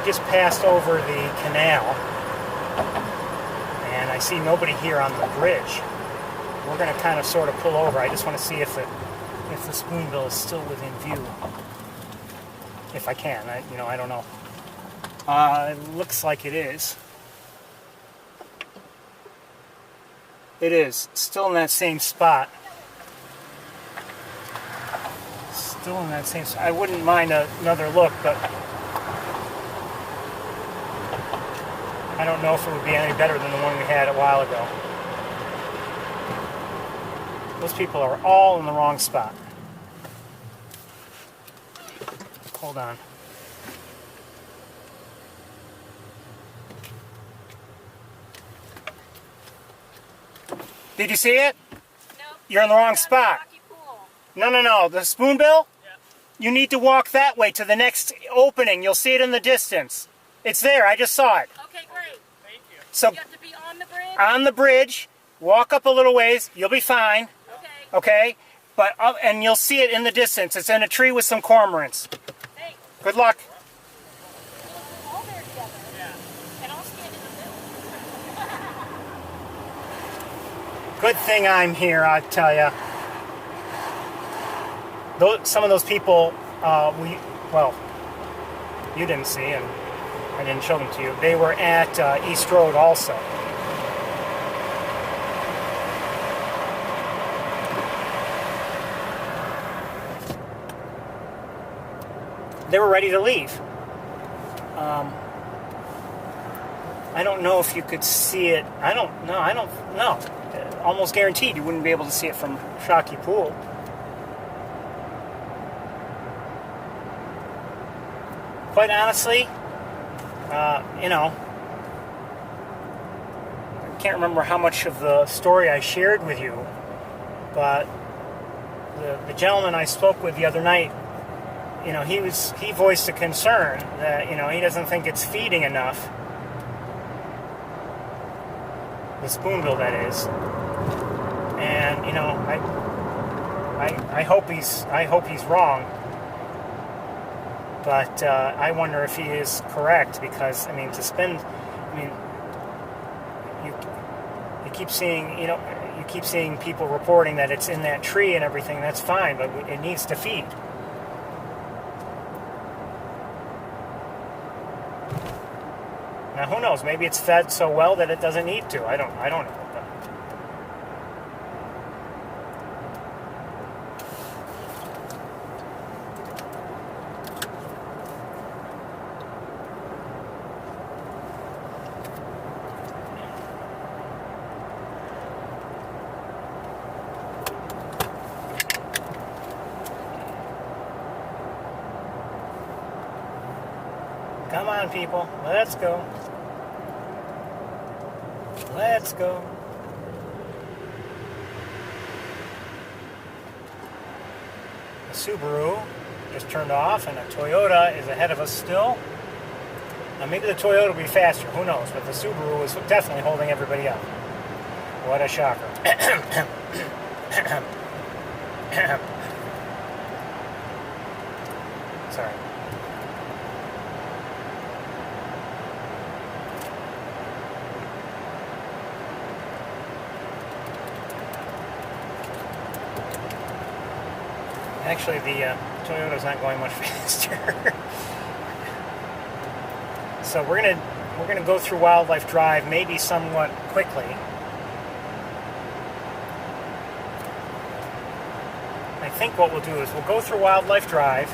[SPEAKER 1] Just passed over the canal, and I see nobody here on the bridge. We're going to kind of sort of pull over. I just want to see if the spoonbill is still within view. If I can, I don't know. It looks like it is. It is still in that same spot. Still in that same spot. I wouldn't mind another look, but I don't know if it would be any better than the one we had a while ago. Those people are all in the wrong spot. Hold on. Did you see it?
[SPEAKER 6] No.
[SPEAKER 1] You're in the wrong spot. No. The spoonbill? Yep. You need to walk that way to the next opening. You'll see it in the distance. It's there. I just saw it.
[SPEAKER 6] Okay, great.
[SPEAKER 1] Thank you. So
[SPEAKER 6] you have to be on the bridge?
[SPEAKER 1] On the bridge. Walk up a little ways. You'll be fine.
[SPEAKER 6] Okay.
[SPEAKER 1] Okay? But and you'll see it in the distance. It's in a tree with some cormorants.
[SPEAKER 6] Thanks.
[SPEAKER 1] Good luck.
[SPEAKER 6] We'll all there together. Yeah. And I'll stand in the middle.
[SPEAKER 1] Good thing I'm here, I tell ya. some of those people, you didn't see, and I didn't show them to you. They were at East Road also. They were ready to leave. I don't know if you could see it. I don't know. Almost guaranteed you wouldn't be able to see it from Shockey Pool. Quite honestly, I can't remember how much of the story I shared with you, but the gentleman I spoke with the other night, he voiced a concern that, he doesn't think it's feeding enough. The spoonbill, that is. And, I hope he's wrong. But I wonder if he is correct, because you keep seeing people reporting that it's in that tree and everything. That's fine, but it needs to feed. Now, who knows? Maybe it's fed so well that it doesn't need to. I don't know. Come on, people. Let's go. Let's go. The Subaru just turned off, and a Toyota is ahead of us still. Now, maybe the Toyota will be faster. Who knows? But the Subaru is definitely holding everybody up. What a shocker. Sorry. Actually, the Toyota's not going much faster. So we're gonna go through Wildlife Drive, maybe somewhat quickly. I think what we'll do is we'll go through Wildlife Drive,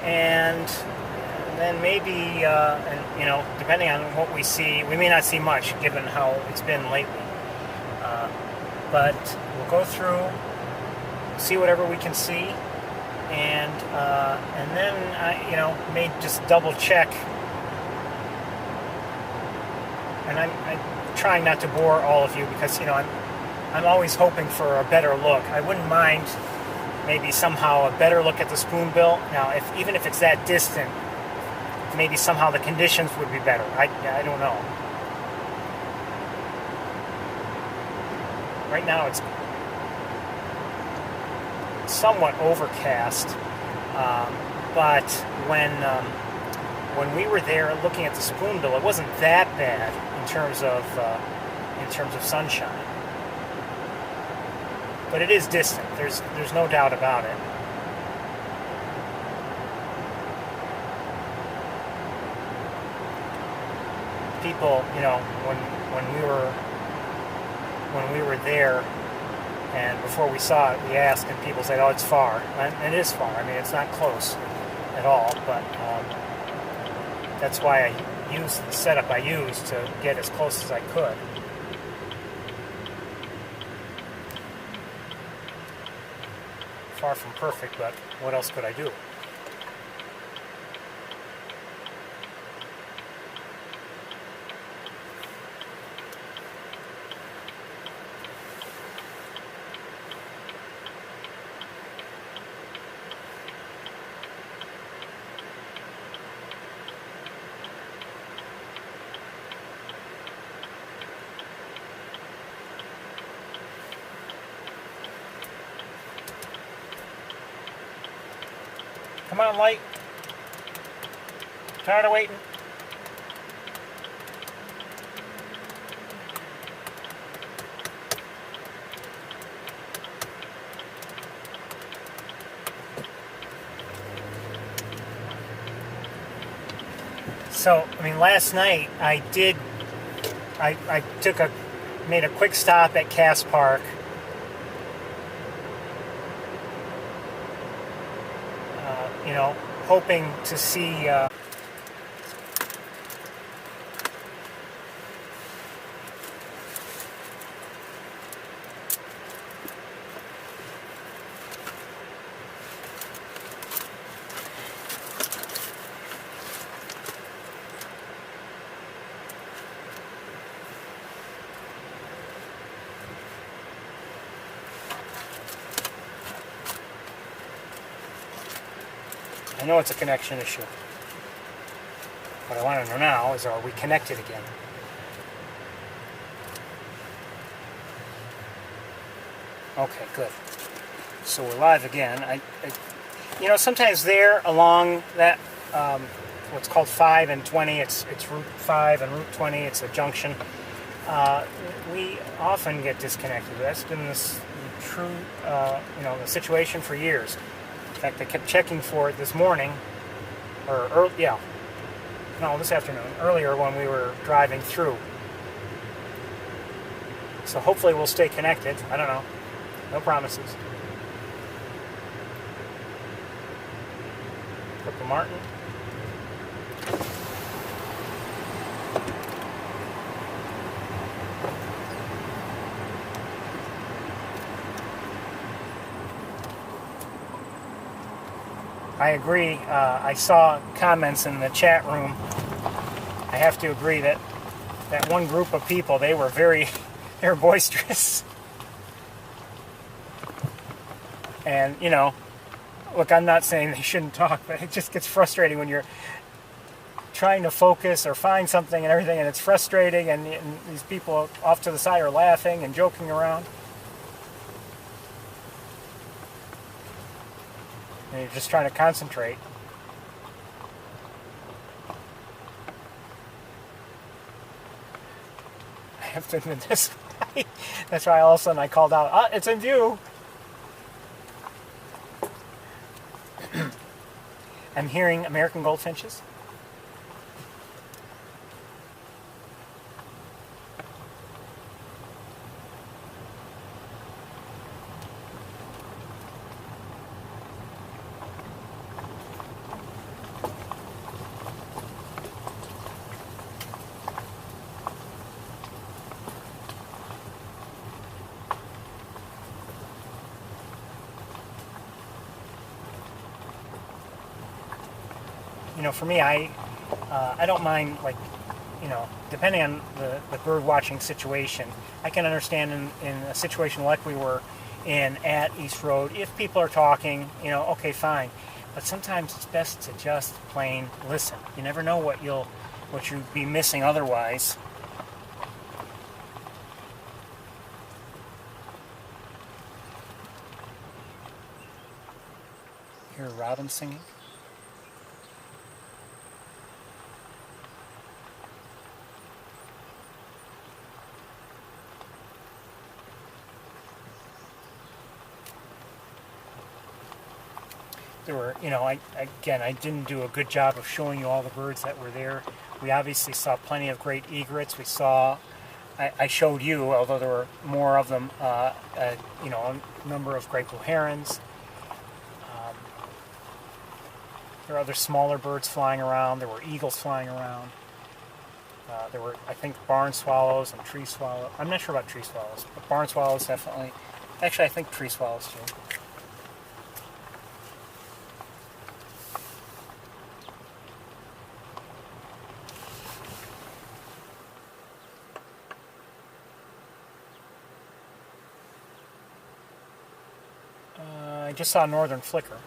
[SPEAKER 1] and then maybe, depending on what we see, we may not see much given how it's been lately. But we'll go through, see whatever we can see, and then may just double check. And I'm trying not to bore all of you, because I'm always hoping for a better look. I wouldn't mind maybe somehow a better look at the spoonbill. Now, even if it's that distant, maybe somehow the conditions would be better. I don't know. Right now it's somewhat overcast, but when we were there looking at the spoonbill, it wasn't that bad in terms of sunshine. But it is distant. There's no doubt about it. People, when we were there, and before we saw it, we asked, and people said, "Oh, it's far." And it is far. I mean, it's not close at all. But that's why I used the setup I used to get as close as I could. Far from perfect, but what else could I do? Come on, Light. Tired of waiting? So, I mean, last night I made a quick stop at Cass Park. You know, hoping to see. I know it's a connection issue. What I want to know now is, are we connected again? Okay, good. So we're live again. You know, sometimes there along that, what's called 5 and 20, it's Route 5 and Route 20, it's a junction. We often get disconnected. That's been this true, you know, the situation for years. In fact, I kept checking for it this morning, or this afternoon, earlier when we were driving through. So hopefully we'll stay connected. I don't know. No promises. Purple Martin. I agree. I saw comments in the chat room. I have to agree that that one group of people, they were boisterous. And, you know, look, I'm not saying they shouldn't talk, but it just gets frustrating when you're trying to focus or find something and everything, and it's frustrating, and these people off to the side are laughing and joking around. And you're just trying to concentrate. I have to admit this. That's why all of a sudden I called out, it's in view. I'm hearing American goldfinches. You know, for me, I don't mind, like, you know, depending on the bird watching situation. I can understand in a situation like we were in at East Road, if people are talking, you know, okay, fine. But sometimes it's best to just plain listen. You never know what you'd be missing otherwise. Hear a robin singing? There were, you know, I didn't do a good job of showing you all the birds that were there. We obviously saw plenty of great egrets. We saw, I showed you, although there were more of them, you know, a number of great blue herons. There were other smaller birds flying around. There were eagles flying around. There were, I think, barn swallows and tree swallows. I'm not sure about tree swallows, but barn swallows definitely. Actually, I think tree swallows too. I just saw a northern flicker.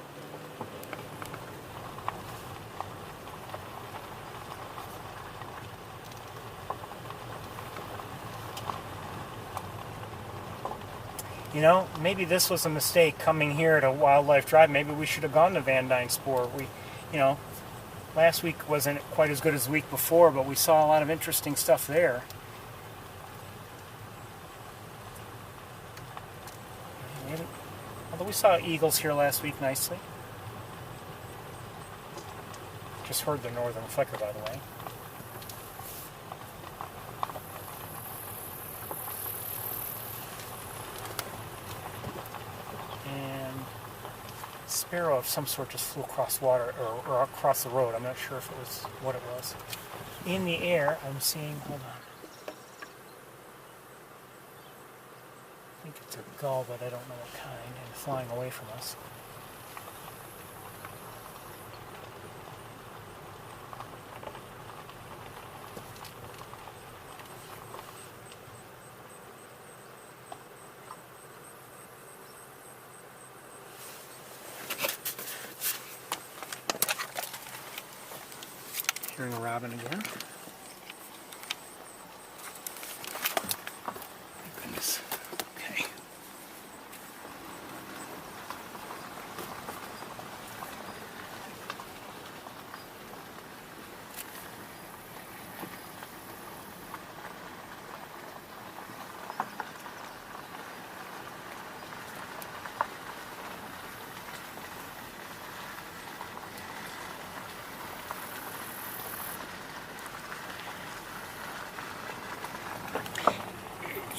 [SPEAKER 1] You know, maybe this was a mistake coming here to Wildlife Drive. Maybe we should have gone to Van Dyne Spoor. You know, last week wasn't quite as good as the week before, but we saw a lot of interesting stuff there. Although we saw eagles here last week nicely. Just heard the northern flicker, by the way. sparrow of some sort just flew across water or across the road. I'm not sure if it was what it was. In the air, I'm seeing, hold on. I think it's a gull, but I don't know what kind, and flying away from us. Hearing a robin again. Goodness. Okay.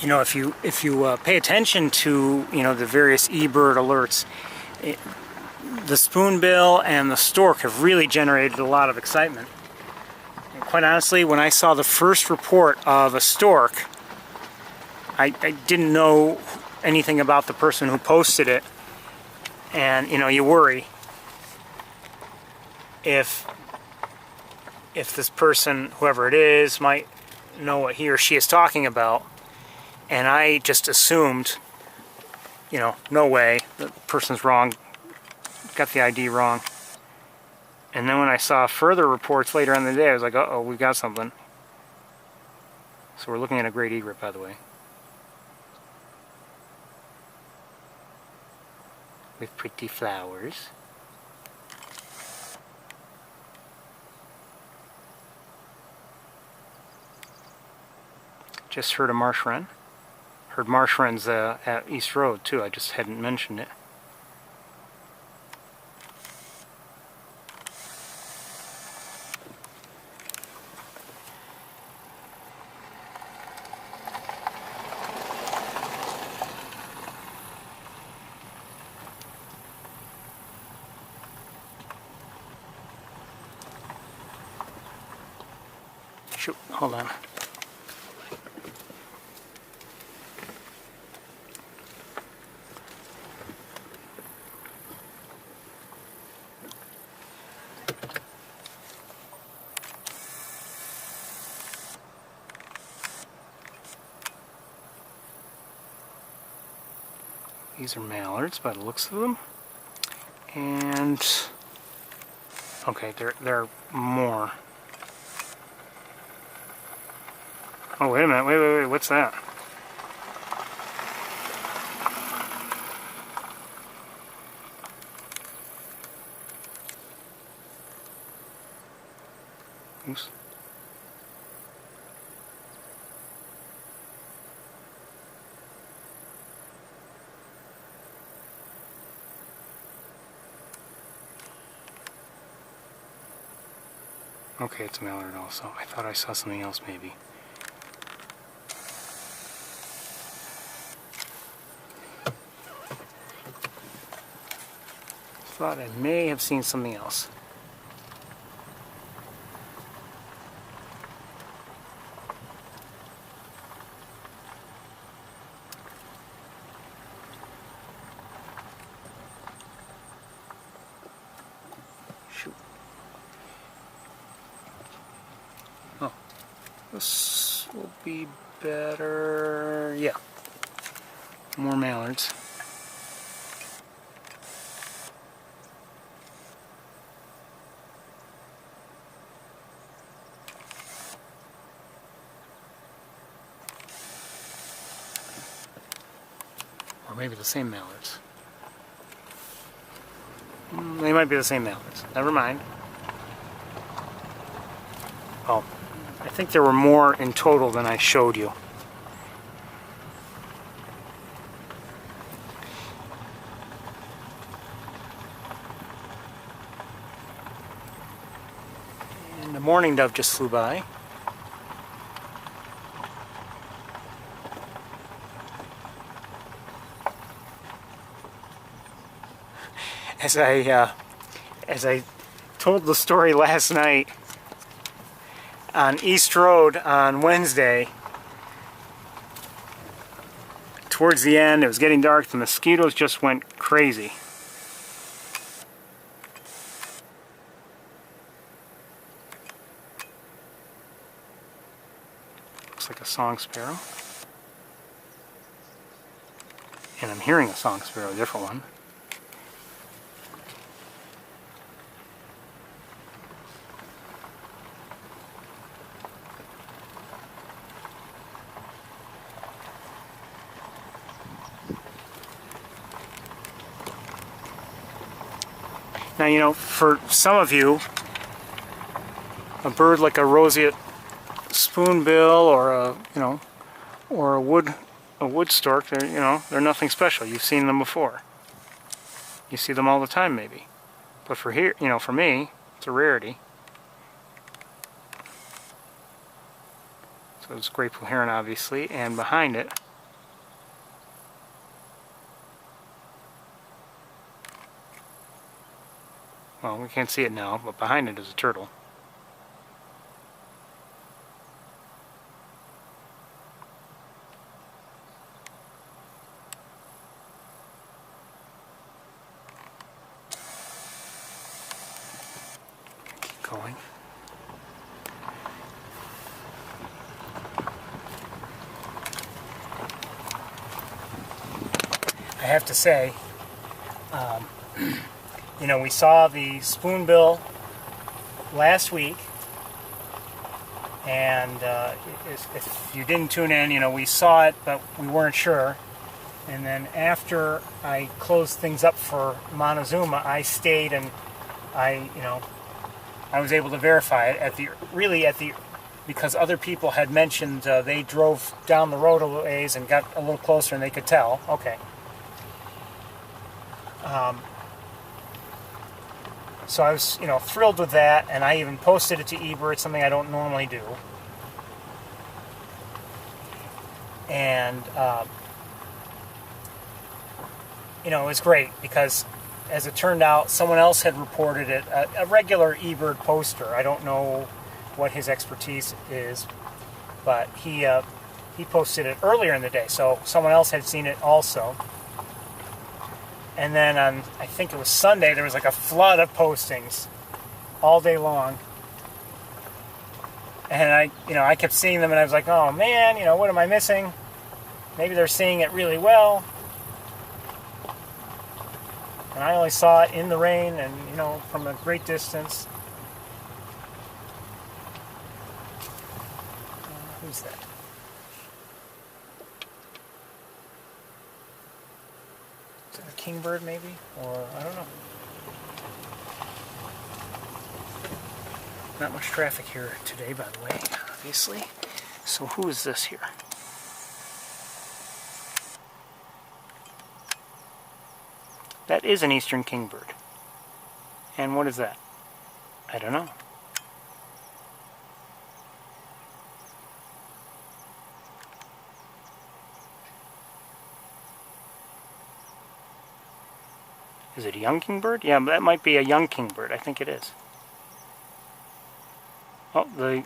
[SPEAKER 1] You know, if you pay attention to, you know, the various eBird alerts, the spoonbill and the stork have really generated a lot of excitement. And quite honestly, when I saw the first report of a stork, I didn't know anything about the person who posted it, and you know, you worry if this person, whoever it is, might know what he or she is talking about. And I just assumed, you know, no way, the person's wrong, got the ID wrong. And then when I saw further reports later in the day, I was like, uh-oh, we got something. So we're looking at a great egret, by the way. With pretty flowers. Just heard a marsh wren. Heard marsh wrens at East Road too, I just hadn't mentioned it. Shoot, hold on. These are mallards by the looks of them, and okay, there are more. Oh, wait a minute, wait, what's that? Oops. Okay, it's a mallard also. I thought I saw something else maybe. Thought I may have seen something else. Shoot. Oh, this will be better. Yeah, more mallards. Or maybe the same mallards. They might be the same mallards. Never mind. Oh, I think there were more in total than I showed you. And the mourning dove just flew by. As I told the story last night on East Road on Wednesday, towards the end, it was getting dark, the mosquitoes just went crazy. Looks like a song sparrow. And I'm hearing a song sparrow, a different one. Now, you know, for some of you, a bird like a roseate spoonbill or a, you know, or a wood stork, they're nothing special. You've seen them before. You see them all the time, maybe. But for here, for me, it's a rarity. So it's grateful heron, obviously, and behind it, well, we can't see it now, but behind it is a turtle. Keep going. I have to say, we saw the spoonbill last week, and if you didn't tune in, we saw it, but we weren't sure. And then after I closed things up for Montezuma, I stayed and I was able to verify it because other people had mentioned they drove down the road a little ways and got a little closer and they could tell. Okay. So I was, thrilled with that, and I even posted it to eBird, something I don't normally do. And, it was great because, as it turned out, someone else had reported it, a regular eBird poster. I don't know what his expertise is, but he posted it earlier in the day, so someone else had seen it also. And then on, I think it was Sunday, there was like a flood of postings all day long. And I kept seeing them and I was like, oh man, what am I missing? Maybe they're seeing it really well. And I only saw it in the rain and, from a great distance. Who's that? Kingbird maybe, or I don't know. Not much traffic here today, by the way, obviously. So who is this here? That is an eastern kingbird. And what is that? I don't know. Is it a young kingbird? Yeah, that might be a young kingbird. I think it is. Oh, the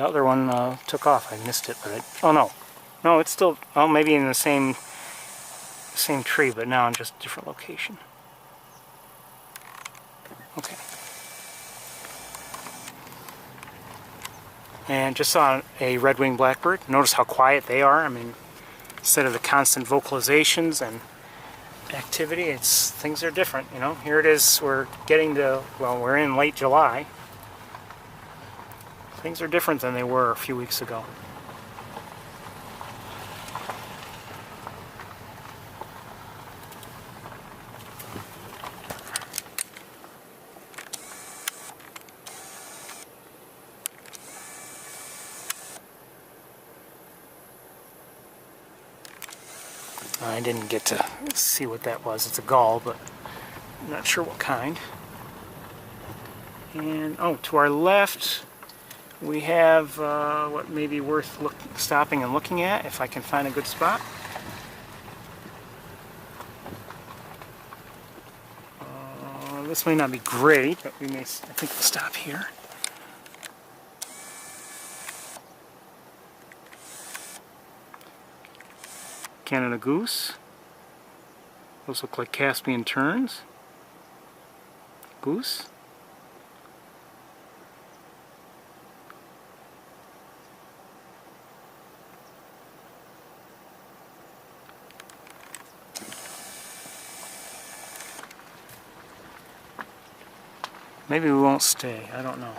[SPEAKER 1] other one took off. I missed it, but oh no, it's still. Oh, maybe in the same tree, but now in just a different location. Okay. And just saw a red-winged blackbird. Notice how quiet they are. I mean, instead of the constant vocalizations and activity, things are different, Here it is, we're in late July. Things are different than they were a few weeks ago. I didn't get to see what that was. It's a gull, but I'm not sure what kind. And, to our left, we have what may be worth stopping and looking at, if I can find a good spot. This may not be great, but we may, I think we'll stop here. Canada goose. Those look like Caspian terns. Goose. Maybe we won't stay, I don't know.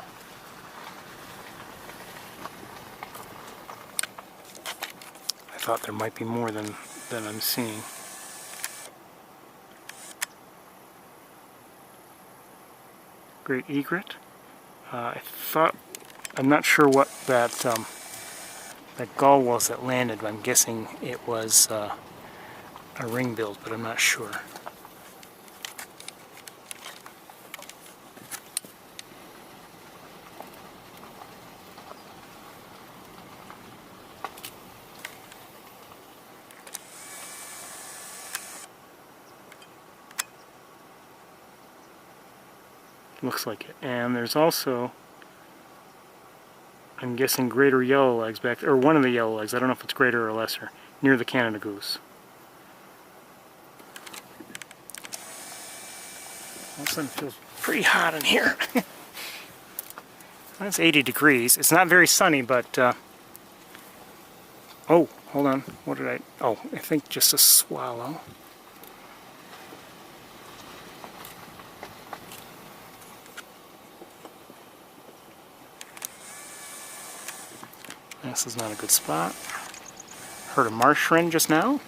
[SPEAKER 1] I thought there might be more than I'm seeing. Great egret. I'm not sure what that gull was that landed, but I'm guessing it was a ring-billed, but I'm not sure. Looks like it. And there's also, I'm guessing, greater yellow legs back there, or one of the yellow legs. I don't know if it's greater or lesser, near the Canada goose. All of a sudden it feels pretty hot in here. It's 80 degrees. It's not very sunny, but oh, hold on. What did I? Oh, I think just a swallow. This is not a good spot. Heard a marsh wren just now.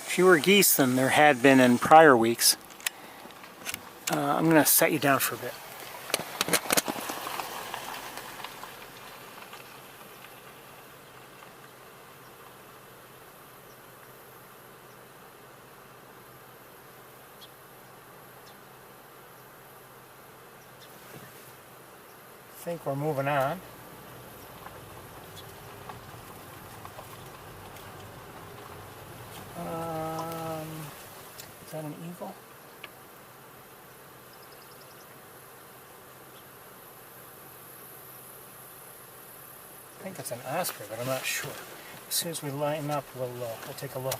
[SPEAKER 1] Fewer geese than there had been in prior weeks. I'm going to set you down for a bit. I think we're moving on. Is that an eagle? I think it's an osprey, but I'm not sure. As soon as we line up, we'll take a look.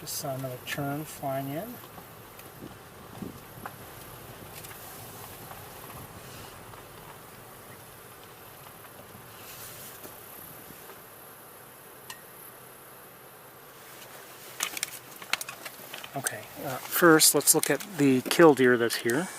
[SPEAKER 1] Just saw another tern flying in. Okay, first let's look at the killdeer that's here.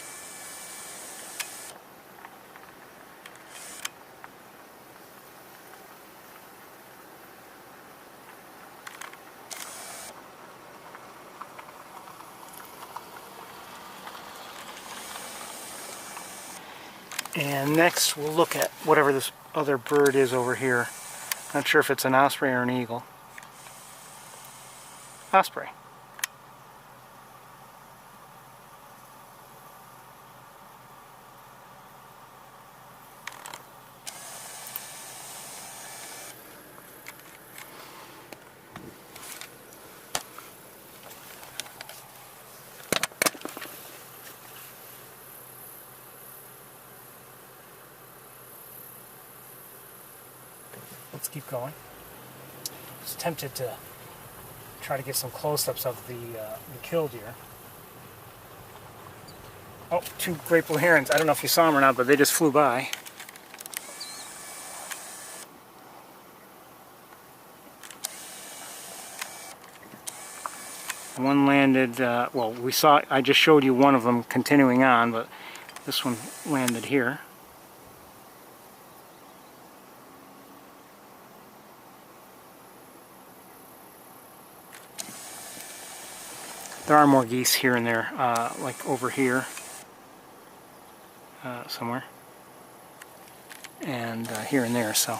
[SPEAKER 1] And next we'll look at whatever this other bird is over here. Not sure if it's an osprey or an eagle. Osprey. Let's keep going. I was tempted to try to get some close-ups of the killdeer. Oh, two great blue herons. I don't know if you saw them or not, but they just flew by. One landed, well, I just showed you one of them continuing on, but this one landed here. There are more geese here and there, like over here, somewhere. and here and there. So.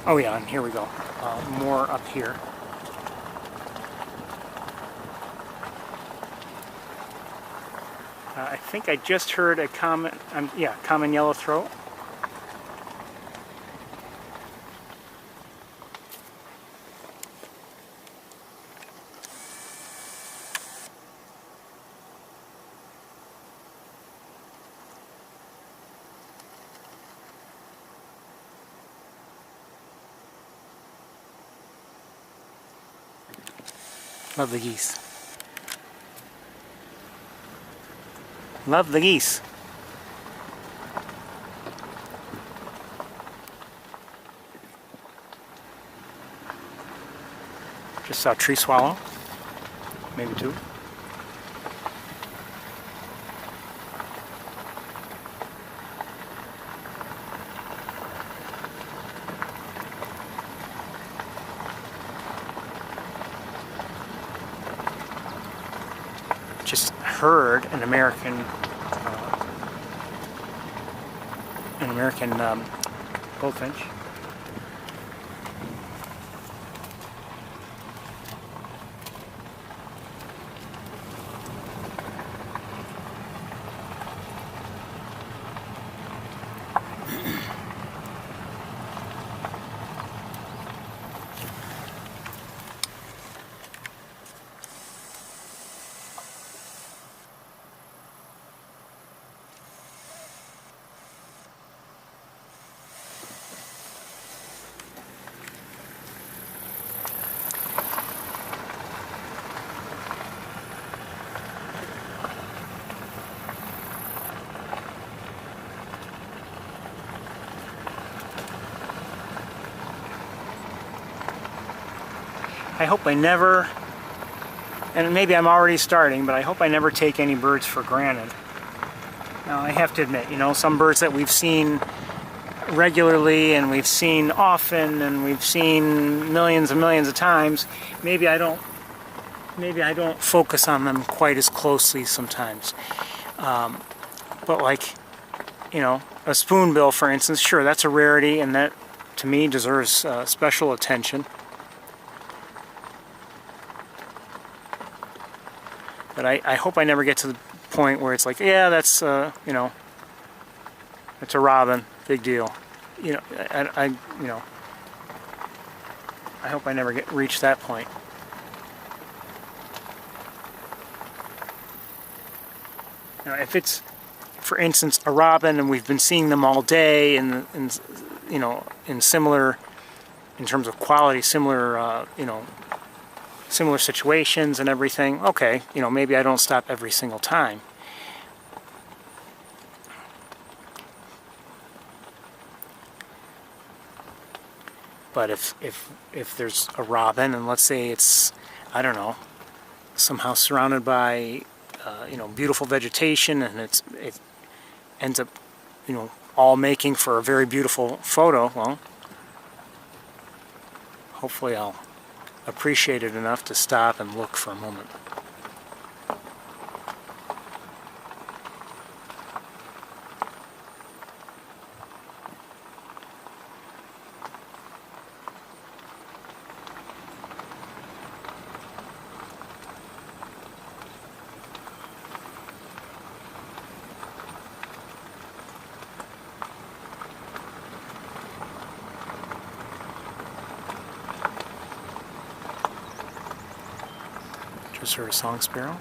[SPEAKER 1] Oh yeah, and here we go. More up here. I think I just heard a common yellow throat. Love the geese. Love the geese. Just saw a tree swallow. Maybe two. Just heard an American goldfinch. I hope I never, and maybe I'm already starting, but I hope I never take any birds for granted. Now, I have to admit, you know, some birds that we've seen regularly and we've seen often and we've seen millions and millions of times, maybe I don't focus on them quite as closely sometimes. But like, you know, a spoonbill, for instance, sure, that's a rarity, and that, to me, deserves special attention. But I hope I never get to the point where it's like, yeah, that's, you know, it's a robin, big deal. You know, I hope I never reach that point. Now, if it's, for instance, a robin, and we've been seeing them all day, and you know, in terms of quality, similar, you know, similar situations and everything, okay, you know, maybe I don't stop every single time. But if there's a robin, and let's say it's, I don't know, somehow surrounded by, you know, beautiful vegetation, and it ends up, you know, all making for a very beautiful photo, well, hopefully I'll appreciate it enough to stop and look for a moment. Just heard a song sparrow.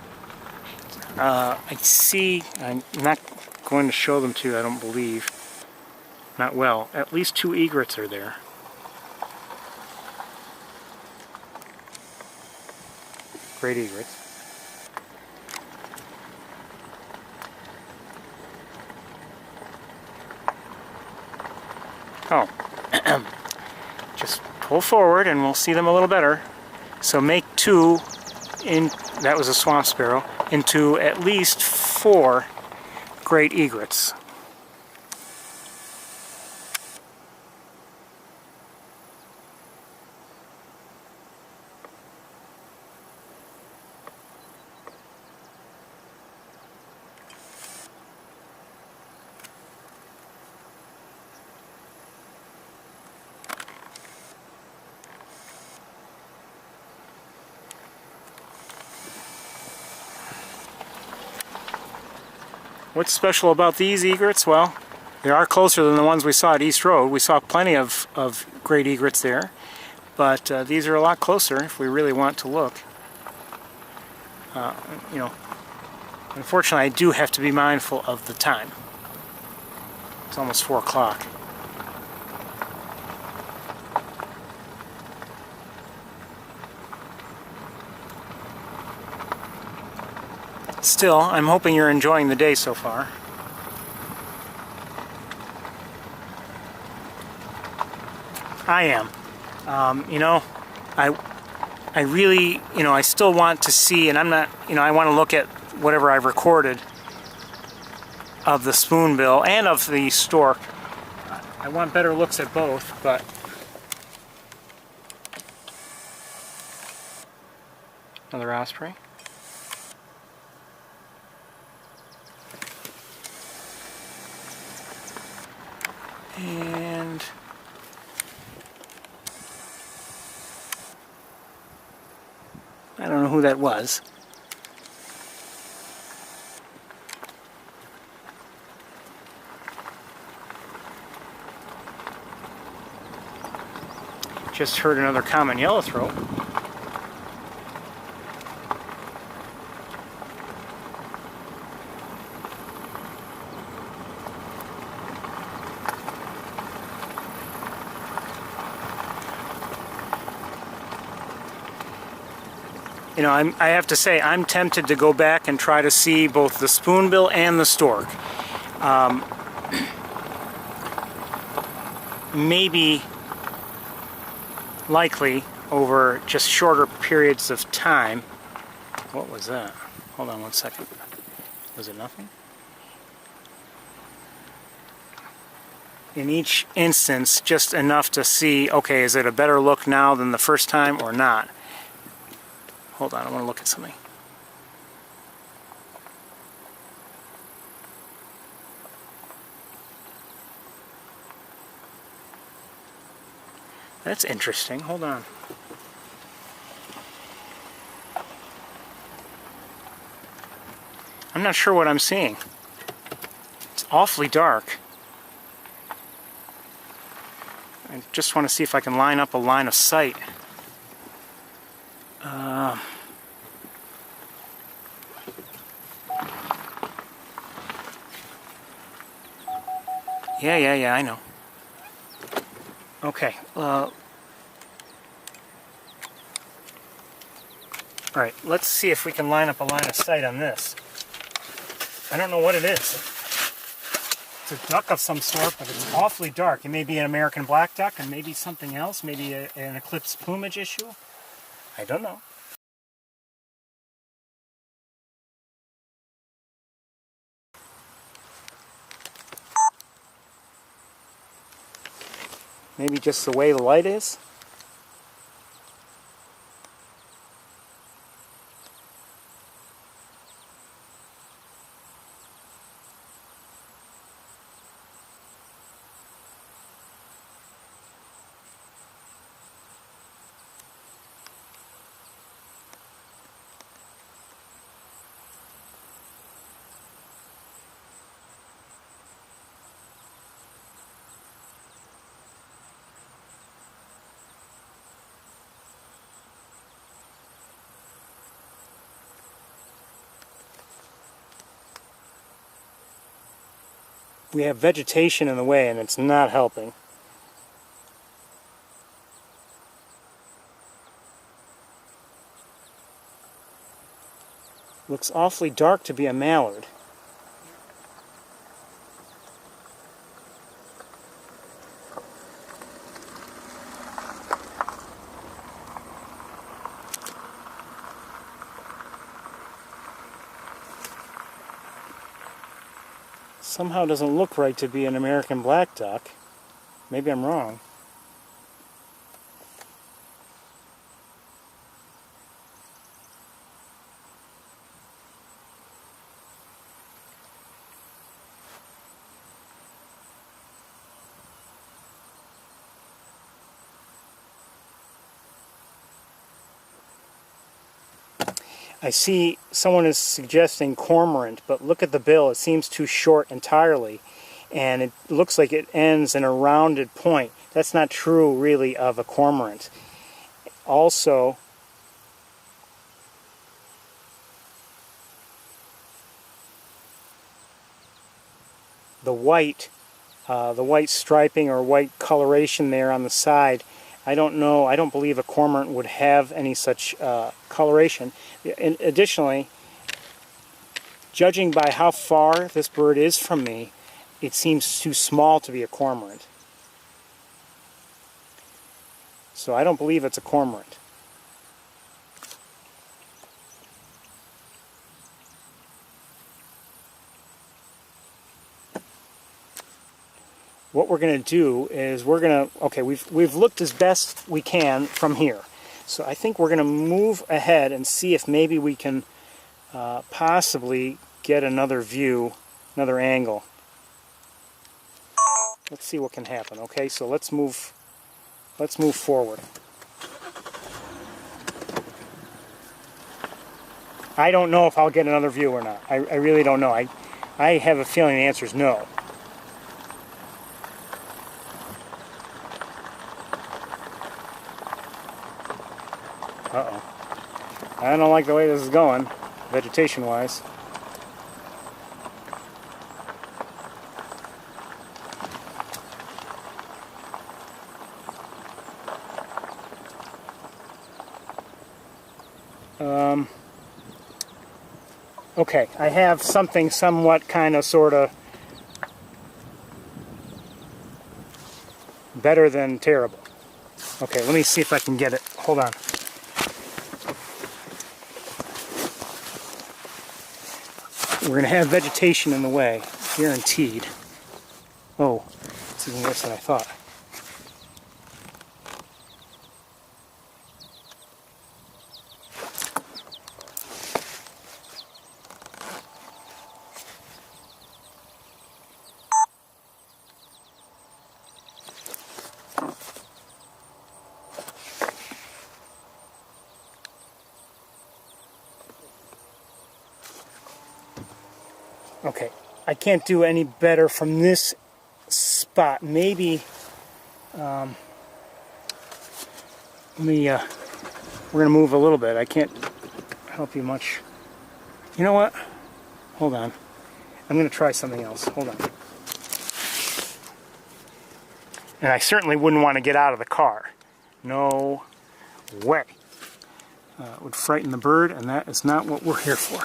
[SPEAKER 1] I see, I'm not going to show them to you, I don't believe. Not well. At least 2 egrets are there. Great egrets. Oh. Just pull forward and we'll see them a little better. So make 2 that was a swamp sparrow, into at least 4 great egrets. What's special about these egrets? Well, they are closer than the ones we saw at East Road. We saw plenty of great egrets there, but these are a lot closer if we really want to look. You know, unfortunately, I do have to be mindful of the time. It's almost 4 o'clock. Still, I'm hoping you're enjoying the day so far. I am. You know, I really, you know, I still want to see, and I'm not, you know, I want to look at whatever I've recorded of the spoonbill and of the stork. I want better looks at both, but another osprey. And I don't know who that was. Just heard another common yellowthroat. You know, I have to say, I'm tempted to go back and try to see both the spoonbill and the stork. Maybe, likely, over just shorter periods of time. What was that? Hold on one second. Was it nothing? In each instance, just enough to see, okay, is it a better look now than the first time or not? Hold on, I want to look at something. That's interesting. Hold on. I'm not sure what I'm seeing. It's awfully dark. I just want to see if I can line up a line of sight. Yeah, I know. Okay. Alright, let's see if we can line up a line of sight on this. I don't know what it is. It's a duck of some sort, but it's awfully dark. It may be an American black duck, and maybe something else, maybe an eclipse plumage issue. I don't know. Maybe just the way the light is. We have vegetation in the way and it's not helping. Looks awfully dark to be a mallard. Somehow doesn't look right to be an American black duck. Maybe I'm wrong. I see someone is suggesting cormorant, but look at the bill. It seems too short entirely, and it looks like it ends in a rounded point. That's not true, really, of a cormorant. Also, the white striping or white coloration there on the side, I don't know, I don't believe a cormorant would have any such coloration. Additionally, judging by how far this bird is from me, it seems too small to be a cormorant. So I don't believe it's a cormorant. What we're going to do is okay, we've looked as best we can from here. So I think we're going to move ahead and see if maybe we can possibly get another view, another angle. Let's see what can happen. Okay, so let's move forward. I don't know if I'll get another view or not. I really don't know. I have a feeling the answer is no. Uh-oh. I don't like the way this is going, vegetation-wise. Okay, I have something somewhat kind of sort of better than terrible. Okay, let me see if I can get it. Hold on. We're going to have vegetation in the way, guaranteed. Oh, it's even worse than I thought. Okay, I can't do any better from this spot. Maybe, we're going to move a little bit. I can't help you much. You know what? Hold on. I'm going to try something else. Hold on. And I certainly wouldn't want to get out of the car. No way. It would frighten the bird, and that is not what we're here for.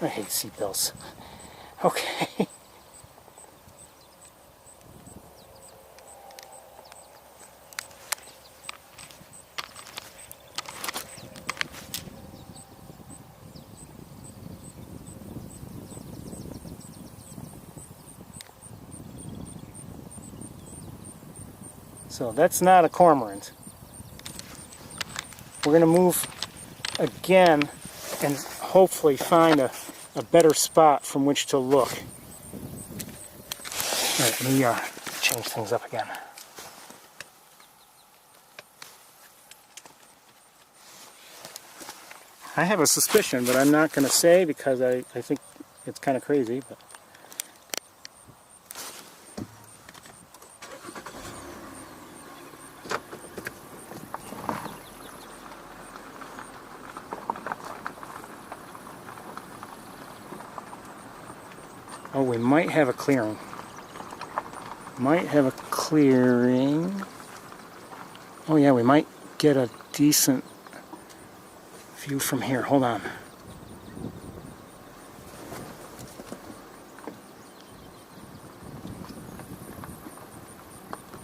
[SPEAKER 1] I hate seatbelts. Okay. So that's not a cormorant. We're going to move again and hopefully find a better spot from which to look. All right, let me change things up again. I have a suspicion, but I'm not going to say because I think it's kind of crazy. But oh, we might have a clearing. Might have a clearing. Oh yeah, we might get a decent view from here. Hold on.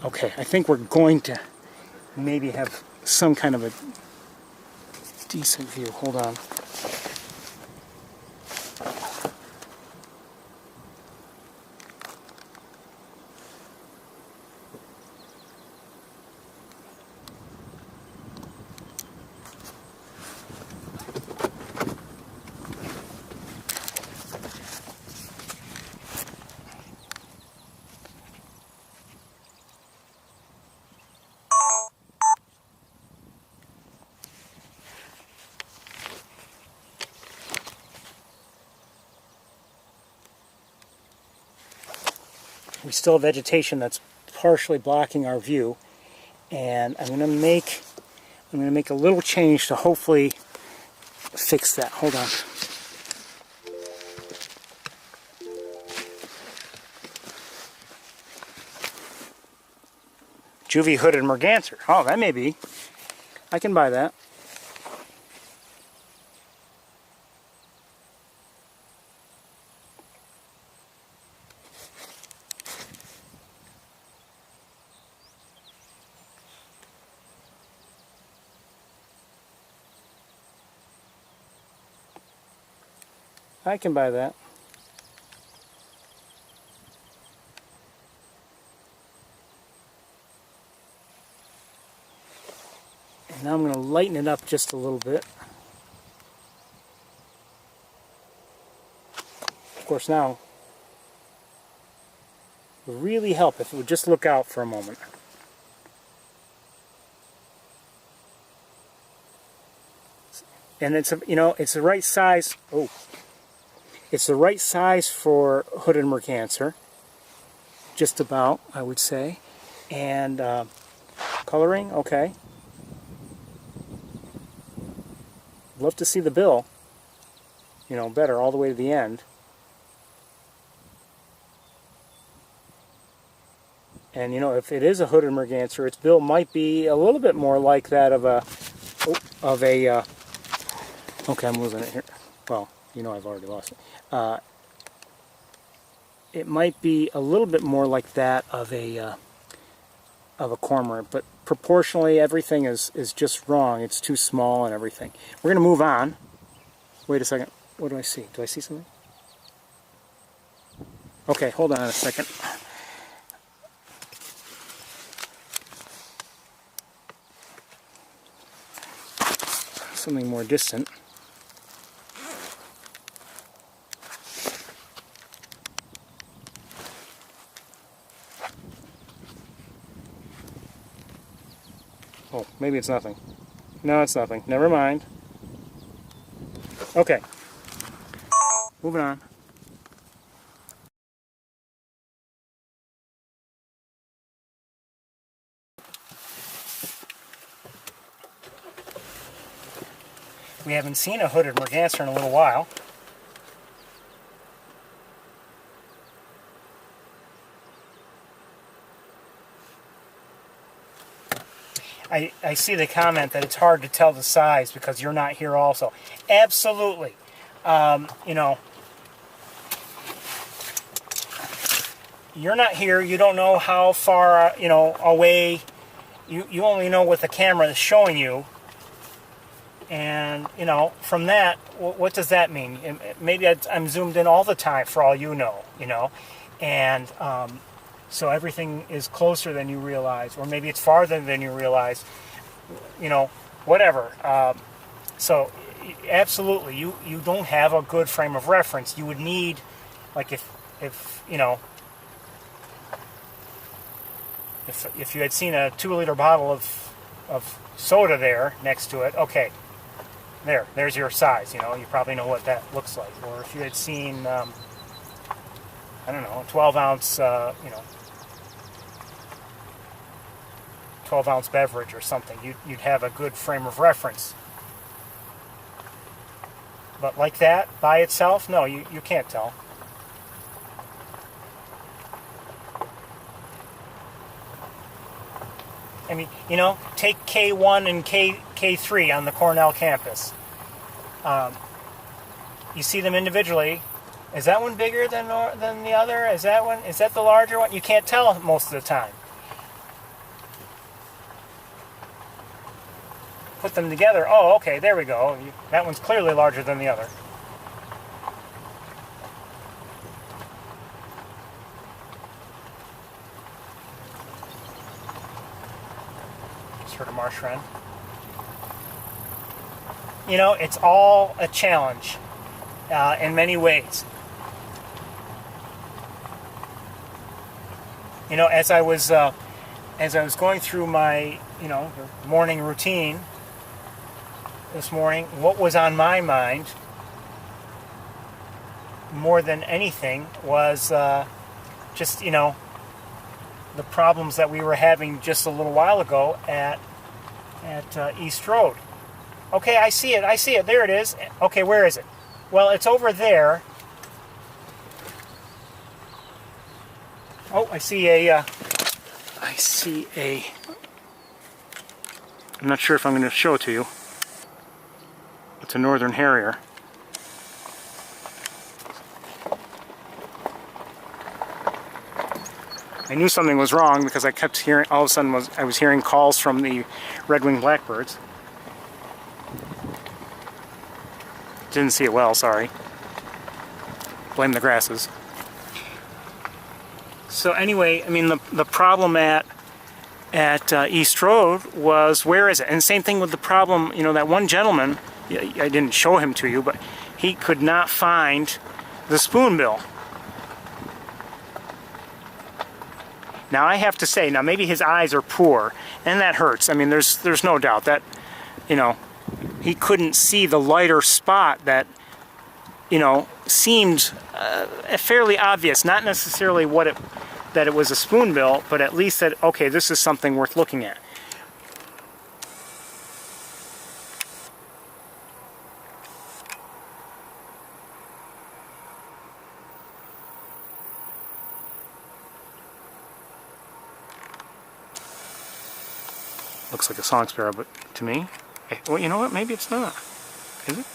[SPEAKER 1] Okay, I think we're going to maybe have some kind of a decent view. Hold on. We still have vegetation that's partially blocking our view, and I'm going to make a little change to hopefully fix that. Hold on. Juvie hooded merganser. Oh, that may be. I can buy that. I can buy that. And now I'm going to lighten it up just a little bit. Of course now, it would really help if it would just look out for a moment. And it's it's the right size. Oh. It's the right size for hooded merganser, just about, I would say. And coloring, okay. Love to see the bill, better all the way to the end. And if it is a hooded merganser, its bill might be a little bit more like that of a. Okay, I'm losing it here. Well, I've already lost it. It might be a little bit more like that of a cormorant, but proportionally everything is just wrong. It's too small and everything. We're going to move on. Wait a second. What do I see? Do I see something? Okay, hold on a second. Something more distant. Oh, maybe it's nothing. No, it's nothing. Never mind. Okay. Moving on. We haven't seen a hooded merganser in a little while. I see the comment that it's hard to tell the size because you're not here also. Absolutely. You're not here. You don't know how far, away. You only know what the camera is showing you. And, from that, what does that mean? Maybe I'm zoomed in all the time for all you know, And so everything is closer than you realize, or maybe it's farther than you realize, whatever. So absolutely, you don't have a good frame of reference. You would need, like if you had seen a 2-liter bottle of soda there next to it, okay, there's your size, you probably know what that looks like. Or if you had seen, I don't know, a 12-ounce, 12-ounce beverage or something, you'd have a good frame of reference. But like that, by itself, no, you can't tell. I mean, you know, take K1 and K3 on the Cornell campus. You see them individually. Is that one bigger than the other? Is that the larger one? You can't tell most of the time. Put them together. Oh, okay, there we go. That one's clearly larger than the other. Just heard a marsh wren. You know, it's all a challenge in many ways. You know, as I was going through my, you know, morning routine this morning, what was on my mind more than anything was just, you know, the problems that we were having just a little while ago at East Road. Okay, I see it, there it is. Okay, where is it? Well, it's over there. Oh, I see a, I'm not sure if I'm going to show it to you. It's a northern harrier. I knew something was wrong because I kept hearing, all of a sudden I was hearing calls from the red-winged blackbirds. Didn't see it well, sorry. Blame the grasses. So anyway, I mean, the problem at East Road was, where is it? And same thing with the problem, you know, that one gentleman, I didn't show him to you, but he could not find the spoonbill. Now I have to say, now maybe his eyes are poor, and that hurts. I mean, there's no doubt that, you know, he couldn't see the lighter spot that, you know, seemed fairly obvious. Not necessarily that it was a spoonbill, but at least that, okay, this is something worth looking at. Looks like a song sparrow, but to me, well, you know what? Maybe it's not. Is it?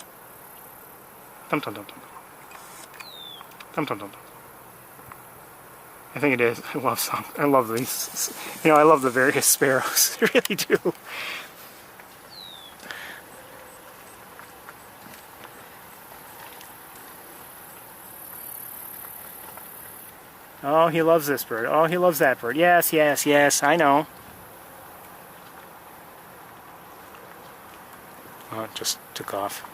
[SPEAKER 1] Dum dum dum dum. Dum dum dum dum. I think it is. I love these. You know, I love the various sparrows. I really do. Oh, he loves this bird. Oh, he loves that bird. Yes, yes, yes. I know. Oh, it just took off.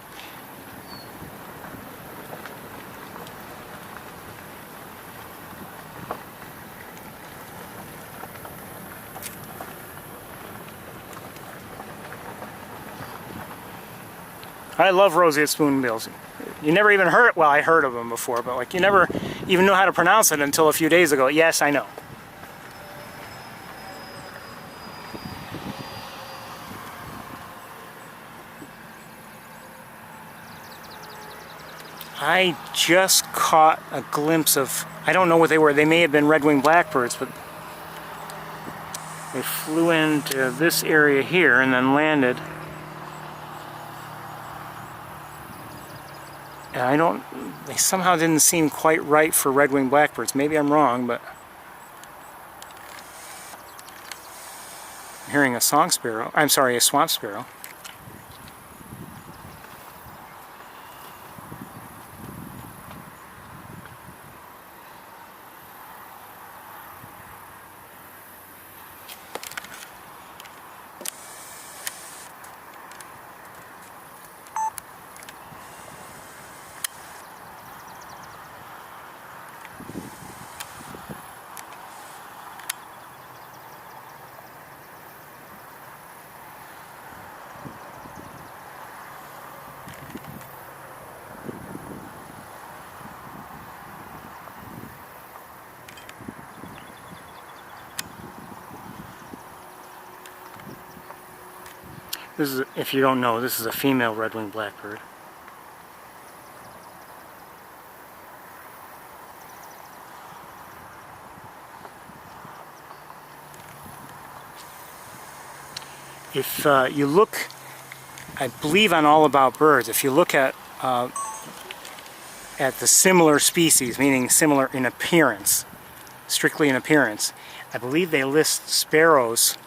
[SPEAKER 1] I love roseate spoonbills. You never even heard it. Well, I heard of them before, but like you never even knew how to pronounce it until a few days ago. Yes, I know. I just caught a glimpse of, I don't know what they were. They may have been red-winged blackbirds, but they flew into this area here and then landed. And they somehow didn't seem quite right for red-winged blackbirds. Maybe I'm wrong, but I'm hearing a song sparrow. I'm sorry, a swamp sparrow. This is, if you don't know, this is a female red-winged blackbird. if you look, I believe on All About Birds, if you look at the similar species, meaning similar in appearance, strictly in appearance, I believe they list sparrows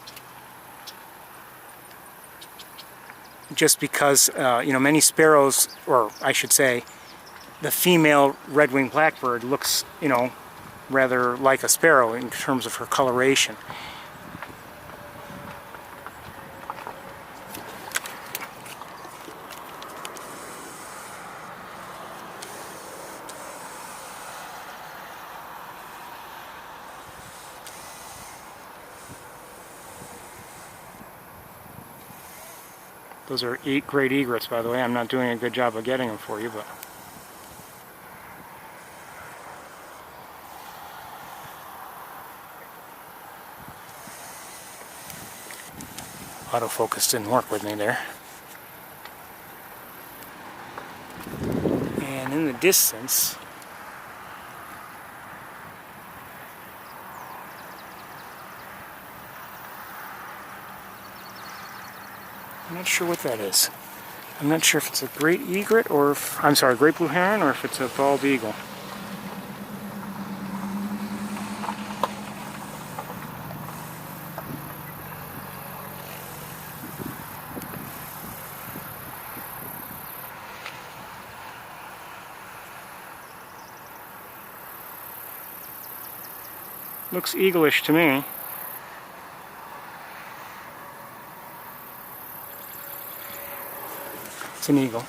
[SPEAKER 1] just because, you know, many sparrows, or I should say, the female red-winged blackbird looks, you know, rather like a sparrow in terms of her coloration. Those are 8 great egrets, by the way. I'm not doing a good job of getting them for you, but... autofocus didn't work with me there. And in the distance, I'm not sure what that is. I'm not sure if it's a great egret or if, I'm sorry, great blue heron, or if it's a bald eagle. Looks eagle-ish to me. It's an eagle.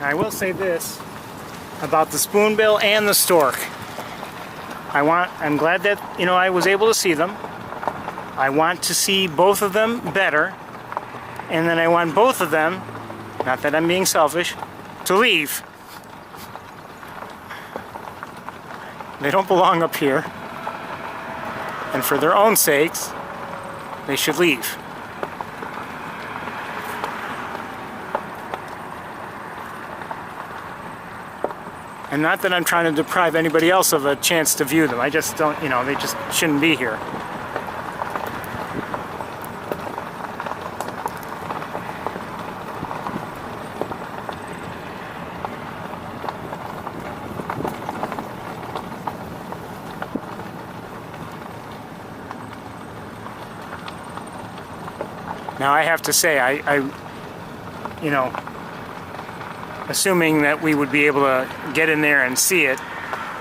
[SPEAKER 1] I will say this about the spoonbill and the stork. I'm glad that, you know, I was able to see them. I want to see both of them better. And then I want both of them, not that I'm being selfish, to leave. They don't belong up here. And for their own sakes, they should leave. And not that I'm trying to deprive anybody else of a chance to view them. I just don't, you know, they just shouldn't be here. Now I have to say, I you know, assuming that we would be able to get in there and see it,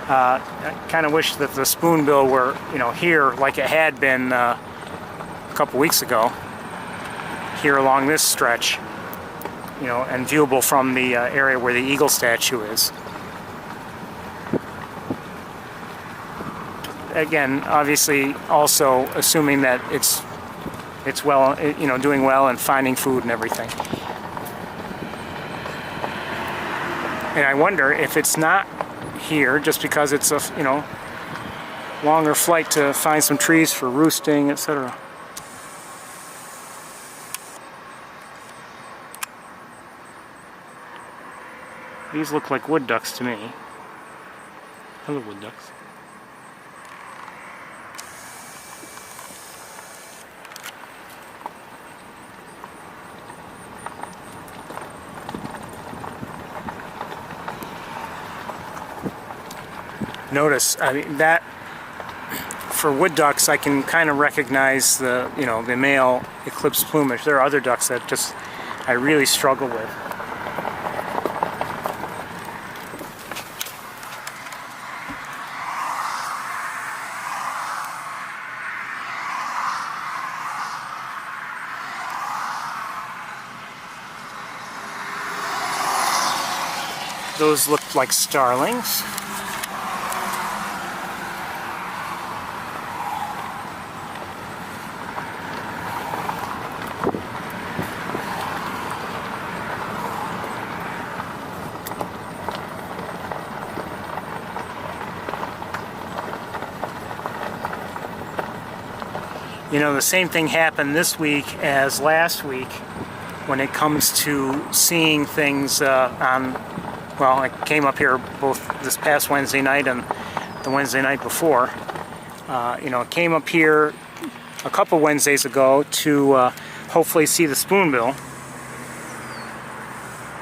[SPEAKER 1] I kind of wish that the spoonbill were, you know, here like it had been a couple weeks ago, here along this stretch, you know, and viewable from the area where the eagle statue is. Again, obviously, also assuming that it's well, you know, doing well and finding food and everything. And I wonder if it's not here just because it's a, you know, longer flight to find some trees for roosting, etc. These look like wood ducks to me. Hello, wood ducks. notice. I mean, that for wood ducks, I can kind of recognize the the male eclipse plumage. There are other ducks that just I really struggle with. Those look like starlings. You know, the same thing happened this week as last week when it comes to seeing things on, well, I came up here both this past Wednesday night and the Wednesday night before. You know, came up here a couple Wednesdays ago to hopefully see the spoonbill.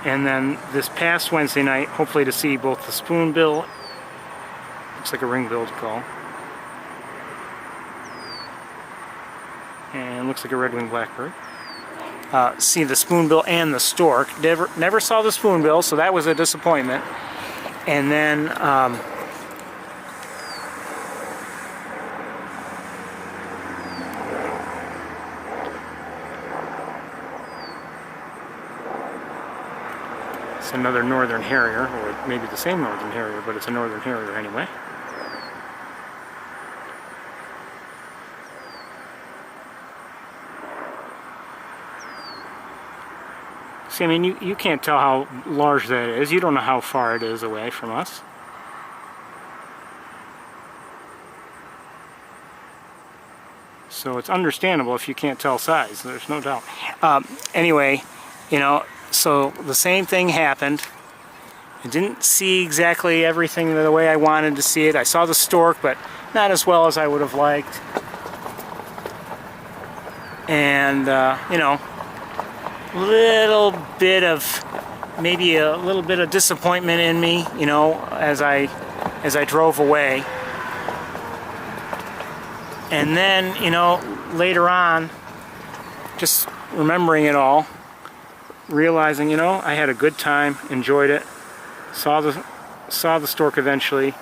[SPEAKER 1] And then this past Wednesday night, hopefully to see both the spoonbill, looks like a ring-billed gull, and looks like a red-winged blackbird. See the spoonbill and the stork. Never saw the spoonbill, so that was a disappointment. And then it's another northern harrier, or maybe the same northern harrier, but it's a northern harrier anyway. See, I mean, you can't tell how large that is. You don't know how far it is away from us. So it's understandable if you can't tell size. There's no doubt. Anyway, you know, so the same thing happened. I didn't see exactly everything the way I wanted to see it. I saw the stork, but not as well as I would have liked. And, you know, maybe a little bit of disappointment in me, you know, as I drove away. And then, you know, later on, just remembering it all, realizing, you know, I had a good time, enjoyed it, saw the stork eventually.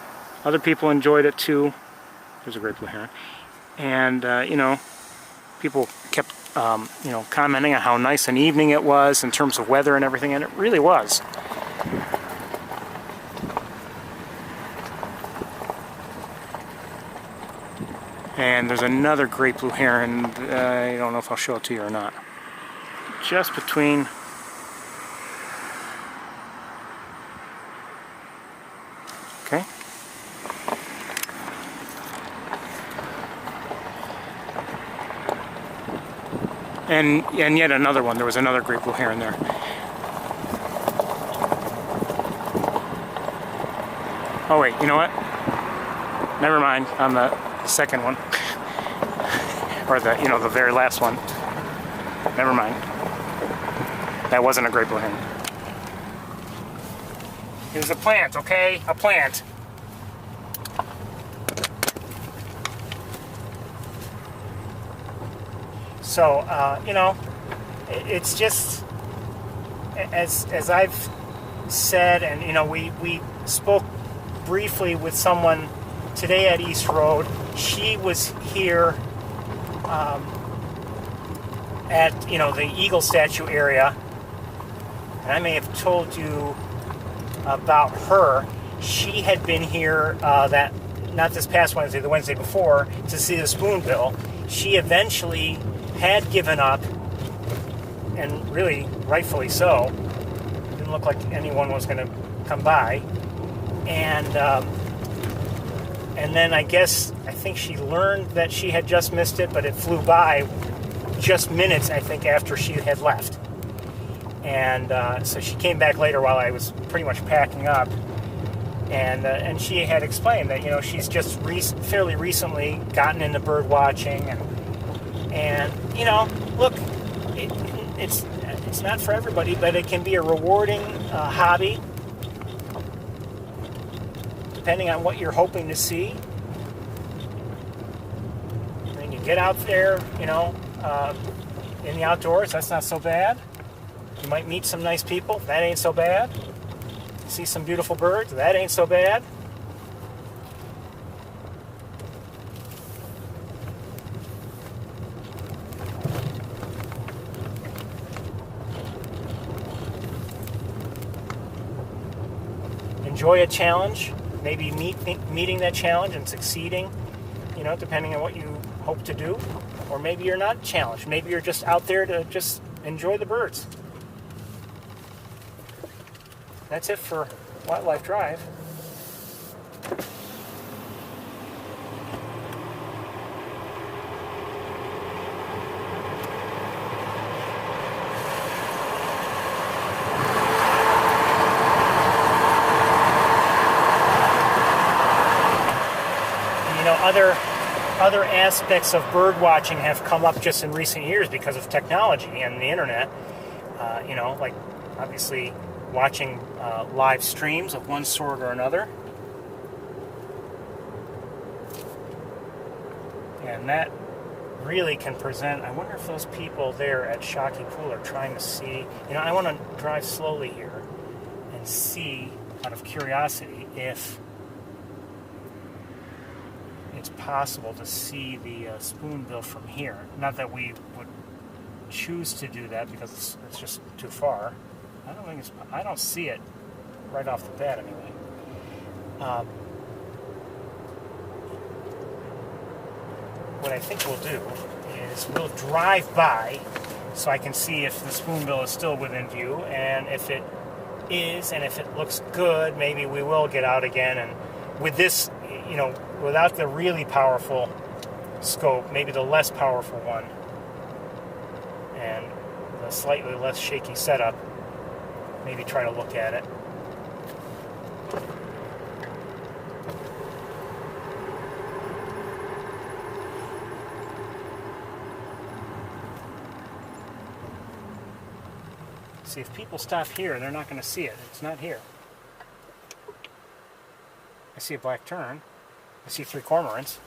[SPEAKER 1] Other people enjoyed it too. There's a great blue heron. And, you know, people kept you know, commenting on how nice an evening it was in terms of weather and everything, and it really was. And there's another great blue heron. I don't know if I'll show it to you or not. Just between. Okay. And yet another one. There was another great blue heron there. Oh wait, you know what? Never mind. On the second one, or the the very last one. Never mind. That wasn't a great blue heron. It was a plant, okay? A plant. So, you know, it's just, as I've said, and, you know, we spoke briefly with someone today at East Road. She was here at, you know, the Eagle statue area, and I may have told you about her. She had been here not this past Wednesday, the Wednesday before, to see the spoonbill. She eventually had given up, and really rightfully so. Didn't look like anyone was going to come by, and then I think she learned that she had just missed it, but it flew by just minutes, I think, after she had left. And so she came back later while I was pretty much packing up, and she had explained that, you know, she's just fairly recently gotten into bird watching, and you know, look, it's not for everybody, but it can be a rewarding hobby. depending on what you're hoping to see. When you get out there, in the outdoors, that's not so bad. You might meet some nice people. That ain't so bad. See some beautiful birds. That ain't so bad. Enjoy a challenge. Maybe meeting that challenge and succeeding, depending on what you hope to do. Or maybe you're not challenged. Maybe you're just out there to just enjoy the birds. That's it for Wildlife Drive. Other aspects of bird watching have come up just in recent years because of technology and the internet. Like obviously watching live streams of one sort or another. And that really can present, I wonder if those people there at Shockey Pool are trying to see, I want to drive slowly here and see, out of curiosity, if it's possible to see the spoonbill from here. Not that we would choose to do that because it's just too far. I don't see it right off the bat anyway. What I think we'll do is we'll drive by so I can see if the spoonbill is still within view, and if it is, and if it looks good, maybe we will get out again. And with this, without the really powerful scope, maybe the less powerful one, and the slightly less shaky setup, maybe try to look at it. See, if people stop here, they're not going to see it. It's not here. I see a black tern. I see 3 cormorants.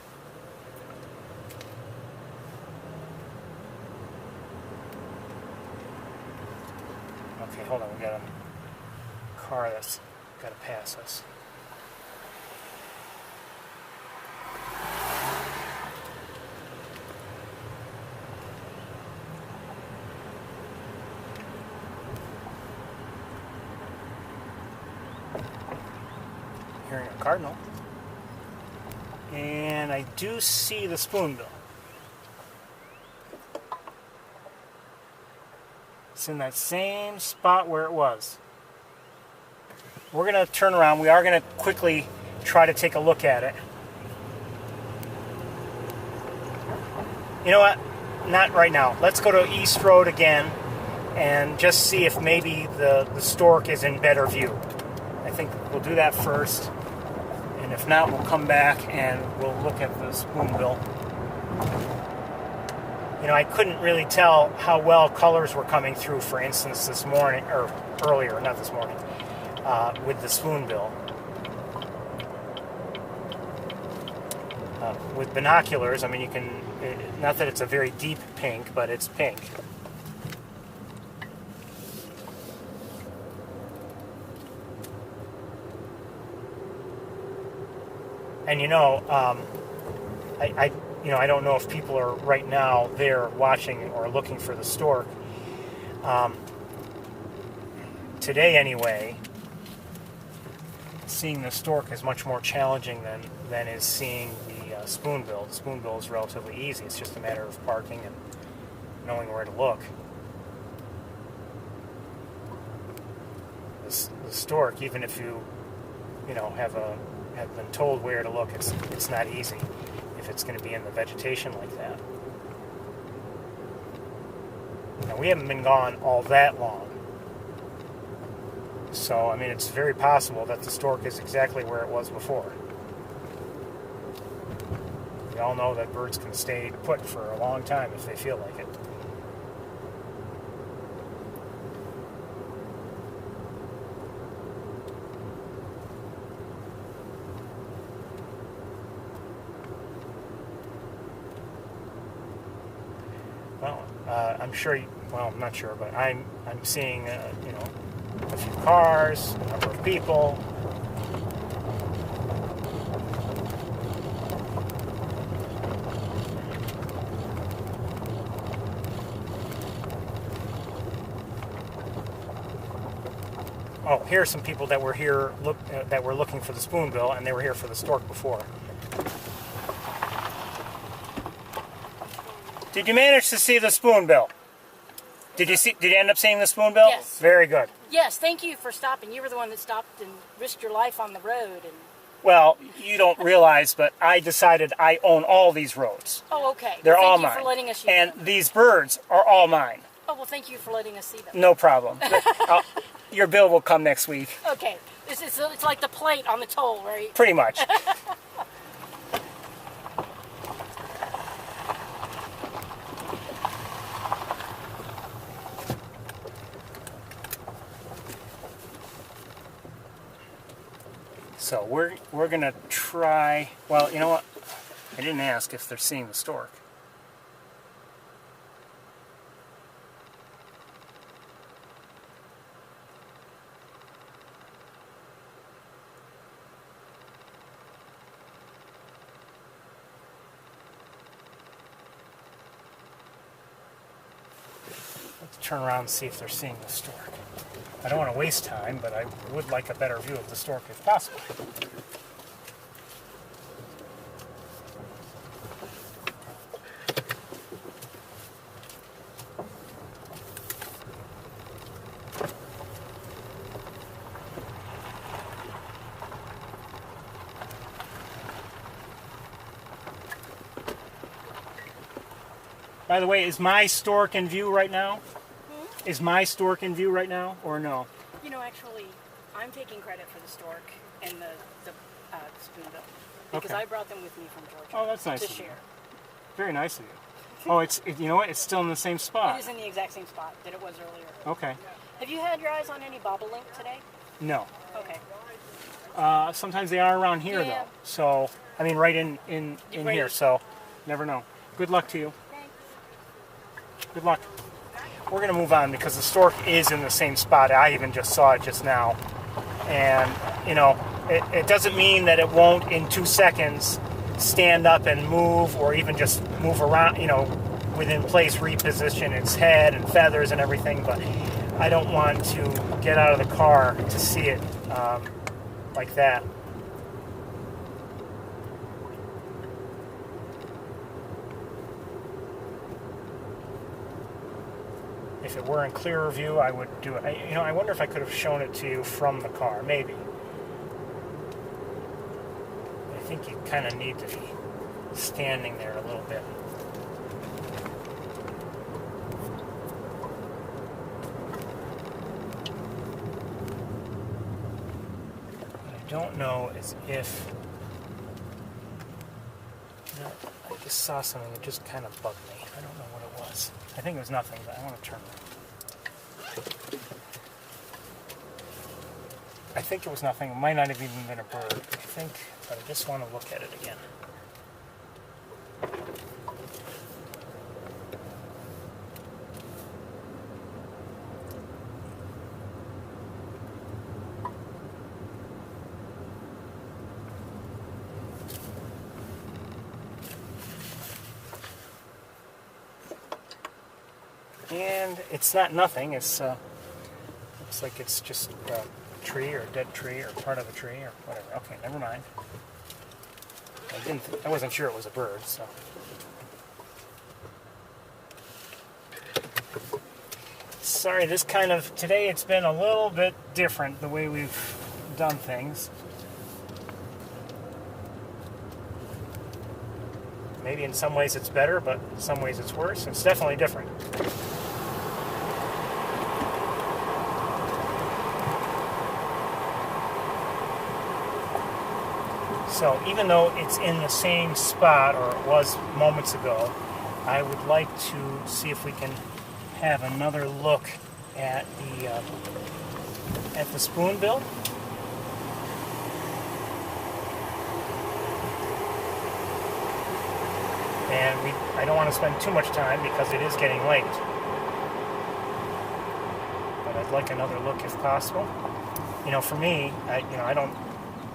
[SPEAKER 1] Okay, hold on. We got a car that's got to pass us. Hearing a cardinal. And I do see the spoonbill. It's in that same spot where it was. We're going to turn around. We are going to quickly try to take a look at it. You know what? Not right now. Let's go to East Road again and just see if maybe the stork is in better view. I think we'll do that first. And if not, we'll come back and we'll look at the spoonbill. I couldn't really tell how well colors were coming through, for instance, this morning, or earlier, not this morning, with the spoonbill. With binoculars, you can, not that it's a very deep pink, but it's pink. And I don't know if people are right now there watching or looking for the stork. Today, anyway, seeing the stork is much more challenging than is seeing the spoonbill. The spoonbill is relatively easy. It's just a matter of parking and knowing where to look. The stork, even if you have been told where to look, it's not easy if it's going to be in the vegetation like that. Now, we haven't been gone all that long. So, it's very possible that the stork is exactly where it was before. We all know that birds can stay put for a long time if they feel like it. Well, I'm sure. Well, I'm not sure, but I'm seeing you know, a few cars, a number of people. Oh, here are some people that were here that were looking for the spoonbill, and they were here for the stork before. Did you manage to see the spoonbill? Did you end up seeing the spoonbill?
[SPEAKER 10] Yes.
[SPEAKER 1] Very good.
[SPEAKER 10] Yes, thank you for stopping. You were the one that stopped and risked your life on the road. And
[SPEAKER 1] Well, you don't realize, but I decided I own all these roads.
[SPEAKER 10] oh, okay.
[SPEAKER 1] They're
[SPEAKER 10] Well,
[SPEAKER 1] all
[SPEAKER 10] thank you
[SPEAKER 1] mine.
[SPEAKER 10] for letting us use
[SPEAKER 1] And
[SPEAKER 10] them.
[SPEAKER 1] these birds are all mine.
[SPEAKER 10] Oh, well, thank you for letting us see them.
[SPEAKER 1] No problem. Your bill will come next week.
[SPEAKER 10] Okay. It's like the plate on the toll, right?
[SPEAKER 1] Pretty much. So we're gonna try. Well, you know what? I didn't ask if they're seeing the stork. Let's turn around and see if they're seeing the stork. I don't want to waste time, but I would like a better view of the stork if possible. By the way, is my stork in view right now? Is my stork in view right now, or no?
[SPEAKER 10] You know, actually, I'm taking credit for the stork and the spoonbill because
[SPEAKER 1] Okay.
[SPEAKER 10] I brought them with me from Georgia.
[SPEAKER 1] Oh, that's nice
[SPEAKER 10] to
[SPEAKER 1] of you.
[SPEAKER 10] share.
[SPEAKER 1] Very nice of you. Oh, you know what? It's still in the same
[SPEAKER 10] It
[SPEAKER 1] spot.
[SPEAKER 10] is in the exact same spot that it was earlier.
[SPEAKER 1] Okay.
[SPEAKER 10] Have you had your eyes on any bobolink today?
[SPEAKER 1] No.
[SPEAKER 10] Okay.
[SPEAKER 1] Sometimes they are around here,
[SPEAKER 10] Yeah.
[SPEAKER 1] though. So, I mean, right in
[SPEAKER 10] Right.
[SPEAKER 1] here. So, never know. Good luck to you. Good luck. We're going to move on because the stork is in the same spot. I even just saw it just now. And, you know, it doesn't mean that it won't in 2 seconds stand up and move or even just move around, you know, within place, reposition its head and feathers and everything. But I don't want to get out of the car to see it like that. If it were in clearer view, I would do it. I wonder if I could have shown it to you from the car. Maybe. I think you kind of need to be standing there a little bit. What I don't know is if... No, I just saw something that just kind of bugged me. I don't know what it was. I think it was nothing, but I want to turn around. I think it was nothing. It might not have even been a bird. I think, but I just want to look at it again. And it's not nothing. It's looks like it's just a tree or a dead tree or part of a tree or whatever. Okay, never mind. I wasn't sure it was a bird, so. Sorry, today it's been a little bit different the way we've done things. Maybe in some ways it's better, but in some ways it's worse. It's definitely different. So even though it's in the same spot, or it was moments ago, I would like to see if we can have another look at the spoonbill. and I don't want to spend too much time because it is getting late. But I'd like another look if possible. You know, for me, I don't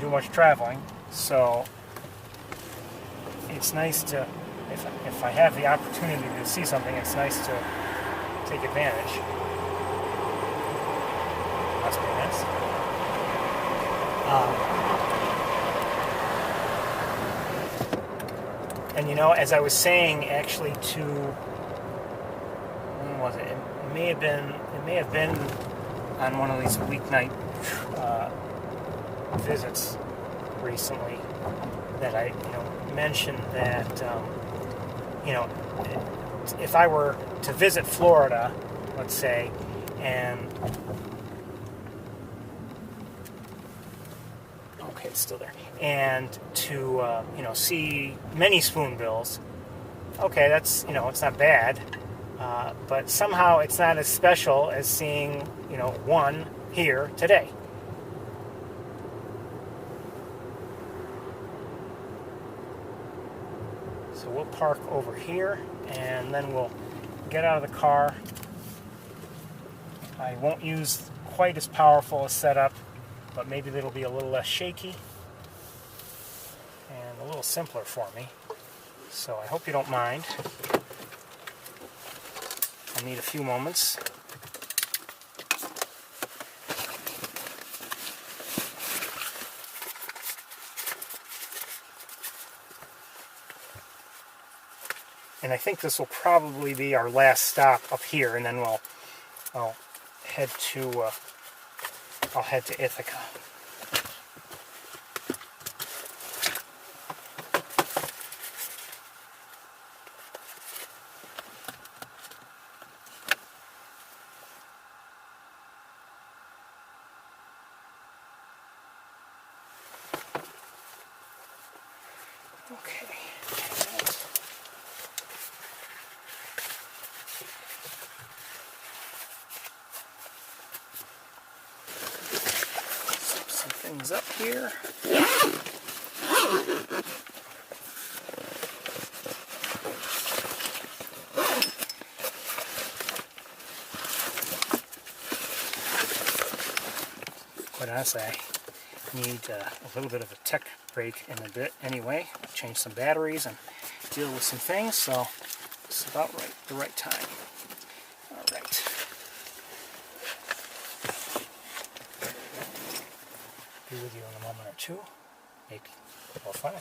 [SPEAKER 1] do much traveling, so it's nice to, if I have the opportunity to see something, it's nice to take advantage. Must be nice. And you know, as I was saying, actually, to when was it? It may have been on one of these weeknight visits recently that I mentioned that if I were to visit Florida, let's say, and okay, it's still there, and to see many spoonbills, okay, that's it's not bad, but somehow it's not as special as seeing one here today. So we'll park over here, and then we'll get out of the car. I won't use quite as powerful a setup, but maybe it'll be a little less shaky and a little simpler for me. So I hope you don't mind. I'll need a few moments. And I think this will probably be our last stop up here, and then I'll head to Ithaca. Okay. Some things up here. Quite honestly, I need a little bit of a tech break in a bit anyway. Change some batteries and deal with some things, so it's about the right time. All right. Be with you in a moment or two. Maybe. Well, fine.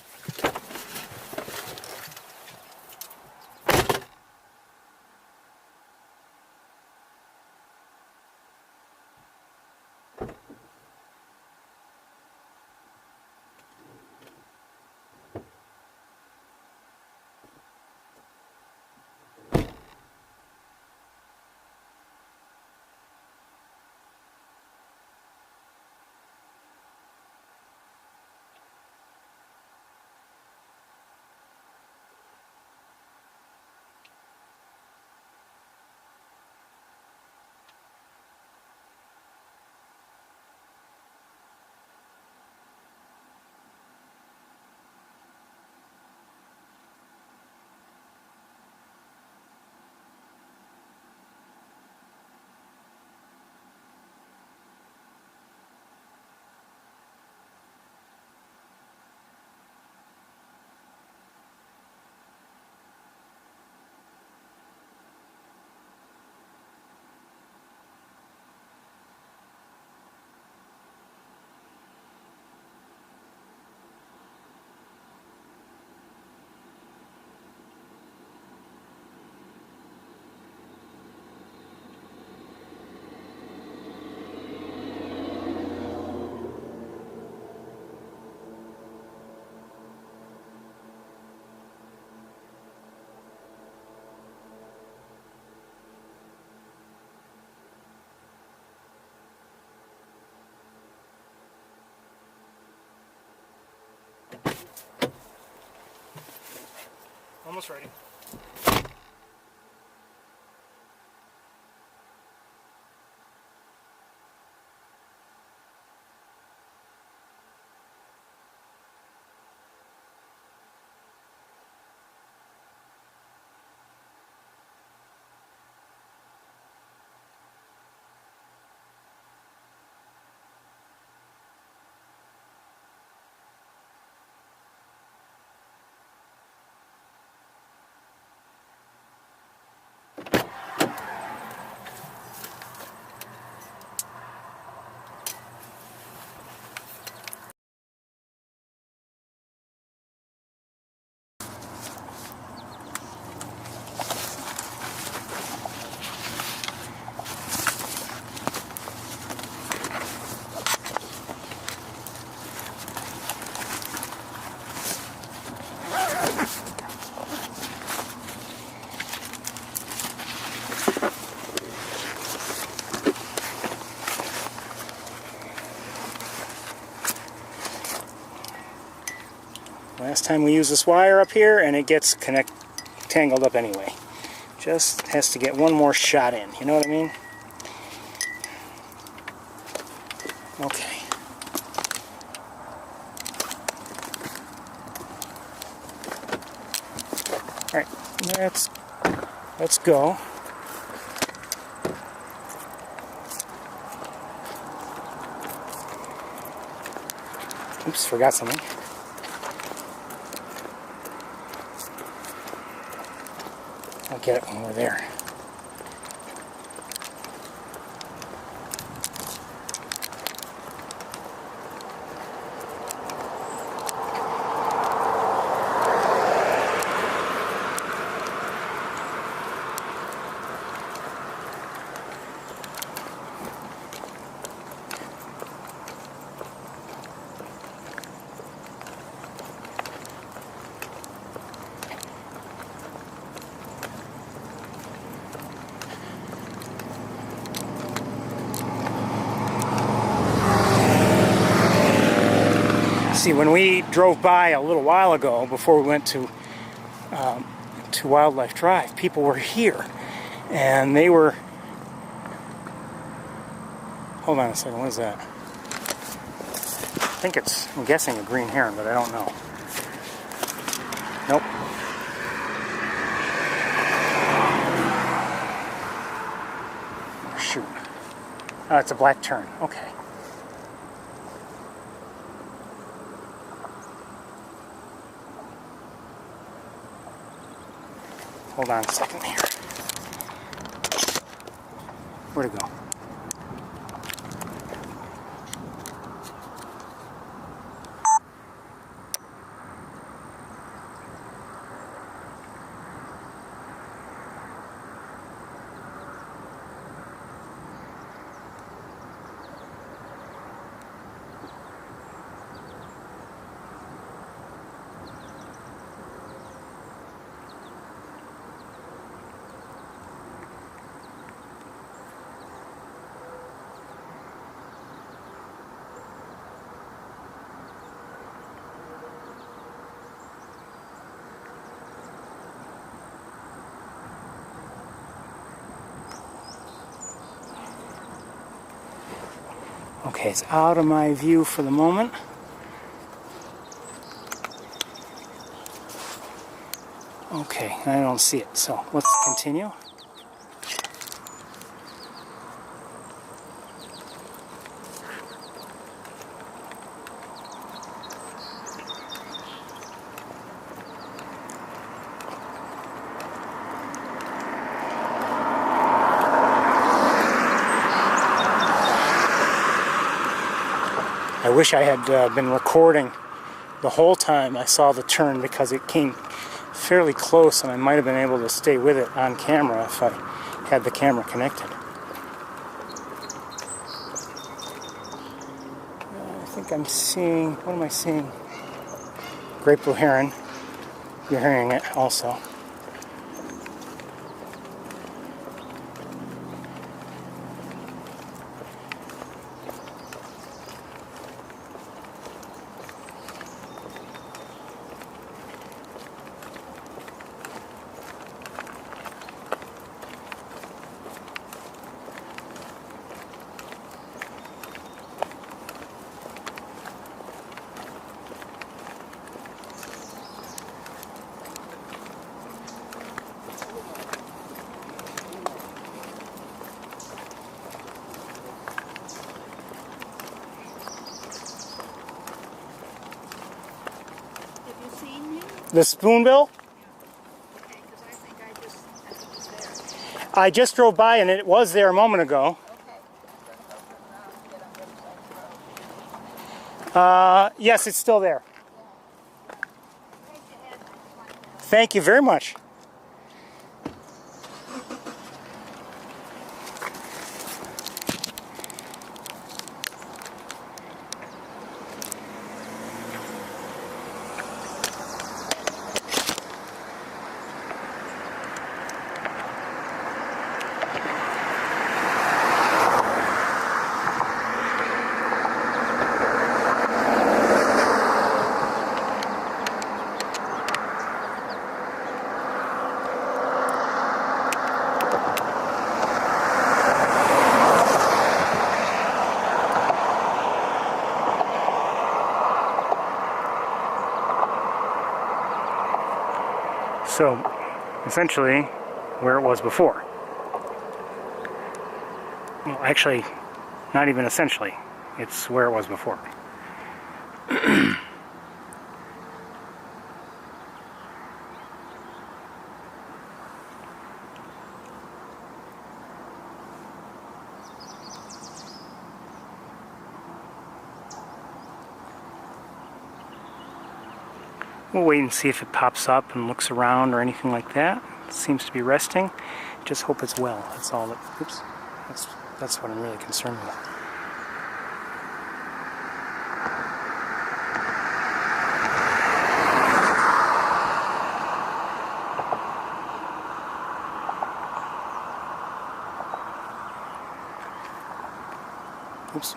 [SPEAKER 1] Almost ready. last time we use this wire up here, and it gets tangled up anyway. Just has to get one more shot in, you know what I mean? Okay. Alright, let's go. Oops, forgot something. I'll get it when we're there. See, when we drove by a little while ago, before we went to Wildlife Drive, people were here, and they were... Hold on a second, what is that? I think it's, I'm guessing a green heron, but I don't know. Nope. Oh, shoot. Oh, it's a black tern. Okay. Hold on a second here. Where'd it go? Okay, it's out of my view for the moment. Okay, I don't see it, so let's continue. I wish I had been recording the whole time I saw the tern, because it came fairly close and I might have been able to stay with it on camera if I had the camera connected. I think I'm seeing, what am I seeing? Great blue heron. You're hearing it also. The spoonbill?
[SPEAKER 7] Okay, because I think it was there.
[SPEAKER 1] I just drove by and it was there a moment ago. Yes, it's still there. Thank you very much. So, essentially, where it was before. Well, actually, not even essentially. It's where it was before. We'll wait and see if it pops up and looks around or anything like that. It seems to be resting. Just hope it's well. That's all that. Oops. That's what I'm really concerned with. Oops.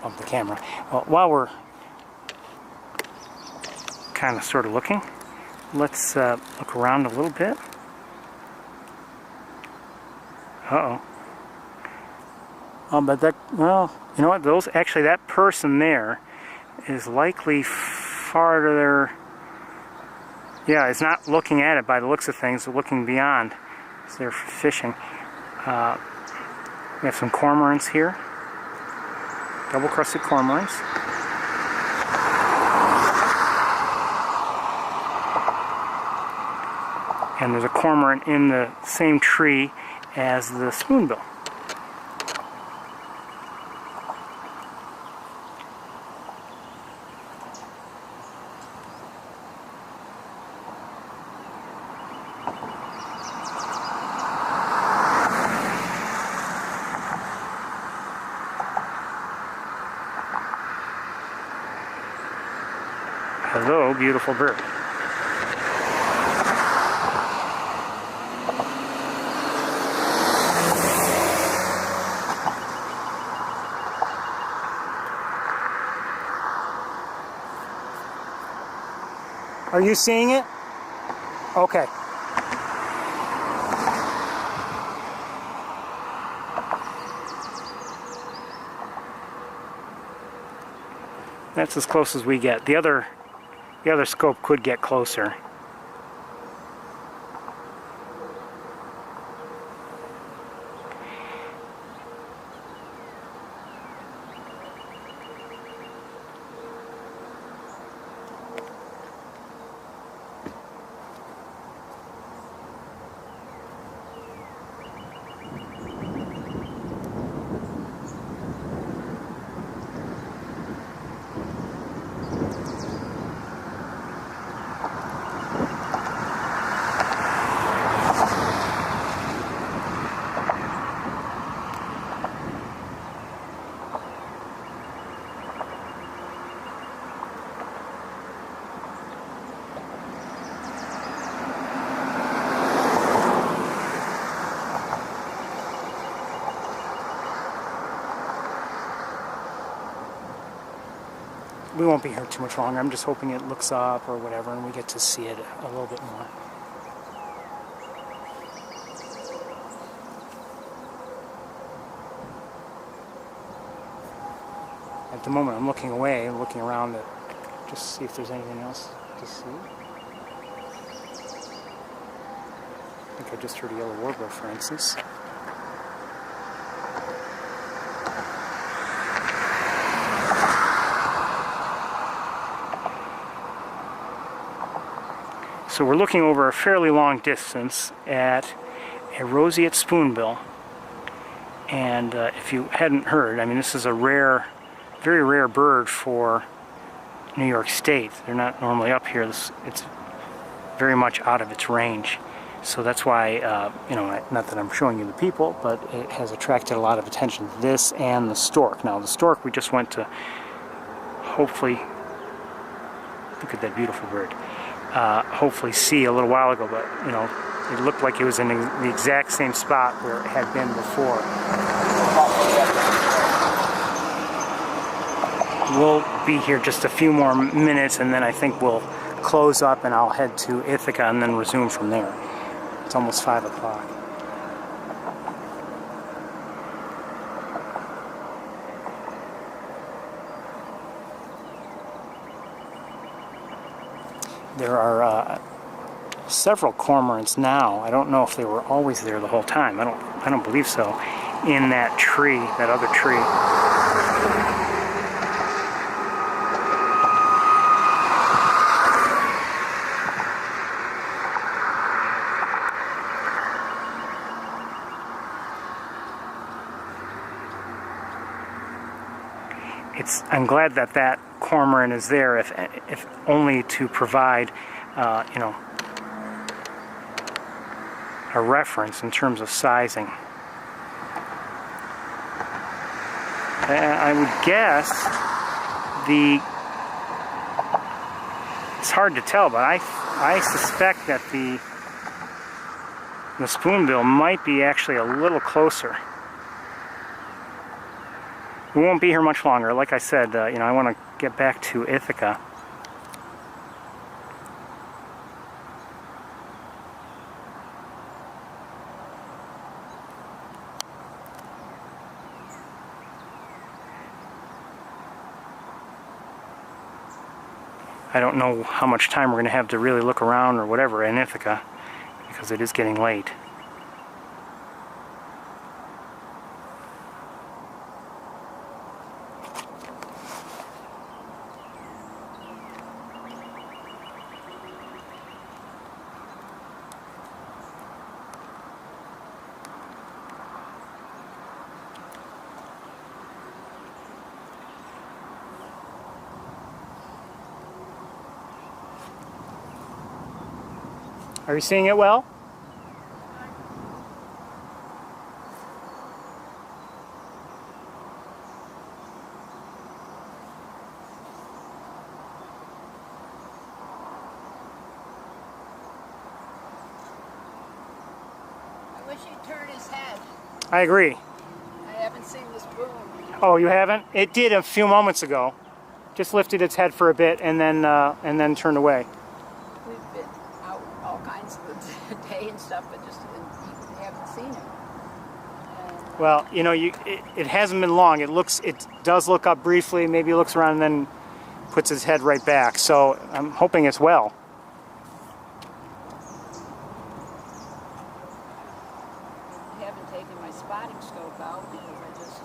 [SPEAKER 1] Bump the camera. Well, while we're kind of sort of looking, let's look around a little bit. Uh-oh. But that, well, you know what, actually that person there is likely farther, yeah, is not looking at it by the looks of things, looking beyond, so they're fishing. We have some cormorants here, double-crested cormorants. And there's a cormorant in the same tree as the spoonbill. Hello, beautiful bird. Are you seeing it? Okay. That's as close as we get. The other scope could get closer. We won't be here too much longer. I'm just hoping it looks up or whatever and we get to see it a little bit more. At the moment I'm looking away and looking around to just see if there's anything else to see. I think I just heard a yellow warbler, for instance. So we're looking over a fairly long distance at a roseate spoonbill, and if you hadn't heard, I mean, this is a rare, very rare bird for New York State. They're not normally up here. It's very much out of its range. So that's why, you know, not that I'm showing you the people, but it has attracted a lot of attention. This and the stork. Now the stork we just went to, hopefully, look at that beautiful bird. Hopefully see a little while ago, but you know, it looked like it was in the exact same spot where it had been before. We'll be here just a few more minutes and then I think we'll close up and I'll head to Ithaca and then resume from there. It's almost 5 o'clock. There are several cormorants now. I don't know if they were always there the whole time. I don't believe so. In that tree, that other tree. I'm glad that that cormorant is there, if only to provide, you know, a reference in terms of sizing. I would guess it's hard to tell, but I suspect that the spoonbill might be actually a little closer. We won't be here much longer. Like I said, you know, I want to get back to Ithaca. I don't know how much time we're going to have to really look around or whatever in Ithaca, because it is getting late. Are you seeing it well?
[SPEAKER 11] I wish he'd turn his head.
[SPEAKER 1] I agree.
[SPEAKER 11] I haven't seen the spoon.
[SPEAKER 1] Oh, you haven't? It did a few moments ago. Just lifted its head for a bit and then turned away.
[SPEAKER 11] We've been out all kinds of the day and stuff, but just haven't seen him. And,
[SPEAKER 1] well, you know, it hasn't been long. It does look up briefly, maybe looks around and then puts its head right back. So I'm hoping it's well.
[SPEAKER 11] I haven't taken my spotting scope out because I just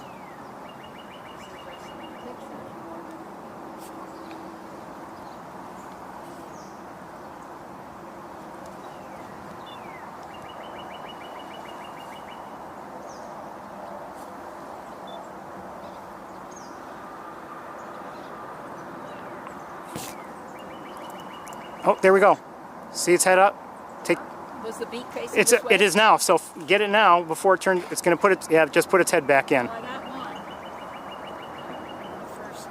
[SPEAKER 11] was interested in the pictures more than.
[SPEAKER 1] Oh, there we go. See its head up? Take.
[SPEAKER 11] Was the beak facing this way?
[SPEAKER 1] It is now. So get it now before it turns. It's going to put it. Yeah, just put its head back in.
[SPEAKER 11] I got one. First.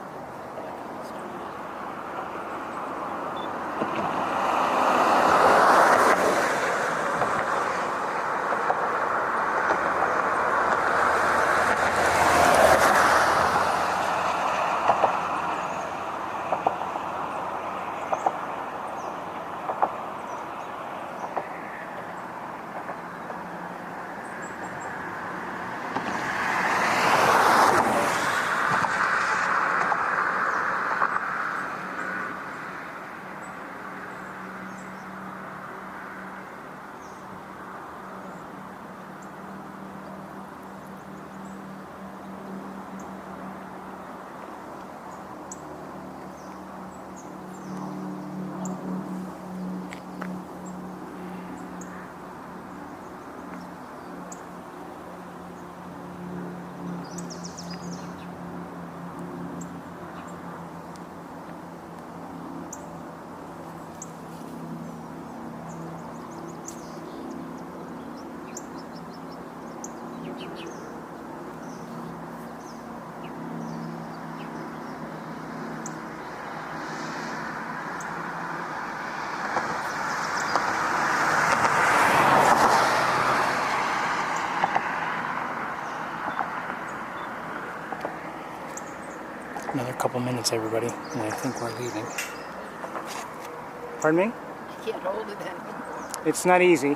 [SPEAKER 11] Another couple minutes, everybody, and I think we're leaving. Pardon me? You can't hold it then.
[SPEAKER 1] It's not easy.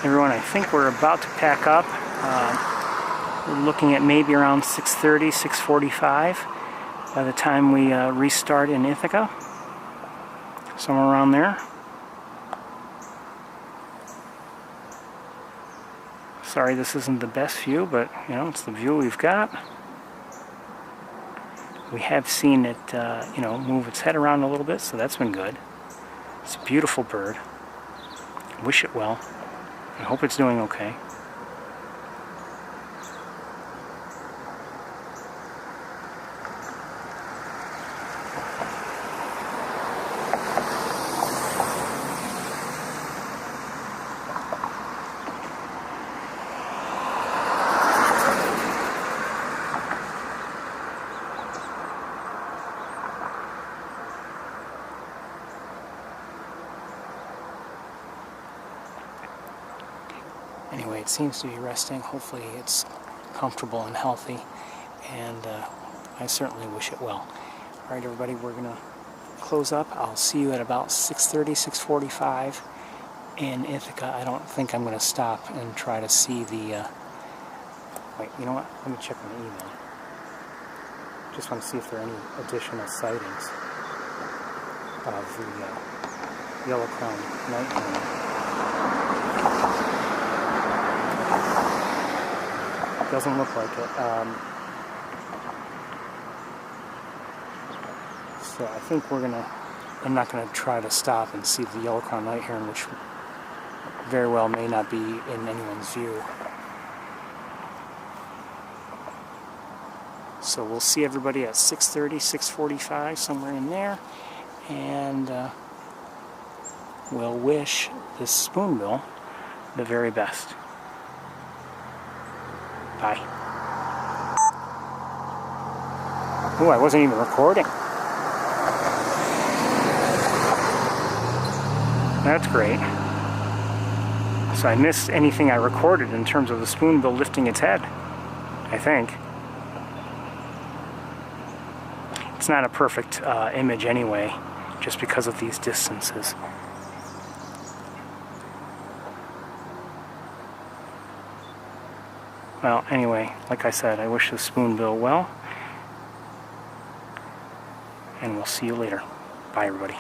[SPEAKER 1] everyone, I think we're about to pack up. We're looking at maybe around 6:30, 6:45 by the time we restart in Ithaca. Somewhere around there. Sorry this isn't the best view, but you know, it's the view we've got. We have seen it, you know, move its head around a little bit, so that's been good. It's a beautiful bird. Wish it well. I hope it's doing okay. Anyway, it seems to be resting. Hopefully it's comfortable and healthy, and I certainly wish it well. Alright everybody, we're going to close up. I'll see you at about 6:30, 6:45 in Ithaca. I don't think I'm going to stop and try to see the... Wait, you know what? Let me check my email. Just want to see if there are any additional sightings of the yellow-crowned nighthawk. Doesn't look like it. So I think I'm not gonna try to stop and see the yellow-crowned night heron, which very well may not be in anyone's view. So we'll see everybody at 6:30, 6:45, somewhere in there, and we'll wish this spoonbill the very best. Bye. Oh, I wasn't even recording. That's great. So I missed anything I recorded in terms of the spoonbill lifting its head, I think. It's not a perfect image anyway, just because of these distances. Well, anyway, like I said, I wish the spoonbill well, and we'll see you later. Bye, everybody.